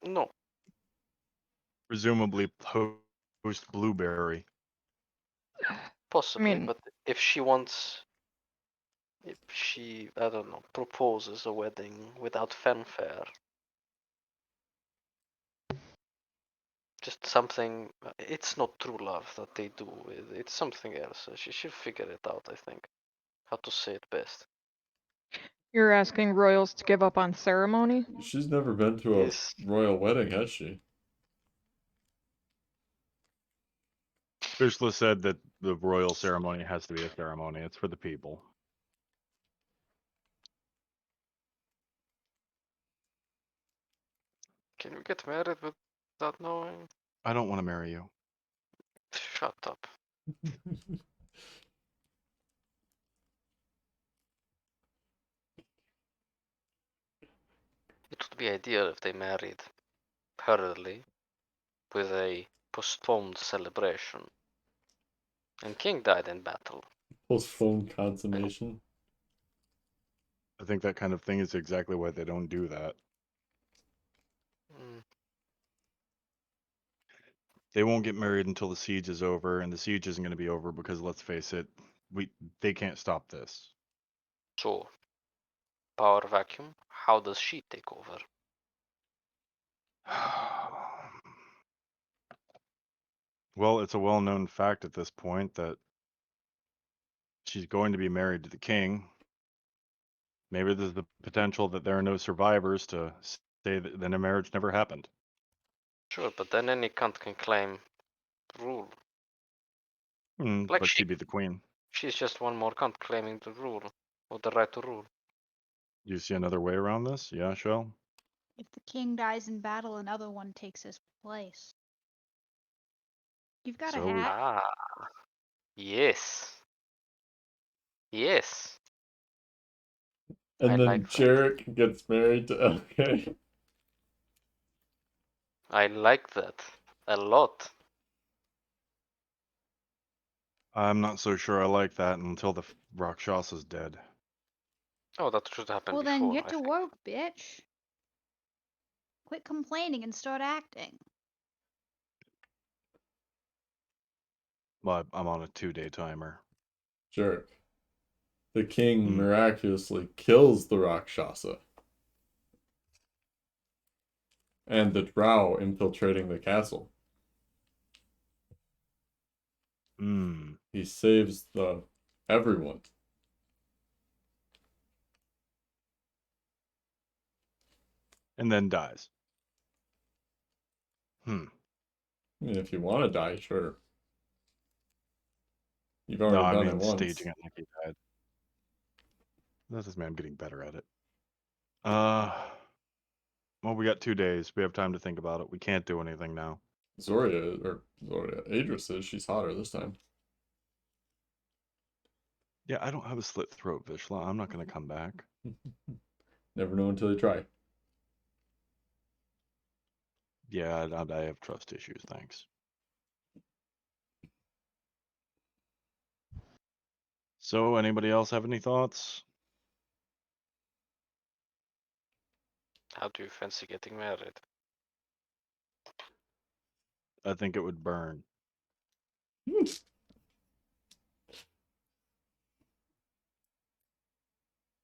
No, Presumably post Blueberry. possibly, mean- but if she, I don't know, proposes a wedding without fanfare, just something, it's not true love that they do, it's something else. She should figure it out, I think, how to say it best. You're asking royals to give up on ceremony? She's never been to a Yes. royal wedding, has she? Fishla said that the royal ceremony has to be a ceremony. It's for the people. Can you get married without knowing? I don't want to marry you. Shut up. It would be ideal if they married hurriedly with a postponed celebration. And King died in battle. Postponed consummation. I think that kind of thing is exactly why they don't do that. Mm, They won't get married until the siege is over, and the siege isn't going to be over because let's face it, they can't stop this. so, power vacuum, how does she take over? Well, it's a well-known fact at this point that she's going to be married to the king. Maybe there's the potential that there are no survivors to say that then a marriage never happened. Sure, but then any cunt can claim rule. Like But she'd be the queen. she's just one more cunt claiming the rule, or the right to rule. You see another way around this? Yeah, Shell? If the king dies in battle, another one takes his place. You've got a So we- hat. Ah, yes. Yes. And I then like that. Jarek gets married to LK. I like that a lot. I'm not so sure I like that until the Rakshasa's dead. Oh, that should happen Well, before, then get I to think. work, bitch. Quit complaining and start acting. But I'm on a 2-day timer. Jarek. The king Hmm. miraculously kills the Rakshasa. And the drow infiltrating the castle. Hmm. He saves the everyone. And then dies. I mean, if you want to die, sure. You've No, already I done it mean once. staging it like he died. That doesn't mean I'm getting better at it. Well, we got 2 days. We have time to think about it. We can't do anything now. Zoria, Adris is. She's hotter this time. Yeah, I don't have a slit throat, Vishla. I'm not going to come back. Never know until you try. Yeah, I have trust issues, thanks. So, anybody else have any thoughts? How do you fancy getting married? I think it would burn.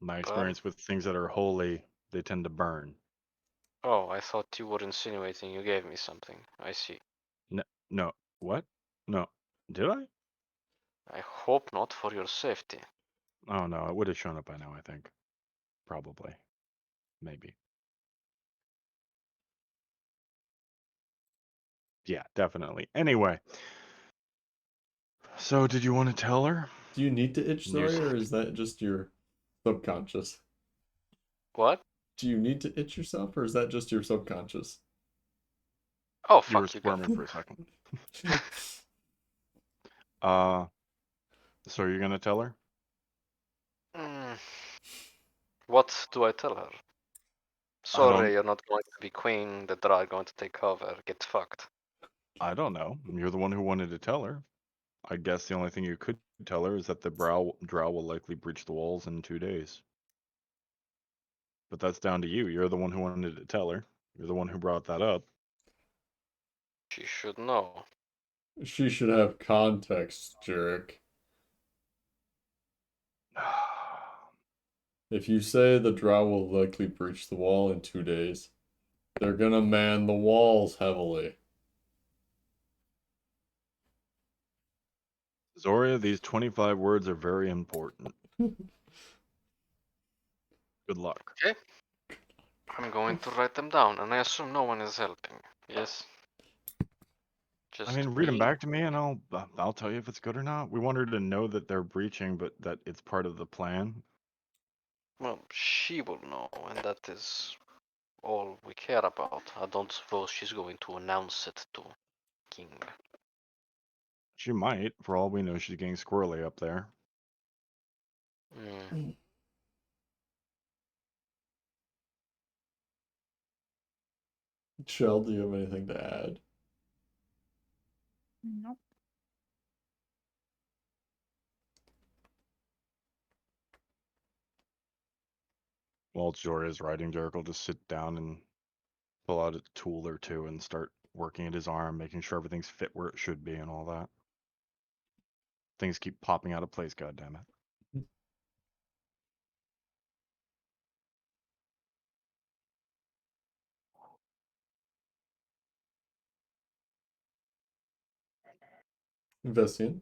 My Burn? experience with things that are holy, they tend to burn. Oh, I thought you were insinuating you gave me something. I see. No, what? No, did I? I hope not for your safety. Oh no, it would have shown up by now, I think. Probably. Maybe. Yeah, definitely. Anyway. So, did you want to tell her? Do you need to itch, News. Zoria, or is that just your subconscious? What? Do you need to itch yourself, or is that just your subconscious? Oh, You were fuck, you go. squirming for a second. So you're gonna tell her? Mm, what do I tell her? I Sorry, don't you're not going to be queen. The Dra are going to take over. Get fucked. I don't know. You're the one who wanted to tell her. I guess the only thing you could tell her is that the drow will likely breach the walls in 2 days. But that's down to you. You're the one who wanted to tell her. You're the one who brought that up. She should know. She should have context, Jarek. If you say the drow will likely breach the wall in 2 days, they're gonna man the walls heavily. Zoria, these 25 words are very important. Good luck. Okay. I'm going to write them down, and I assume no one is helping. Yes. I Just mean, read them me. back to me, and I'll tell you if it's good or not. We want her to know that they're breaching, but that it's part of the plan. Well, she will know, and that is all we care about. I don't suppose she's going to announce it to King. She might. For all we know, she's getting squirrely up there. Mm. Shell, do you have anything to add? Nope. While Zoria's writing, Derek will just sit down and pull out a tool or two and start working at his arm, making sure everything's fit where it should be and all that. Things keep popping out of place, goddammit. Vestian,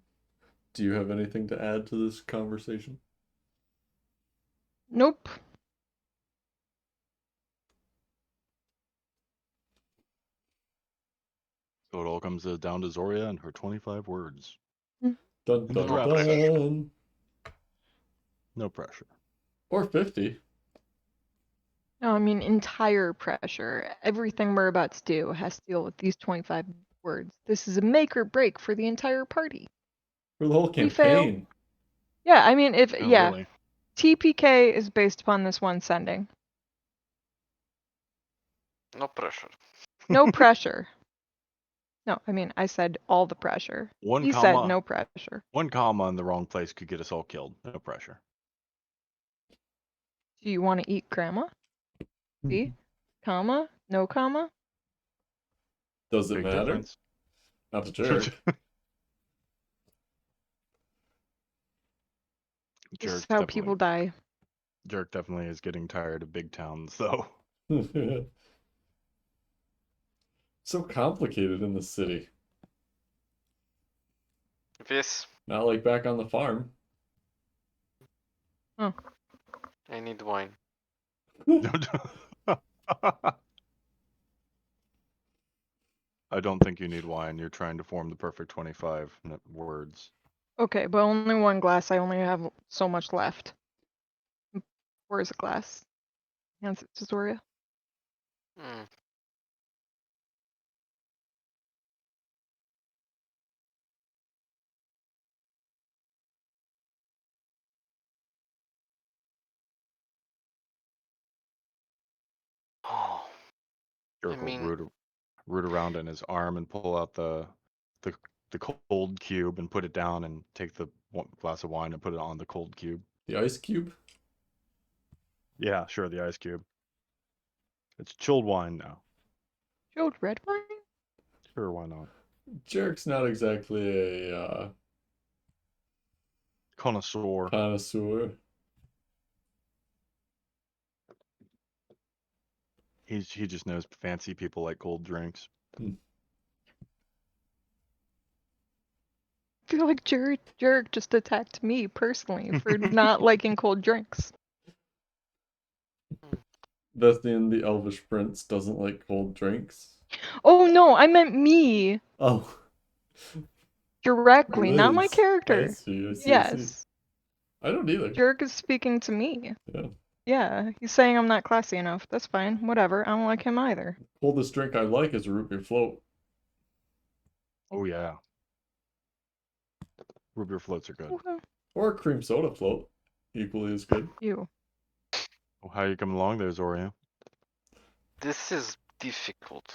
do you have anything to add to this conversation? Nope. So it all comes down to Zoria and her 25 words. Dun And the dun draft pressure. dun. No pressure. Or 50. No, I mean entire pressure. Everything we're about to do has to deal with these 25 words. This is a make or break for the entire party. For the whole We fail. campaign. Yeah, I mean, if Oh, yeah, really? TPK is based upon this one sending. No pressure. No pressure. No, I mean, I said all the pressure. One He said comma. no pressure. One comma in the wrong place could get us all killed. No pressure. Do you want to eat grandma? See? Comma? No comma? Does it Big matter? difference. Not the jerk. This is Jerk how definitely. people die. Jerk definitely is getting tired of big towns, though. So complicated in the city. Yes, Not like back on the farm. I need wine. I don't think you need wine. You're trying to form the perfect 25 words. Okay, but only one glass. I only have so much left. Where's a glass? Hands it to Zoria. Hmm. Oh, Jerk will mean- root around in his arm and pull out the cold cube and put it down and take the glass of wine and put it on the cold cube. The ice cube? Yeah, sure, the ice cube. It's chilled wine now. Chilled red wine? Sure, why not? Jerk's not exactly a Connoisseur. connoisseur. He just knows fancy people like cold drinks. I feel like Jerk just attacked me personally for not liking cold drinks. Vestian, the Elvish prince, doesn't like cold drinks. Oh no, I meant me Oh. directly, not my Liz. character. I see, I see. Yes, I don't either. Jerk is speaking to me. Yeah. Yeah, he's saying I'm not classy enough. That's fine. Whatever. I don't like him either. Coldest drink I like is a root beer float. Oh yeah. Root beer floats are good. Okay. Or a cream soda float. Equally as good. You. Well, how you coming along there, Zoria? This is difficult.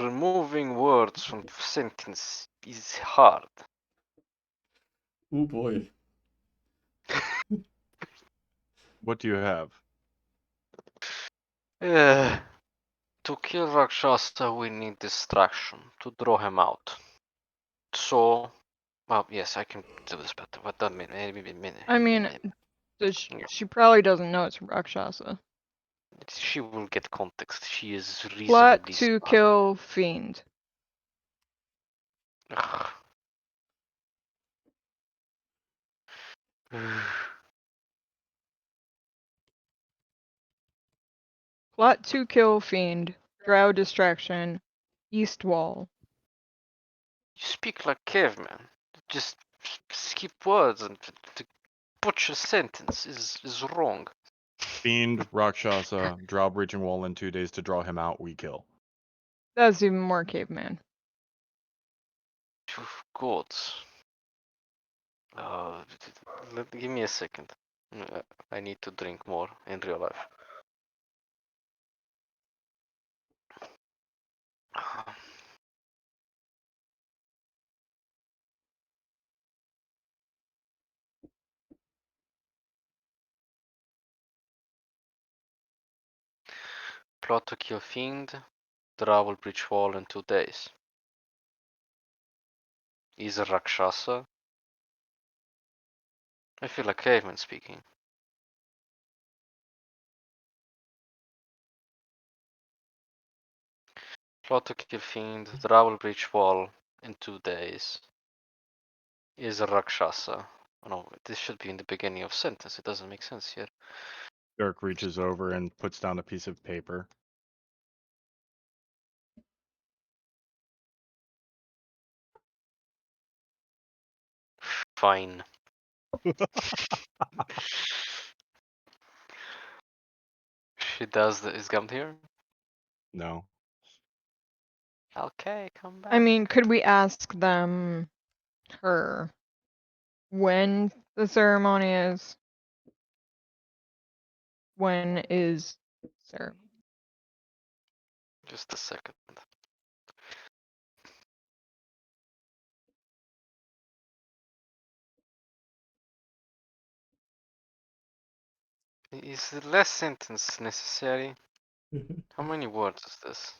Removing words from sentence is hard. Oh boy. What do you have? To kill Rakshasa, we need distraction to draw him out. So, well, yes, I can do this better. What that mean? I mean, she probably doesn't know it's Rakshasa. She will get context. She is Plot reasonably to smart. kill Fiend. Ugh. Plot to kill Fiend. Drow distraction. East wall. You speak like caveman. Just skip words and to butcher sentence is wrong. Fiend, Rakshasa, drow breaching wall in 2 days to draw him out, we kill. That's even more caveman. Gods. Give me a second. I need to drink more in real life. Plot to kill Fiend. Drow will breach wall in 2 days. Is a Rakshasa? I feel like caveman speaking. Plot to kill Fiend. Drow will breach wall in 2 days. Is a Rakshasa. Oh, no, this should be in the beginning of sentence. It doesn't make sense here. Dirk reaches over and puts down a piece of paper. Fine. She does the is Gummed here? No. Okay, come back. I mean, could we ask them, her, when the ceremony is? When is ceremony? Just a second. Is the last sentence necessary? How many words is this?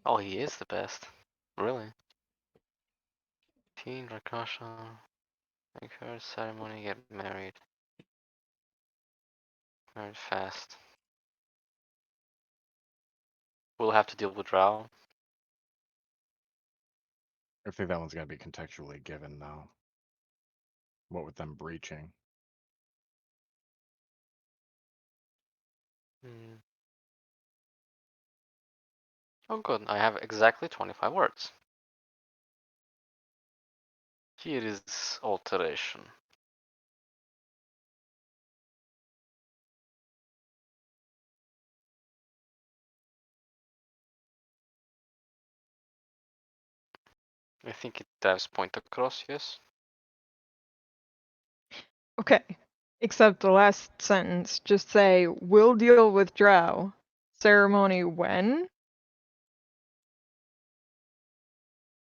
Oh, he is the best. Really? Teen Rakasha. Make her ceremony, get married. Married fast. We'll have to deal with Drow. I think that one's gonna be contextually given though. What with them breaching? Hmm. Oh good, I have exactly 25 words. Here is alteration. I think it drives point across, yes? Okay. Except the last sentence, just say, we'll deal with Drow. Ceremony when?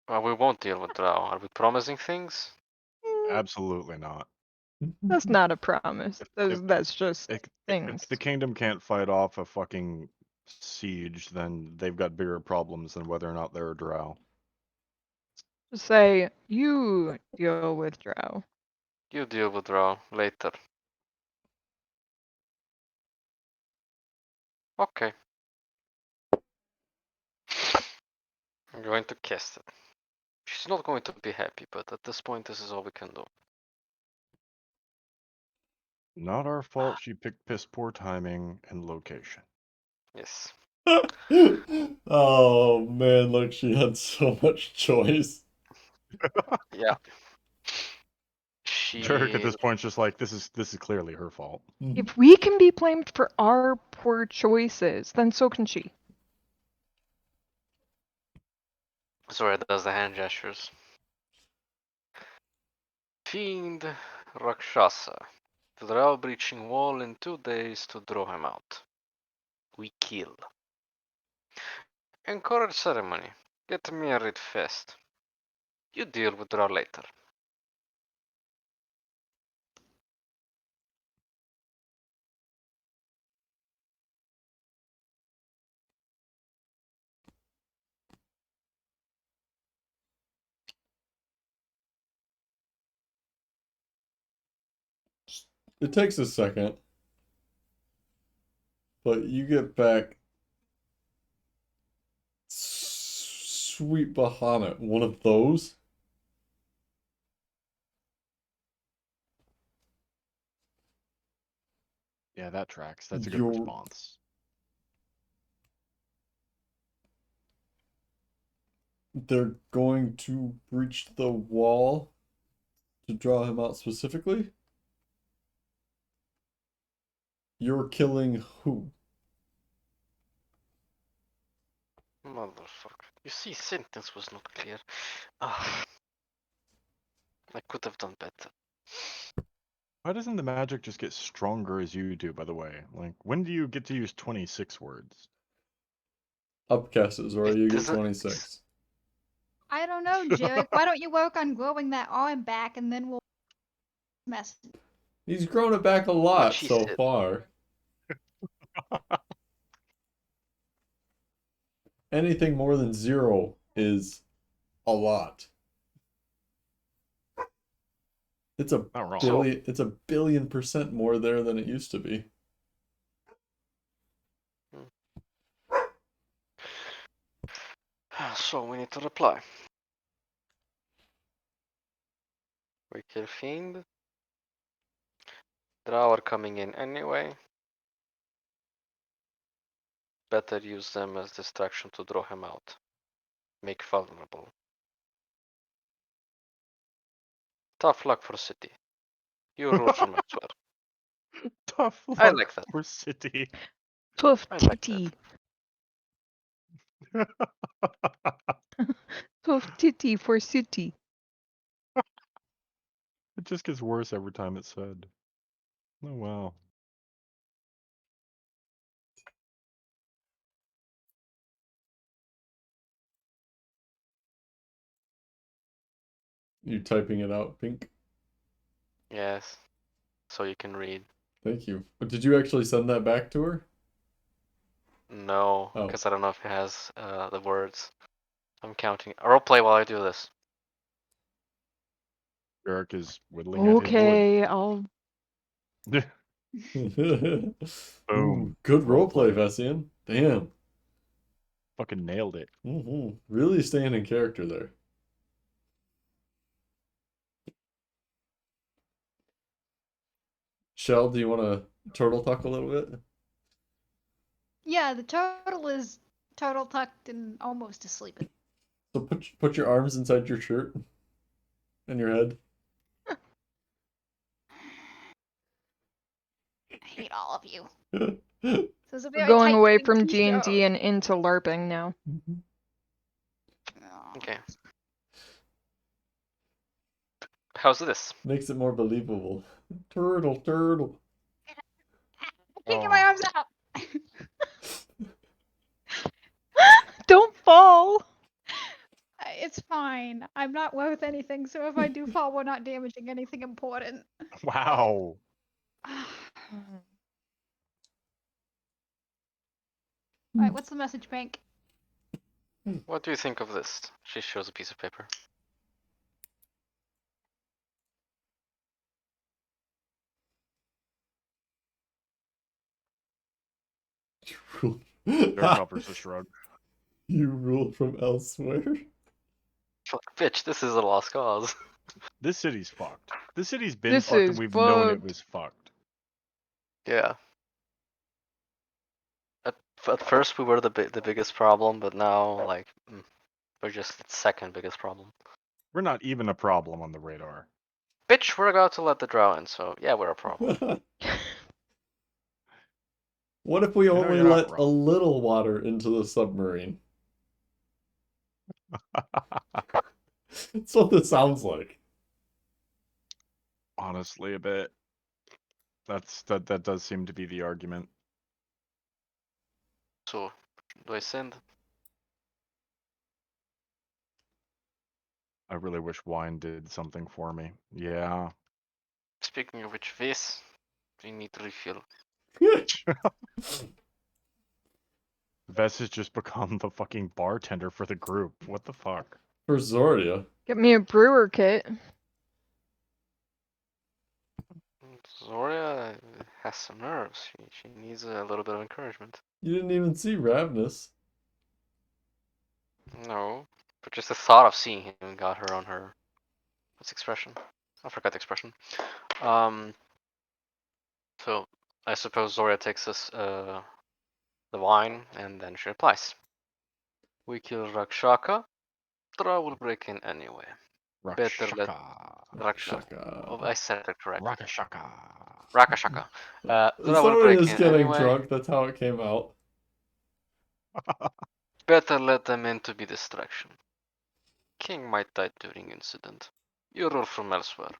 Well, we won't deal with Drow. Are we promising things? Absolutely not. That's not a promise. If That's just if things. the kingdom can't fight off a fucking siege, then they've got bigger problems than whether or not they're a drow. Just say, you deal with Drow. You deal with Drow later. Okay. I'm going to cast it. She's not going to be happy, but at this point, this is all we can do. Not our fault she picked piss poor timing and location. Yes. Oh man, look, she had so much choice. Yeah. Derek at She. this point just like this is clearly her fault. If we can be blamed for our poor choices, then so can she. Sorry, does the hand gestures. Fiend Rakshasa. The Drow breaching wall in 2 days to draw him out. We kill. Encourage ceremony. Get married fast. You deal with Drow later. It takes a second, but you get back sweet Bahamut, one of those. Yeah, that tracks. That's a good You're response. they're going to breach the wall to draw him out specifically. You're killing who? Motherfucker. You see, sentence was not clear. Ah, I could have done better. Why doesn't the magic just get stronger as you do, by the way? Like, when do you get to use 26 words? Upcast is where It you get doesn't. 26. I don't know, Jarek. Why don't you work on growing that arm back and then we'll mess. He's grown it back a What lot she so said. far. Anything more than 0 is a lot. It's a Not wrong. So, it's a billion% more there than it used to be. so we need to reply. We kill Fiend. Drow are coming in anyway. Better use them as distraction to draw him out. Make vulnerable. Tough luck for city. You rule from elsewhere. Tough luck I like that. for city. Tough I like titty. It Tough titty for city. just gets worse every time it's said. Oh wow. You typing it out, Pink? Yes. So you can read. Thank you. But did you actually send that back to her? No, Oh. because I don't know if it has the words. I'm counting. I'll play while I do this. Eric is whittling at his Okay, I'll. wood. Ooh, Boom. good roleplay, Roleplay. Vessian. Damn. Fucking nailed it. Really staying in character there. Shell, do you want to turtle talk a little bit? Yeah, the turtle is total tucked and almost asleep. So put your arms inside your shirt and your head. I hate all of you. Mhm. This is a We're very going away tight-fitting from t-shirt. D&D and into LARPing now. Oh. Okay. How's this? Makes it more believable. Turtle, turtle. Kicking my arms out. Don't fall! It's fine. I'm not worth anything, so if I do fall, we're not damaging anything important. Wow. Alright, what's the message, Pink? What do you think of this? She shows a piece of paper. Eric offers a shrug. You rule from elsewhere. Bitch, this is a lost cause. This city's fucked. This city's been This fucked is and we've known it fucked. was fucked. Yeah. At first we were the biggest problem, but now like we're just the second biggest problem. We're not even a problem on the radar. Bitch, we're about to let the drow in, so yeah, we're a problem. What if we I know only you're not let a wrong. little water into the submarine? That's what this sounds like. Honestly, a bit. That does seem to be the argument. So, do I send? I really wish wine did something for me. Yeah. Speaking of which, this we need to refill. Vess has just become the fucking bartender for the group. What the fuck? For Zoria. Get me a brewer kit. Zoria has some nerves. She needs a little bit of encouragement. You didn't even see Ravnus. No, but just the thought of seeing him got her on her. What's the expression? I forgot the expression. So I suppose Zoria takes us the wine and then she replies. We kill Rakshaka. Drow will break in anyway. Better let Shaka. Oh, I said it correctly. Rakashaka. Rakashaka. Drow will Somebody break is in getting anyway. drunk. That's how it came out. Better let them in to be distraction. King might die during incident. You rule from elsewhere.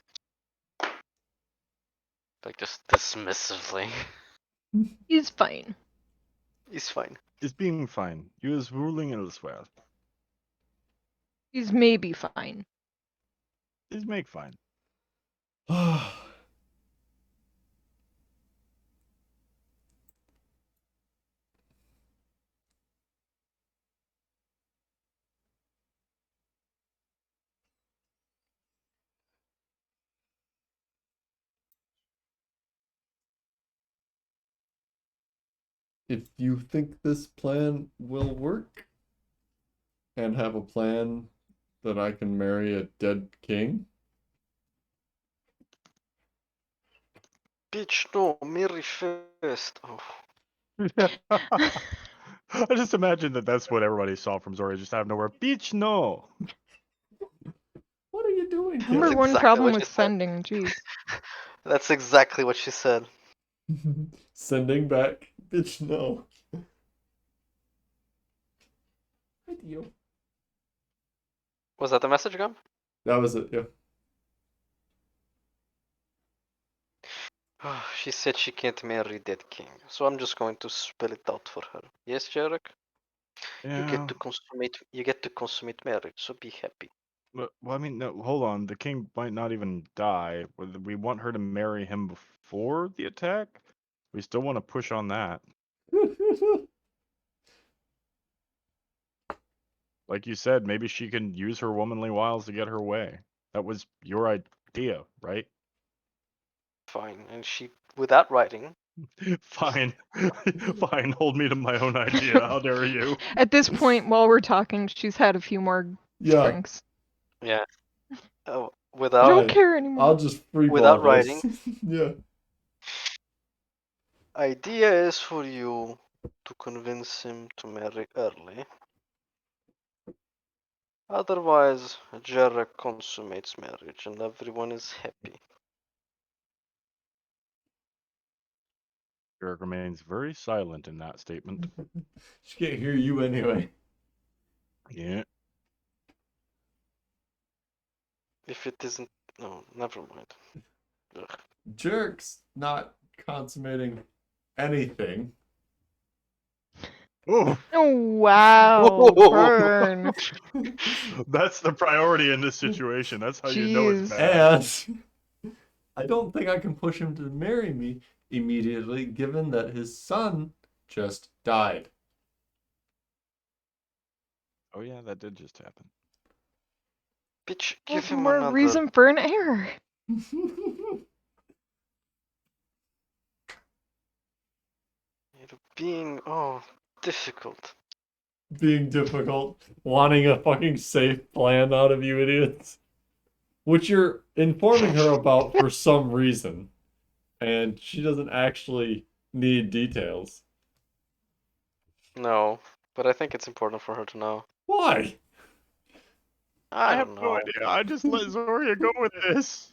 Like just dismissively. He's fine. He's fine. Is being fine. You is ruling elsewhere. He's maybe fine. Is make fine. If you think this plan will work and have a plan that I can marry a dead king, Bitch, no, Mary first. Oh. I just imagine that's what everybody saw from Zora, just out of nowhere. Beach, no. what are you you doing, Number kid? one exactly problem what with she said. sending. Jeez. That's exactly what she said. Sending back? Bitch, no. Idea. Was that the message, Gum? That was it, yeah. She said she can't marry that king, so I'm just going to spell it out for her. Yes, Jarek? Yeah. You get to consummate marriage, so be happy. Well, I mean, no, hold on. The king might not even die. We want her to marry him before the attack. We still want to push on that. Like you said, maybe she can use her womanly wiles to get her way. That was your idea, right? Fine. And she, without writing, Fine. Fine. Hold me to my own idea. How dare you? At this point, while we're talking, she's had a few more Yeah, drinks. yeah, I don't without Fine. care anymore. I'll just free Without ball this. writing. Yeah. idea is for you to convince him to marry early. Otherwise, Jarek consummates marriage and everyone is happy. Eric remains very silent in that statement. She can't hear you anyway. Yeah. If it isn't, no, never mind. Ugh. Jerk's not consummating anything. Oh, Oh wow, burn. that's the priority in this situation. That's how you know it's Jeez. bad. And I don't think I can push him to marry me immediately, given that his son just died. Oh yeah, that did just happen. Bitch, Well, give him more another. reason for an error. You're being difficult. Being difficult, wanting a fucking safe plan out of you idiots. Which you're informing her about for some reason. And she doesn't actually need details. No, but I think it's important for her to know. Why? I have don't no know. idea. I just let Zoria go with this.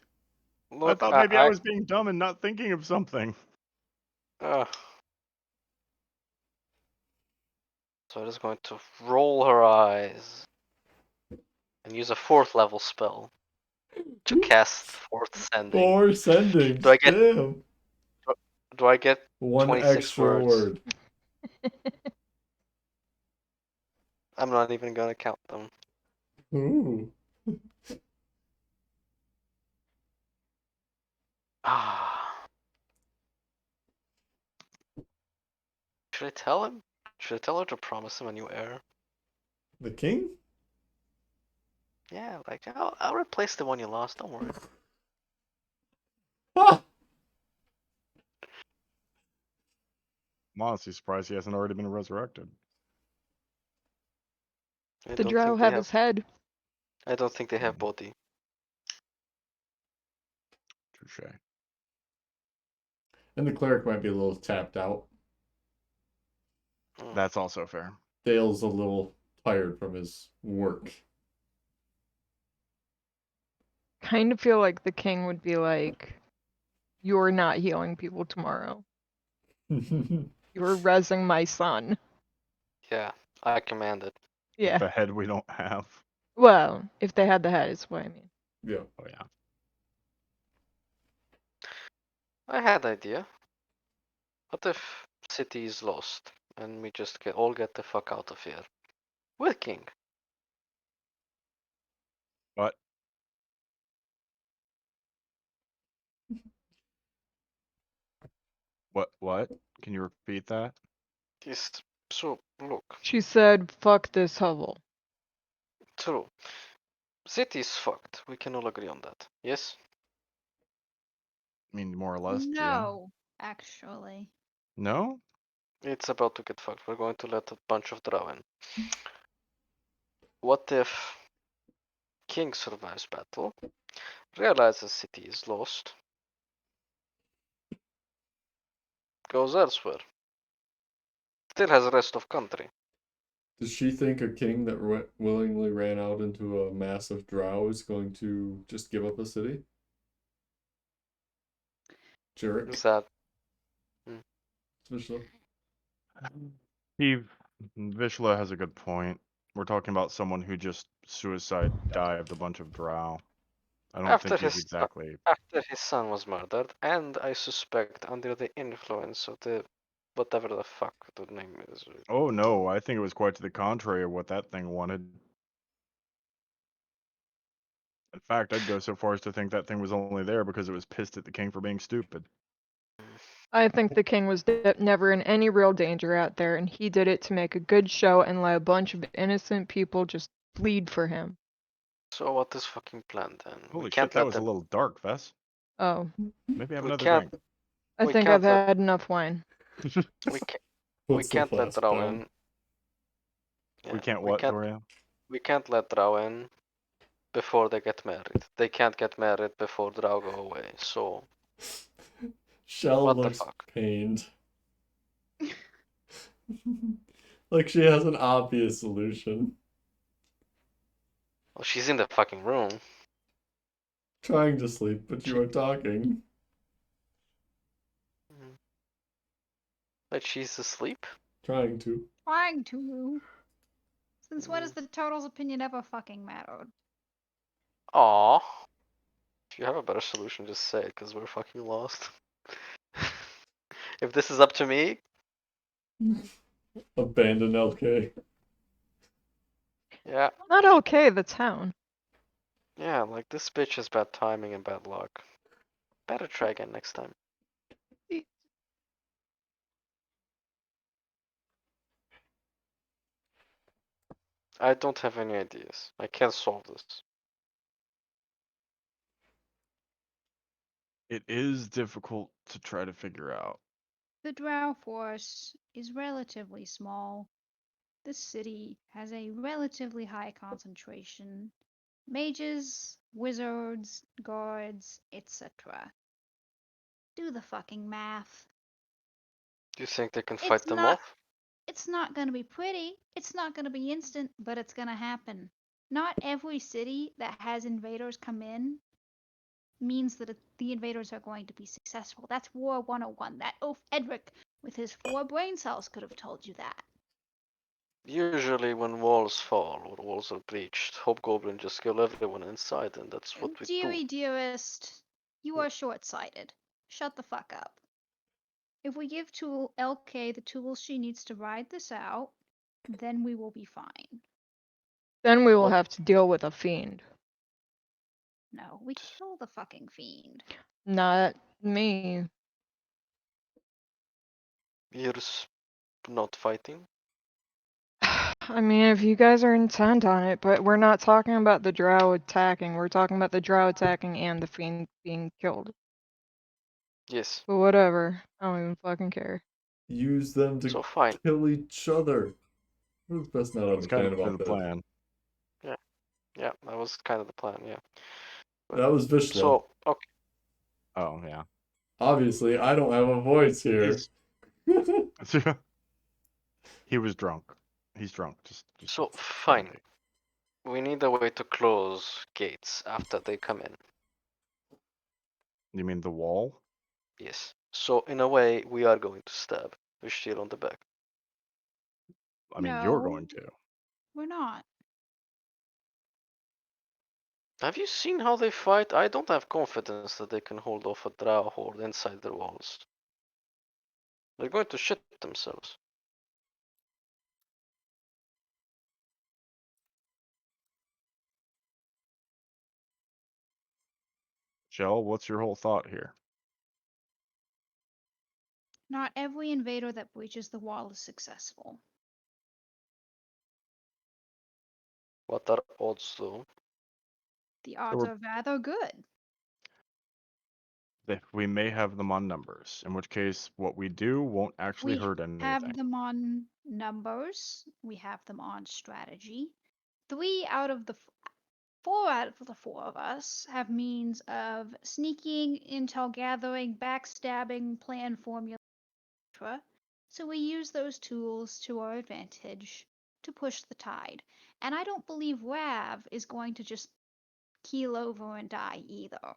I Look, thought maybe I was being dumb and not thinking of something. So I'm just going to roll her eyes and use a 4th level spell to cast 4th sending. Or sending. Do I get- Damn. Do I get One 26 extra words? word. I'm not even gonna count them. Ooh. Ah. Should I tell him? Should I tell her to promise him a new heir? The king? Yeah, like I'll replace the one you lost. Don't worry. Ah! I'm honestly surprised he hasn't already been resurrected. I The don't drow think they have his head. I don't think they have body. Touche. And the cleric might be a little tapped out. Mm. That's also fair. Dale's a little tired from his work. Kind of feel like the king would be like, "You're not healing people tomorrow. You're rezzing my son." Yeah, I command it. Yeah. The head we don't have. Well, if they had the head, is what I mean. Yeah. Oh yeah. I had idea. What if city is lost and we just all get the fuck out of here? With king. But what? Can you repeat that? Yes. So look, She said, "Fuck this hovel." true. City is fucked. We can all agree on that. Yes. I mean, more or less, yeah. No, actually. No? It's about to get fucked. We're going to let a bunch of drow in. What if king survives battle, realizes city is lost, goes elsewhere, still has rest of country. Does she think a king that willingly ran out into a massive drow is going to just give up a city? Jarek? Is that Vishla? He Vishla has a good point. We're talking about someone who just suicide dived a bunch of drow. I don't after think he's his exactly. after his son was murdered, and I suspect under the influence of the whatever the fuck the name is. Oh no, I think it was quite to the contrary of what that thing wanted. In fact, I'd go so far as to think that thing was only there because it was pissed at the king for being stupid. I think the king was never in any real danger out there, and he did it to make a good show and let a bunch of innocent people just bleed for him. So what is fucking plan then? Holy We shit, can't that let was a them. little dark, Vess. Oh, Maybe have We another can't. drink. I We think I've can't let. had enough wine. We can't. We What's the can't let flask Drow down? in. We Yeah, can't we what, can't. Toria? We can't let Drow in before they get married. They can't get married before Drow go away. So Shell what the looks fuck? pained. Like she has an obvious solution. Well, she's in the fucking room. Trying to sleep, but you are talking. Like she's asleep. Trying to. Trying to. Since when has the Turtle's opinion ever fucking mattered? Aw. If you have a better solution, just say it, cause we're fucking lost. If this is up to me, Abandon LK. yeah, Not okay, the town. yeah, like this bitch has bad timing and bad luck. Better try again next time. I don't have any ideas. I can't solve this. It is difficult to try to figure out. The Drow force is relatively small. This city has a relatively high concentration. Mages, wizards, guards, etc. Do the fucking math. Do you think they can It's fight them not off? it's not going to be pretty. It's not going to be instant, but it's going to happen. Not every city that has invaders come in means that the invaders are going to be successful. That's War 101. That oaf Edric with his 4 brain cells could have told you that. Usually when walls fall or walls are breached, Hobgoblin just kill everyone inside and that's what we do. Dearie dearest, you are short-sighted. Shut the fuck up. If we give LK the tools she needs to ride this out, then we will be fine. Then we will What? have to deal with a fiend. No, we kill the fucking fiend. Not me. You're not fighting? I mean, if you guys are intent on it, but we're not talking about the drow attacking. We're talking about the drow attacking and the fiend being killed. Yes. But whatever. I don't even fucking care. Use them to So fine. kill each other. Who's best not It's kind understand of about the this? plan. Yeah, that was kind of the plan, yeah. That was Vishla. So, okay. Oh yeah. Obviously, I don't have a voice here. He was drunk. He's drunk. Just So, it's fine. candy. We need a way to close gates after they come in. You mean the wall? Yes. So, in a way, we are going to stab with shield on the back. I mean, you're No, going to. we're not. Have you seen how they fight? I don't have confidence that they can hold off a drow horde inside their walls. They're going to shit themselves. Shell, what's your whole thought here? Not every invader that breaches the wall is successful. What are odds though? The odds are rather good. That we may have them on numbers, in which case what we do won't actually We hurt have anything. them on numbers. We have them on strategy. 3 out of the 4 out of the 4 of us have means of sneaking, intel gathering, backstabbing, plan formula, etc. So we use those tools to our advantage to push the tide. And I don't believe Rav is going to just keel over and die either.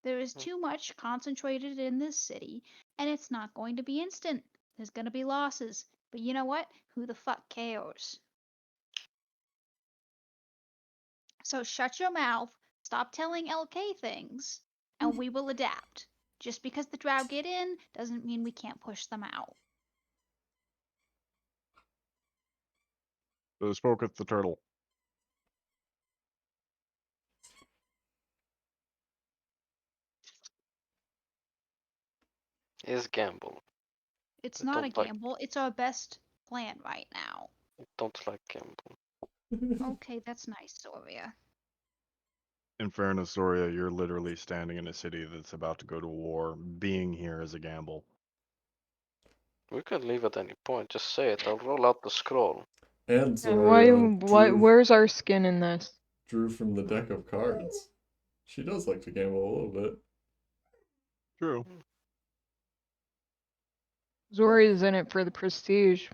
There is too much concentrated in this city, and it's not going to be instant. There's going to be losses. But you know what? Who the fuck cares? So shut your mouth, stop telling LK things, and we will adapt. Just because the Drow get in doesn't mean we can't push them out. So spoketh the turtle. Is gamble. It's I not a don't like gamble, it's our best plan right now. don't like gamble. Okay, that's nice, Soria. In fairness, Soria, you're literally standing in a city that's about to go to war. Being here is a gamble. We could leave at any point. Just say it. I'll roll out the scroll. And Yeah, why? Drew, Where's our skin in this? drew from the deck of cards. She does like to gamble a little bit. True. Zori's in it for the prestige.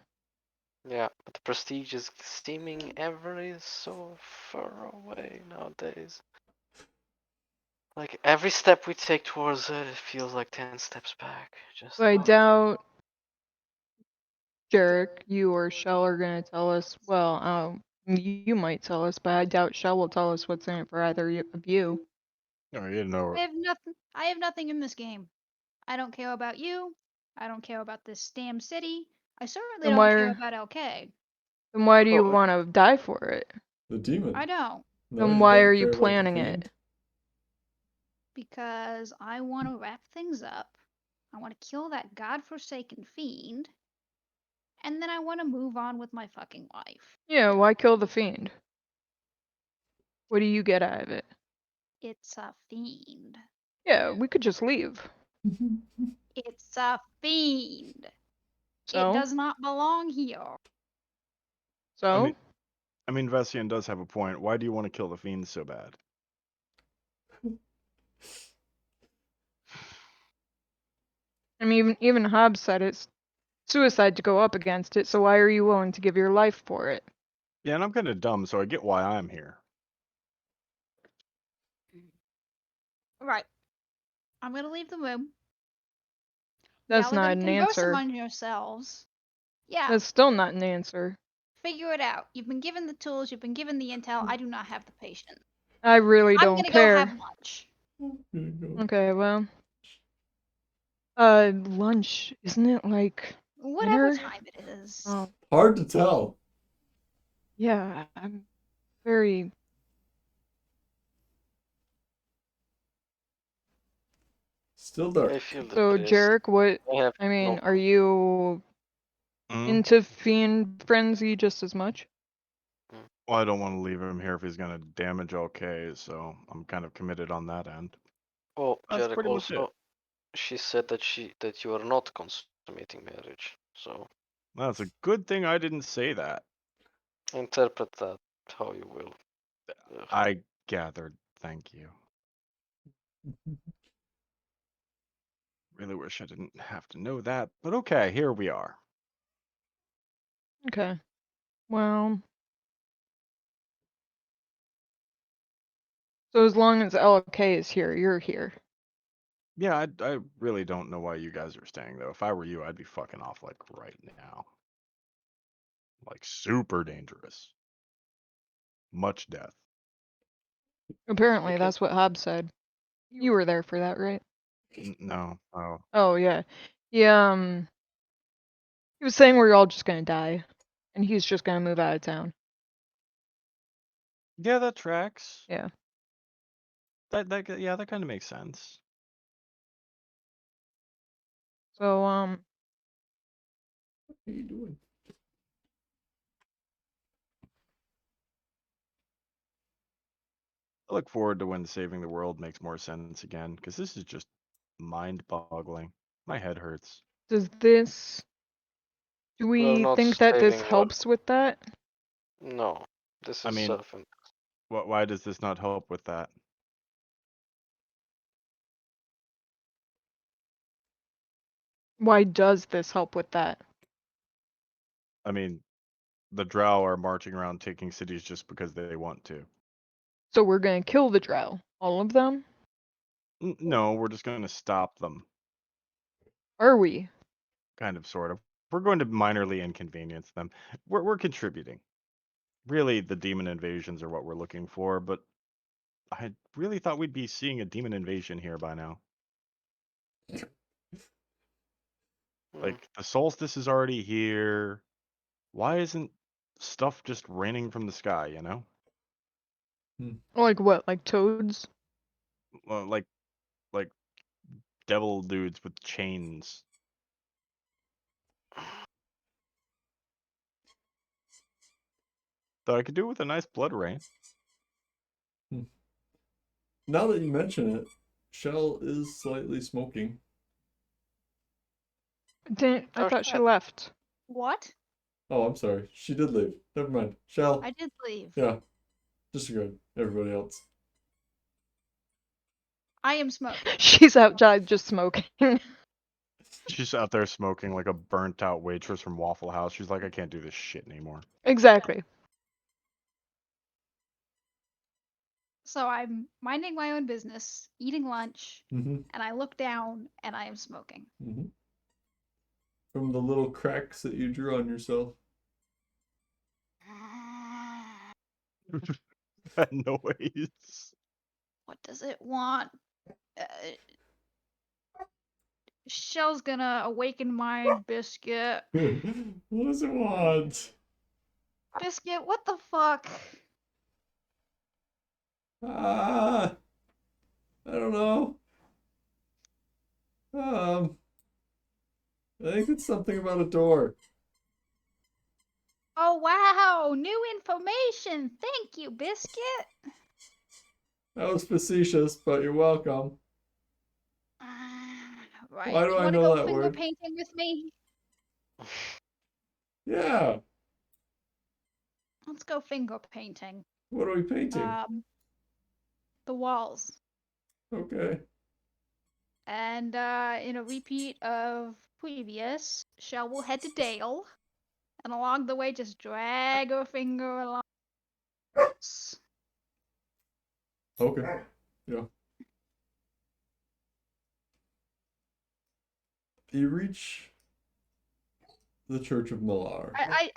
Yeah, but the prestige is seeming ever so far away nowadays. Like every step we take towards it, it feels like 10 steps back. Just So I doubt Jarek, you or Shell are gonna tell us. Well, you might tell us, but I doubt Shell will tell us what's in it for either of you. No, you know. I have nothing in this game. I don't care about you. I don't care about this damn city. I certainly Then don't why? care about LK. Then why do you Oh, want to die for it? The demon. I don't. No, Then you why don't are you care about the planning fiend. it? Because I want to wrap things up. I want to kill that godforsaken fiend. And then I want to move on with my fucking life. Yeah, why kill the fiend? What do you get out of it? It's a fiend. Yeah, we could just leave. It's a fiend. It So, does not belong here. so I mean, Vessian does have a point. Why do you want to kill the fiends so bad? I mean, even Hobbes said it's suicide to go up against it. So why are you willing to give your life for it? Yeah, and I'm kind of dumb, so I get why I'm here. Right. I'm gonna leave the room. That's Y'all are not gonna an converse answer. among yourselves. Yeah, That's still not an answer. figure it out. You've been given the tools, you've been given the intel. I do not have the patience. I really I'm don't gonna go have care. lunch. Okay, well. Lunch, isn't it like Whatever dinner? time it is. Oh, Hard to tell. yeah, I'm very. Still dark. I feel So, depressed. Jarek, what? I have I mean, no are you Mm? into Fiend Frenzy just as much? Well, I don't want to leave him here if he's going to damage OK, so I'm kind of committed on that end. Oh, That's Jarek, pretty much it. also, she said that you are not consummating marriage. So That's a good thing I didn't say that. interpret that how you will. Ugh. I gathered. Thank you. Really wish I didn't have to know that, but okay, here we are. Okay. Well. So as long as LK is here, you're here. Yeah, I really don't know why you guys are staying though. If I were you, I'd be fucking off like right now. Like super dangerous. Much death. Apparently, Okay. that's what Hobbs said. You were there for that, right? No. Oh. Oh, yeah. Yeah, he was saying we're all just gonna die. And he's just gonna move out of town. Yeah, that tracks. Yeah. That kind of makes sense. So, What are you doing? I look forward to when saving the world makes more sense again, because this is just mind-boggling. My head hurts. does this... Do We're we not think that this saving what? helps with that? No. This I is mean, self. why does this not help with that? Why does this help with that? I mean, the Drow are marching around taking cities just because they want to. So we're gonna kill the drow, all of them? No, we're just going to stop them, Are we? kind of, sort of. We're going to minorly inconvenience them. We're contributing. Really, the demon invasions are what we're looking for, but I really thought we'd be seeing a demon invasion here by now. Like, the solstice is already here. Why isn't stuff just raining from the sky, you know? Like what? Like toads? Well, like devil dudes with chains. Though I could do with a nice blood rain. Now that you mention it, Shell is slightly smoking. I Oh, thought she shit. left. What? Oh, I'm sorry. She did leave. Never mind. Shell. I did leave. Yeah. Disregard everybody else. I am smoking. She's outside just smoking. She's out there smoking like a burnt out waitress from Waffle House. She's like, I can't do this shit anymore. Exactly. So I'm minding my own business, eating lunch, Mm-hmm. and I look down and I am smoking. Mm-hmm. From the little cracks that you drew on yourself. That noise. What does it want? Shell's gonna awaken my biscuit. What does it want? Biscuit, what the fuck? Ah, I don't know. I think it's something about a door. Oh wow, new information. Thank you, Biscuit. That was facetious, but you're welcome. Right. Why do you I wanna know go that finger word? painting with me? Yeah. Let's go finger painting. What are we painting? The walls. Okay. And in a repeat of previous, Shell will head to Dale, and along the way just drag her finger along. Okay. Yeah. You reach the Church of Millar. I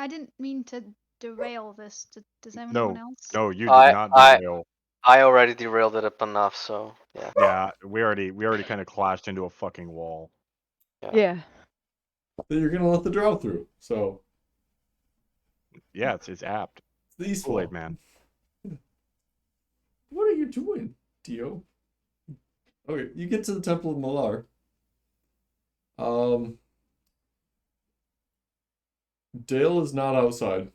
didn't mean to derail this. Does anyone No, else? no, you did I not I derail. I already derailed it up enough, so yeah. Yeah, we already kind of clashed into a fucking wall. Yeah. That you're gonna let the drow through. So Yeah, it's apt. it's the east Kool-Aid wall. man. What are you doing, Dio? Okay, you get to the Temple of Millar. Dale is not outside.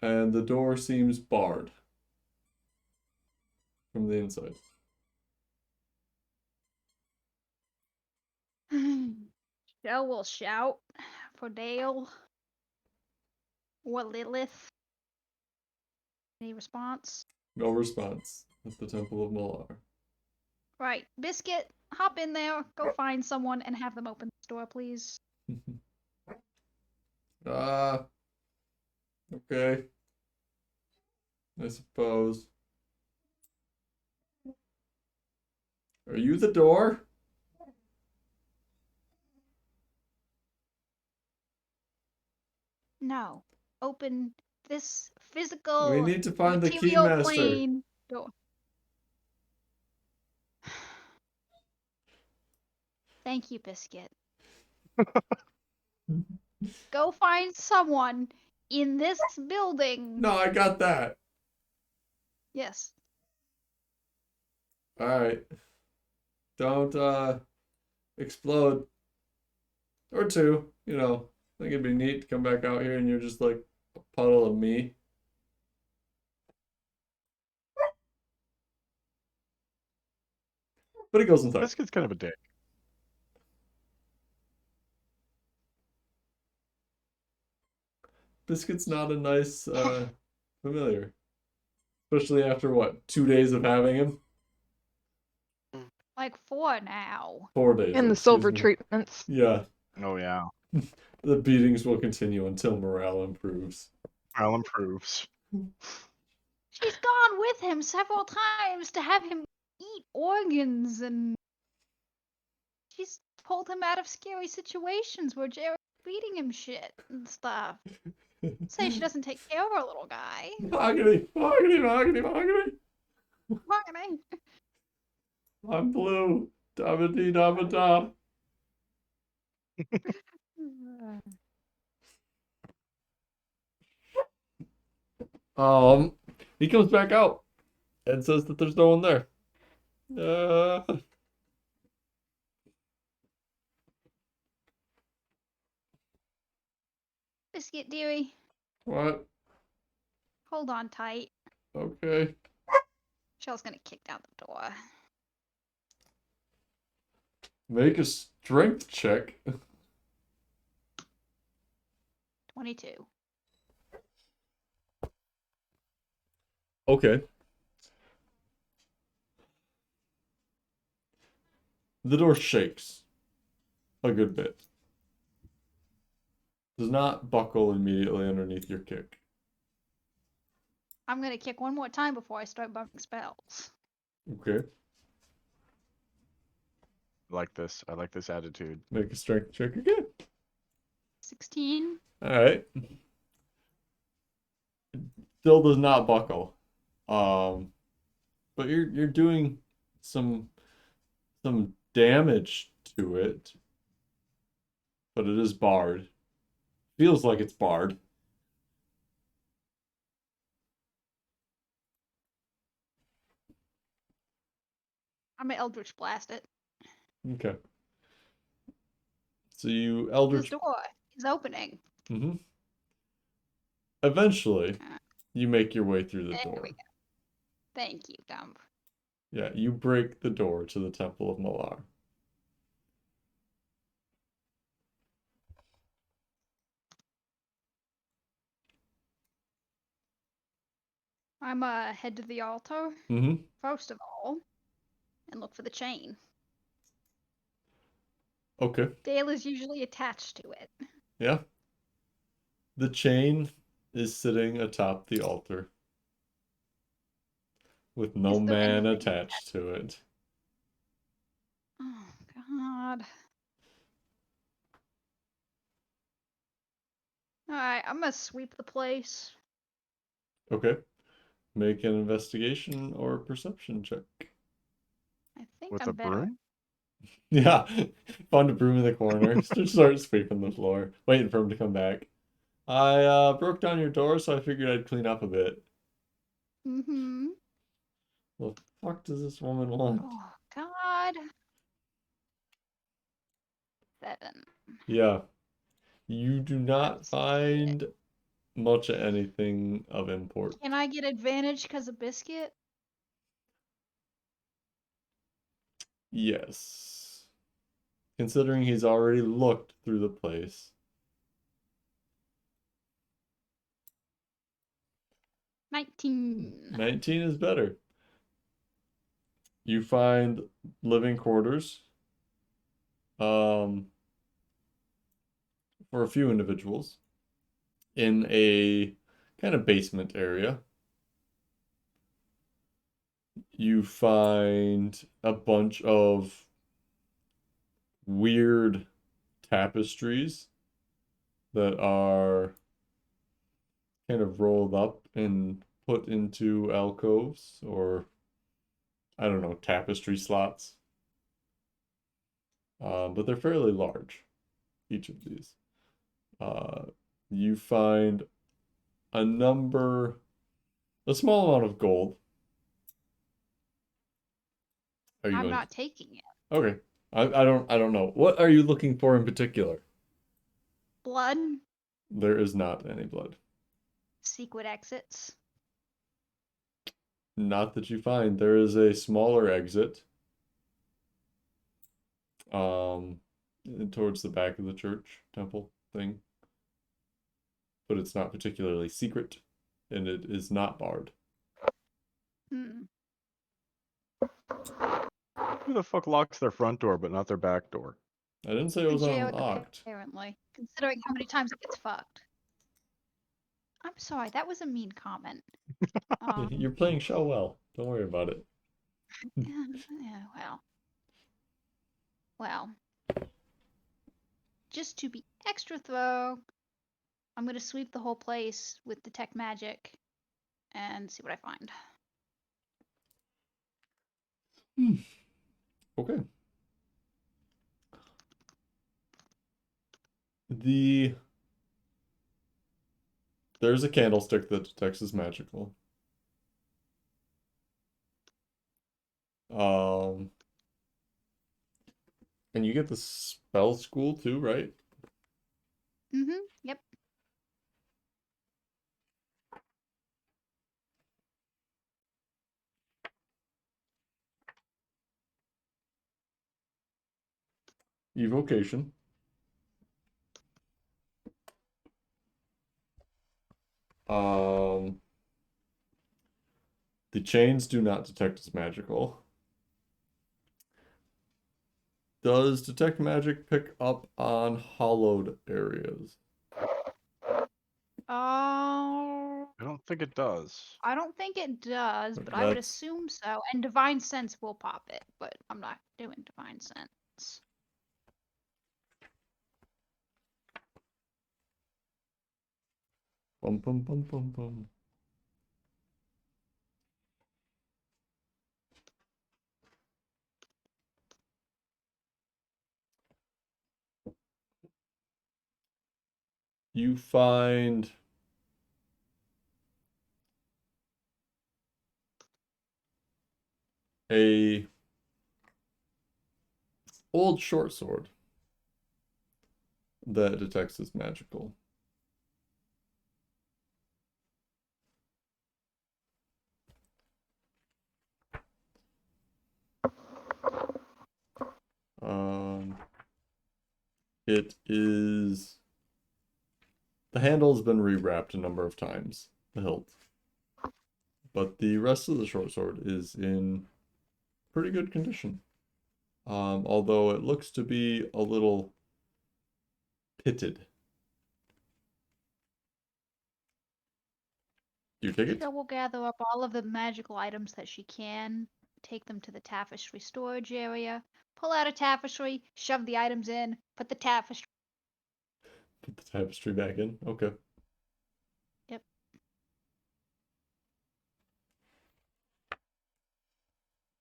And the door seems barred from the inside. Shell will shout for Dale or Lilith. Any response? No response at the Temple of Millar. Right. Biscuit, hop in there, go find someone, and have them open this door, please. Okay. I suppose. Are you the door? No. Open this physical We need to find the material Keymaster. plane door. Thank you, Biscuit. Go find someone in this building. No, I got that. Yes. Alright. Don't explode. Or two, you know. I think it'd be neat to come back out here and you're just like a puddle of me. But he goes inside. Biscuit's kind of a dick. Biscuit's not a nice familiar. Especially after what, 2 days of having him? Like 4 now. 4 days. And the excuse silver me. treatments. Yeah. Oh yeah. The beatings will continue until morale improves. Morale improves. She's gone with him several times to have him eat organs, and she's pulled him out of scary situations where Jared's feeding him shit and stuff. Say she doesn't take care of our little guy. Mahogany, mahogany, mahogany, mahogany. Mahogany. I'm blue. Dabba-dee, dabba-da. He comes back out and says that there's no one there. Biscuit dearie, What? hold on tight. Okay. Shell's gonna kick down the door. Make a strength check. 22. Okay. The door shakes a good bit. Does not buckle immediately underneath your kick. I'm gonna kick one more time before I start bumping spells. Okay. I like this. I like this attitude. Make a strength check again. 16. All right. Still does not buckle. But you're doing some damage to it. But it is barred. Feels like it's barred. I'm gonna Eldritch Blast it. Okay. So you This Eldritch. door is opening. Mm-hmm. Eventually, Uh, you make your way through the There door. we go. Thank you, Dump. Yeah, you break the door to the Temple of Malar. I'm head to the altar, Mm-hmm. first of all, and look for the chain. Okay. Dale is usually attached to it. Yeah. The chain is sitting atop the altar with no Is there man anything attached to it. Oh, God. Alright, I'm gonna sweep the place. Okay. Make an investigation or perception check. I think With I'm a better. broom? Yeah. Found a broom in the corner. Just start sweeping the floor, waiting for him to come back. I broke down your door, so I figured I'd clean up a bit. Mm-hmm. The fuck does this woman want? Oh, God. 7. Yeah. You do not That's it. find much of anything of import. Can I get advantage because of Biscuit? Yes. Considering he's already looked through the place. 19. 19 is better. You find living quarters for a few individuals in a kind of basement area. You find a bunch of weird tapestries that are kind of rolled up and put into alcoves or I don't know, tapestry slots. But they're fairly large, each of these. Uh, you find a small amount of gold. Are you I'm going not taking it. Okay. I don't know. What are you looking for in particular? Blood? There is not any blood. Secret exits? Not that you find. There is a smaller exit. Towards the back of the church temple thing. But it's not particularly secret, and it is not barred. Hmm. Who the fuck locks their front door but not their back door? I didn't say it was Jared, unlocked. apparently, considering how many times it gets fucked. I'm sorry, that was a mean comment. You're playing Shell well. Don't worry about it. Yeah, well. Just to be extra thorough, I'm gonna sweep the whole place with detect magic and see what I find. Okay. There's a candlestick that detects as magical. And you get the spell school too, right? Yep. Evocation. The chains do not detect as magical. Does detect magic pick up on hollowed areas? I don't think it does. I don't think it does, but I would That's assume so. And Divine Sense will pop it, but I'm not doing Divine Sense. bum bum bum bum bum. You find a old short sword that detects as magical. It is the handle's been rewrapped a number of times, the hilt. But the rest of the short sword is in pretty good condition. Although it looks to be a little pitted. Do you take it? Sheila will gather up all of the magical items that she can, take them to the tapestry storage area, pull out a tapestry, shove the items in, put the tapestry. Put the tapestry back in. Okay. Yep.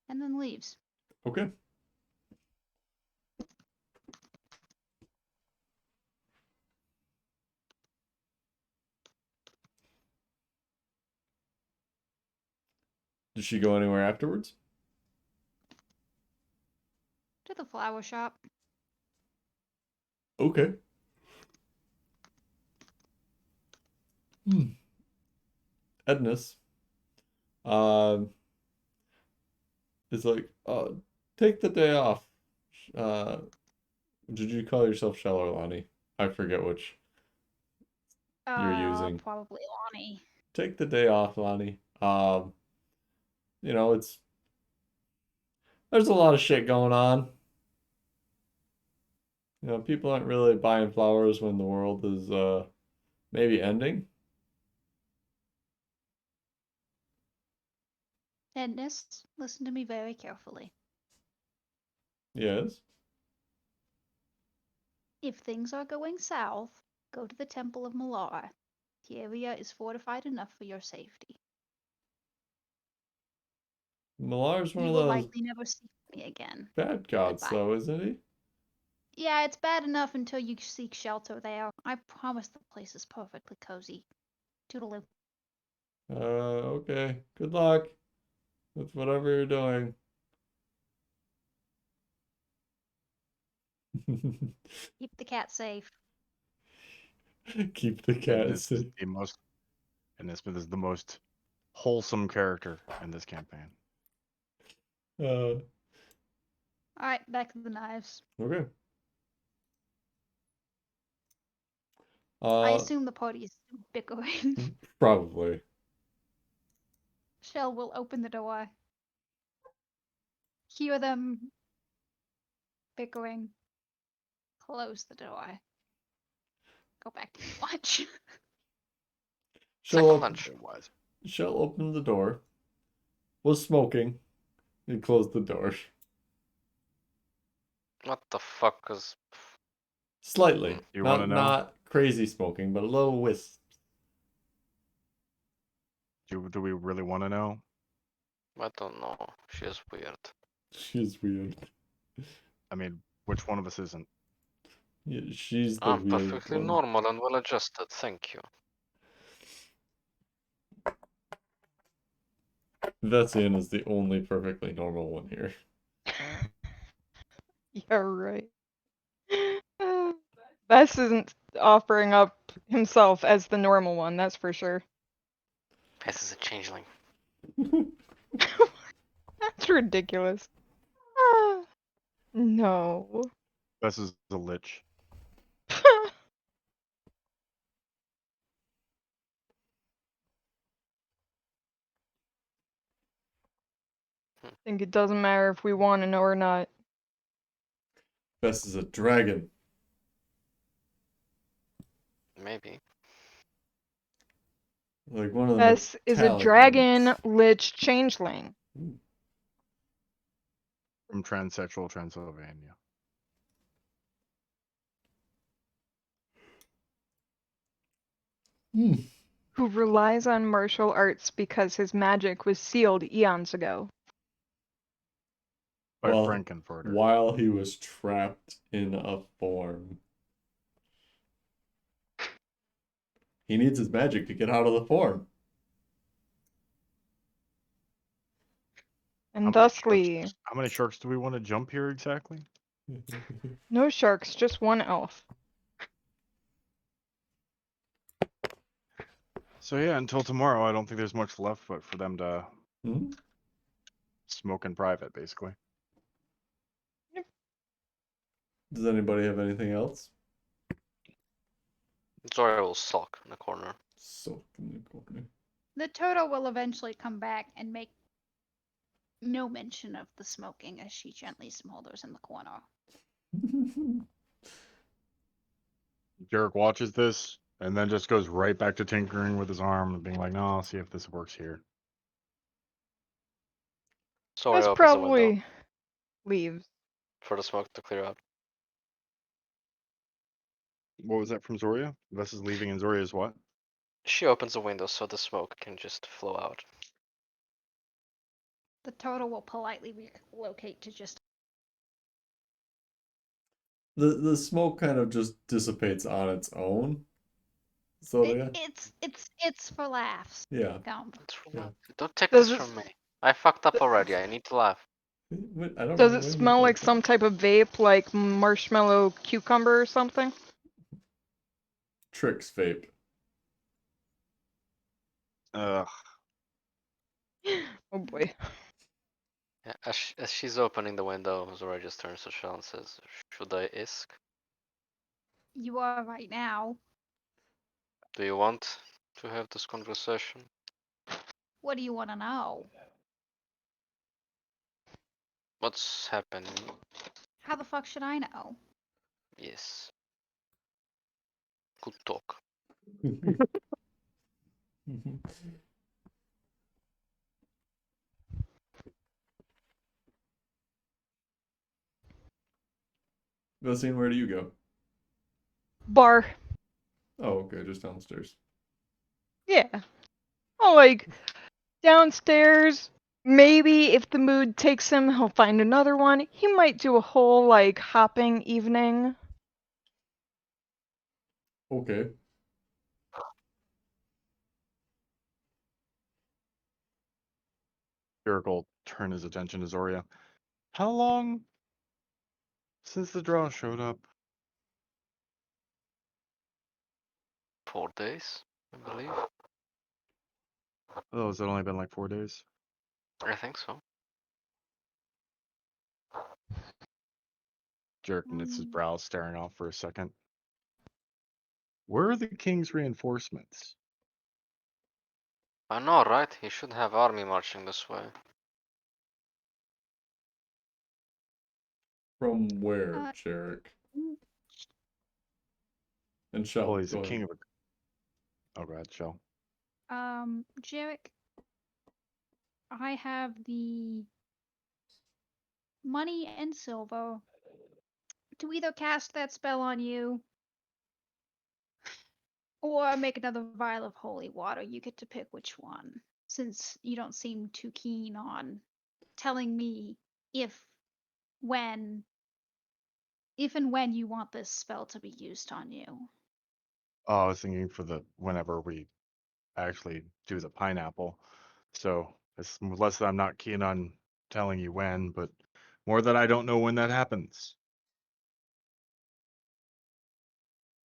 And then leaves. Okay. Did she go anywhere afterwards? To the flower shop. Okay. Ednus is like, take the day off. Uh, did you call yourself Shell or Lonnie? I forget which you're using. Probably Lonnie. Take the day off, Lonnie. It's there's a lot of shit going on. People aren't really buying flowers when the world is maybe ending. Edness, listen to me very carefully. Yes. If things are going south, go to the Temple of Malar. The area is fortified enough for your safety. Malar's one You of will those likely never see me again. bad gods, Goodbye. though, isn't he? Yeah, it's bad enough until you seek shelter there. I promise the place is perfectly cozy. Toodaloo. Okay. Good luck with whatever you're doing. Keep the cat safe. Keep the cat safe. And this is the most wholesome character in this campaign. Uh, Alright, back to the knives. okay. I assume the party is bickering. Probably. Shell will open the door. Hear them bickering. close the door. Go back to your lunch. Second She'll, lunch. Wise. she'll open the door. Was smoking. And close the door. What the fuck is... Slightly. You wanna know? Not crazy smoking, but a little wisp. Do we really want to know? I don't know. She's weird. She's weird. I mean, which one of us isn't? Yeah, she's the I'm weird perfectly one. normal and well adjusted, thank you. Vessian is the only perfectly normal one here. Yeah, right. Bess isn't offering up himself as the normal one, that's for sure. This is a changeling. That's ridiculous. Ah, no. Bess is a lich. Think it doesn't matter if we want to know or not. Bess is a dragon. Maybe. Like one of the Bess is a metallic dragon ones. lich changeling. From transsexual Transylvania. Hmm. Who relies on martial arts because his magic was sealed eons ago. By Well, Frankenfurter. while he was trapped in a form. He needs his magic to get out of the form. And thusly, How many sharks do we want to jump here exactly? no sharks, just one elf. So yeah, until tomorrow, I don't think there's much left but for them to Hmm? smoke in private, basically. Does anybody have anything else? Zora will sulk in the corner. Soak in the corner. The Toto will eventually come back and make no mention of the smoking as she gently smolders in the corner. Jarek watches this and then just goes right back to tinkering with his arm and being like, no, I'll see if this works here. Zora Bess opens the window probably leaves. for the smoke to clear out. What was that from Zoria? Vess is leaving and Zoria is what? She opens the window so the smoke can just flow out. The Toto will politely relocate to just The smoke kind of just dissipates on its own. So yeah. it's for laughs. Yeah. Come. Yeah. Don't take Does this it- from me. I fucked up already. I need to laugh. I don't Does know it when you smell like think some type of vape, like marshmallow cucumber or something? Tricks vape. Ugh. Oh boy. Yeah, as she's opening the window, Zora just turns to Shell and says, "Should I isk? You are right now. Do you want to have this conversation?" What do you want to know? What's happening? How the fuck should I know? Yes. Good talk. Vessian, where do you go? Bar. Oh, okay, just downstairs. Yeah. Oh, like downstairs. Maybe if the mood takes him, he'll find another one. He might do a whole like hopping evening. Okay. Jarek will turn his attention to Zoria. How long since the drone showed up? 4 days, I believe. Oh, has it only been like 4 days? I think so. Jarek knits his brows, staring off for a second. Where are the king's reinforcements? I know, right? He should have army marching this way. From where, Uh, Jarek? And Shell, Well, he's go a ahead. king of a. Oh, go ahead, Shell. Jarek, I have the money and silver to either cast that spell on you or make another vial of holy water. You get to pick which one, since you don't seem too keen on telling me if, when, if and when you want this spell to be used on you. Oh, I was thinking for the whenever we actually do the pineapple. So it's less that I'm not keen on telling you when, but more that I don't know when that happens.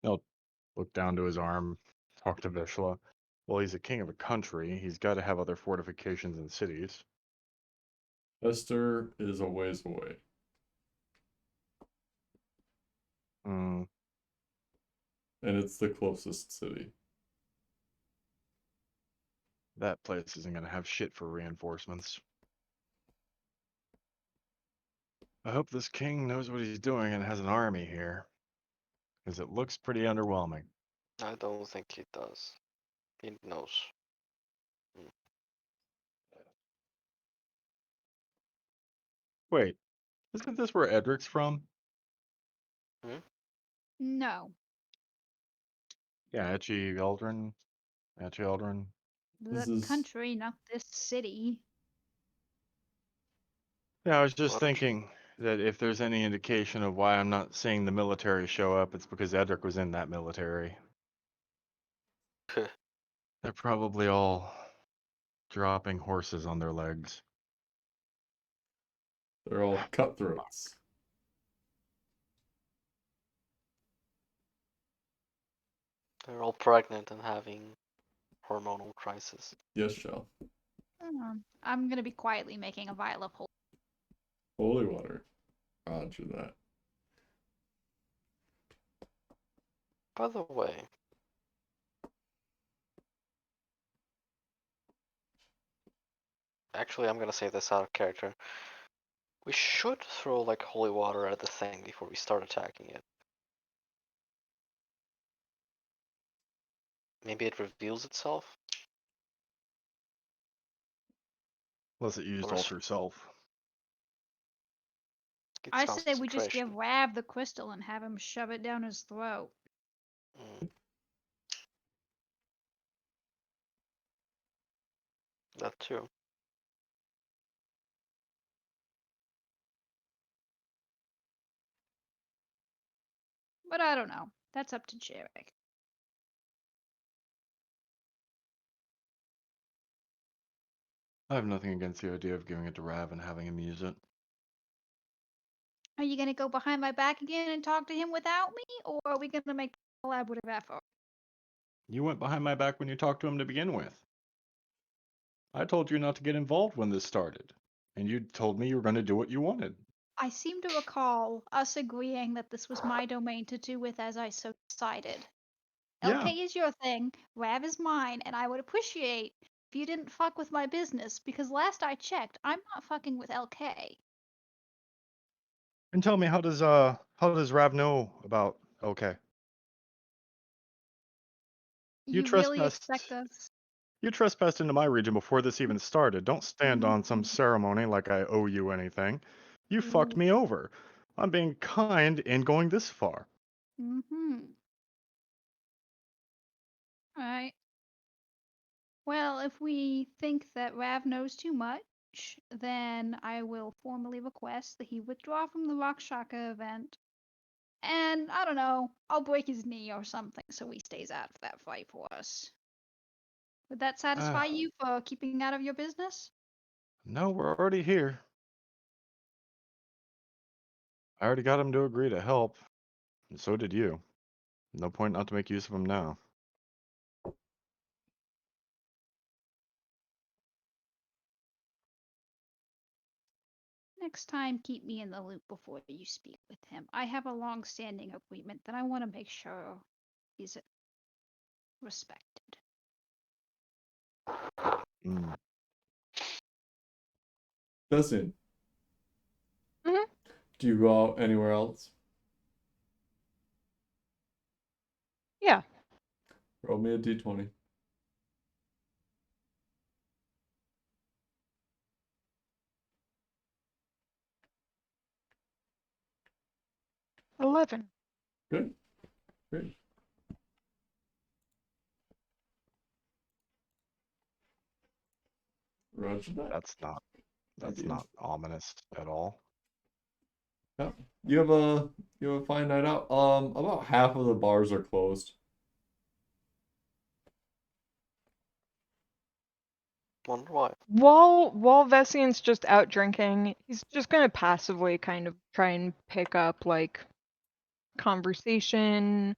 He'll look down to his arm, talk to Vishla. Well, he's a king of a country. He's got to have other fortifications and cities. Esther is a ways away. Hmm. And it's the closest city. That place isn't going to have shit for reinforcements. I hope this king knows what he's doing and has an army here, because it looks pretty underwhelming. I don't think he does. He knows. Wait, isn't this where Edric's from? No, Yeah, Etchy Eldrin. Etchy Eldrin. This the is country, not this city. Yeah, I was just What did you- thinking that if there's any indication of why I'm not seeing the military show up, it's because Edric was in that military. They're probably all dropping horses on their legs. they're all cutthroats. They're all pregnant and having hormonal crisis. Yes, Shell. I'm gonna be quietly making a vial of holy. Holy water. Roger that. By the way, actually, I'm gonna say this out of character. We should throw like holy water at the thing before we start attacking it. Maybe it reveals itself. Unless it used Or alter self. Gets I say we just concentration. give Rav the crystal and have him shove it down his throat. Mm. That too. But I don't know. That's up to Jarek. I have nothing against the idea of giving it to Rav and having him use it. Are you gonna go behind my back again and talk to him without me, or are we gonna make a collaborative effort? You went behind my back when you talked to him to begin with. I told you not to get involved when this started, and you told me you were going to do what you wanted. I seem to recall us agreeing that this was my domain to do with as I so decided. Yeah, LK is your thing, Rav is mine, and I would appreciate if you didn't fuck with my business, because last I checked, I'm not fucking with LK. and tell me, how does Rav know about? Okay, you You really expect trespassed. us? You trespassed into my region before this even started. Don't stand on some ceremony like I owe you anything. You fucked me over. I'm being kind in going this far. Mm-hmm. Alright. Well, if we think that Rav knows too much, then I will formally request that he withdraw from the Rakshaka event. And I don't know, I'll break his knee or something so he stays out of that fight for us. Would that satisfy you for keeping out of your business? No, we're already here. I already got him to agree to help, and so did you. No point not to make use of him now. Next time, keep me in the loop before you speak with him. I have a long standing agreement that I want to make sure is respected. Mm. Dustin, Mhm. do you go out anywhere else? Roll me a d20. 11. Good. Great. Roger that. That's Thank you. not ominous at all. Yeah. You have a fine night out. About half of the bars are closed. Wonder why. While Vessian's just out drinking, he's just gonna passively kind of try and pick up like conversation,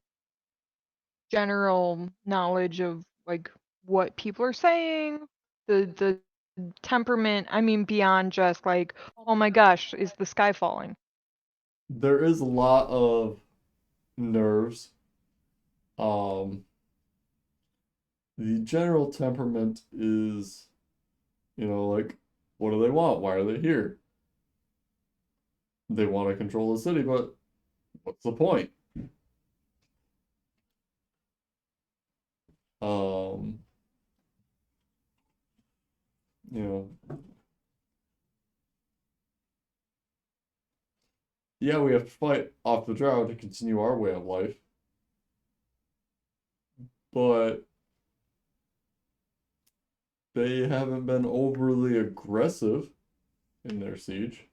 general knowledge of like what people are saying, the temperament. I mean, beyond just like, oh my gosh, is the sky falling? There is a lot of nerves. Um, the general temperament is, like, what do they want? Why are they here? They want to control the city, but what's the point? Um, you know, yeah, we have to fight off the drow to continue our way of life, but they haven't been overly aggressive in their siege.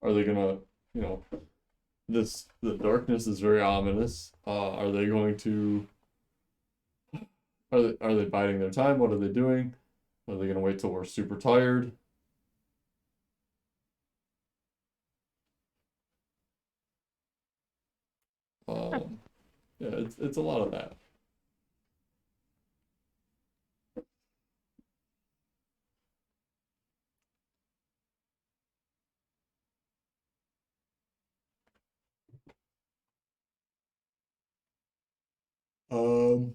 Are they gonna, you know, the darkness is very ominous. Are they going to are they biding their time? What are they doing? Are they gonna wait till we're super tired? Um, yeah, it's a lot of that. Um,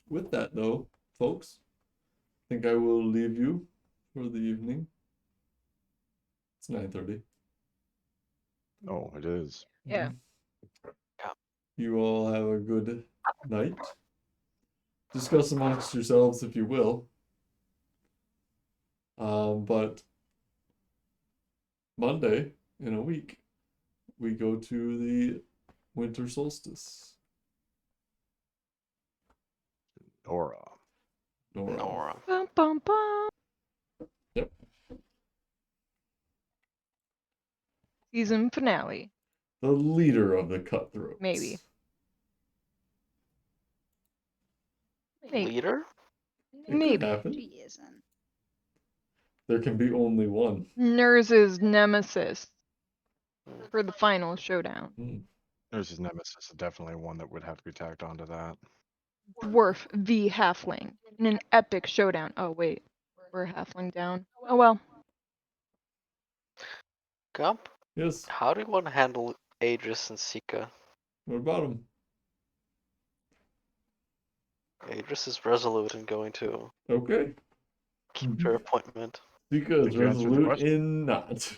with that though, folks, I think I will leave you for the evening. It's 9:30. Oh, it is. Yeah. You all have a good night. Discuss amongst yourselves if you will. But Monday in a week, we go to the winter solstice. Nora. Nora. Bum, bum, bum. Yep. Season finale. The leader of the cutthroats. Maybe. Leader? It could Maybe. happen. She isn't. There can be only one. Nurse's nemesis for the final showdown. Hmm. There's his nemesis is definitely one that would have to be tacked onto that. Dwarf v Halfling in an epic showdown. Oh wait, we're a Halfling down. Oh well. Gump? Yes. How do you want to handle Adris and Sika? What about him? Adris is resolute in going to Okay. keep her appointment. Sika is Did you answer the resolute question? in not.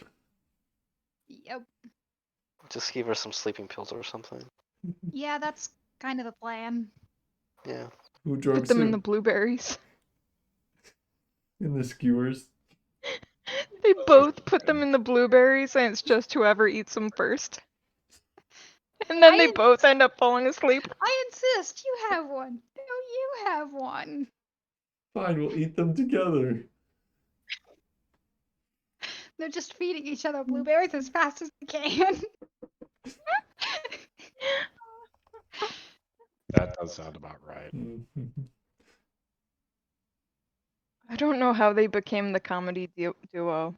Yep. Just give her some sleeping pills or something. Yeah, that's kind of the plan. Yeah. Who Put drugs them in who? the blueberries. In the skewers. They both put them in the blueberries, and it's just whoever eats them first. And then they both end up falling asleep. I insist. You have one. No, you have one. Fine, we'll eat them together. They're just feeding each other blueberries as fast as they can. That does sound about right. I don't know how they became the comedy duo.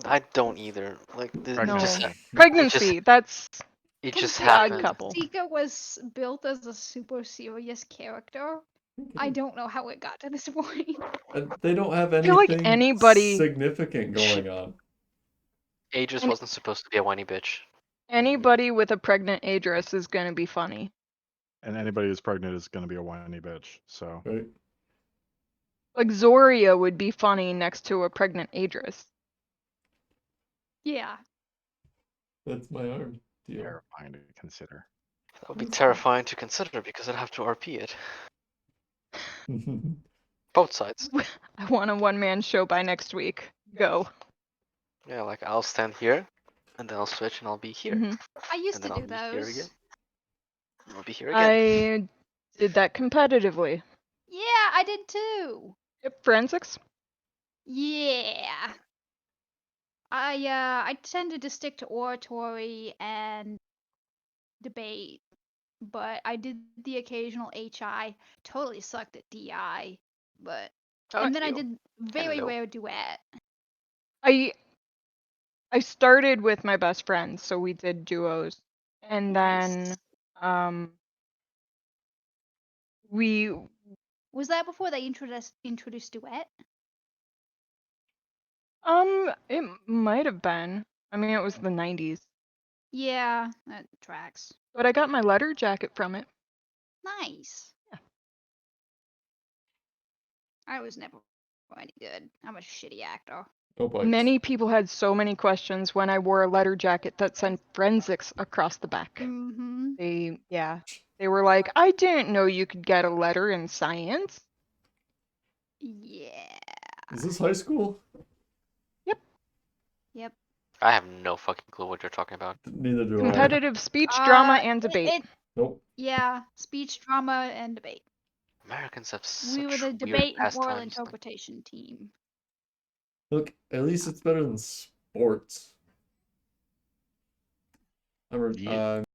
I don't either. Like, it Pregnancy. just, Pregnancy. That's it just the odd happened. couple. Sika was built as a super serious character. I don't know how it got to this point. They don't have I feel like anything anybody- significant going on. Adris wasn't supposed to be a whiny bitch. Anybody with a pregnant Adris is gonna be funny. And anybody who's pregnant is going to be a whiny bitch. So Right? Like Zoria would be funny next to a pregnant Adris. Yeah. That's my arm deal. Terrifying to consider. That would be It's terrifying to consider because I'd have to RP it. Both sides. I want a one-man show by next week. Go. Yeah, like I'll stand here, and then I'll switch and I'll be here. Mhm. I used And to then I'll do be here again. those. I'll be here again. I did that competitively. Yeah, I did too. Yep, forensics. Yeah. I tended to stick to oratory and debate, but I did the occasional HI. Totally sucked at DI, but Oh, and then I you. did very Hello. rare duet. I started with my best friend, so we did duos, and then Nice. we Was that before they introduced duet? it might have been. I mean, it was the 90s, Yeah, that tracks. but I got my letter jacket from it. Nice. Yeah. I was never any good. I'm a shitty actor. No bites. Many people had so many questions when I wore a letter jacket that said forensics across the back. Mm-hmm. They were like, I didn't know you could get a letter in science. Yeah. Is this high school? Yep. I have no fucking clue what you're talking about. Neither do I. Competitive speech, drama, and debate. Nope. Yeah, speech, drama, and debate. Americans have We were such the weird debate and oral pastimes. interpretation team. Look, at least it's better than sports. Yeah.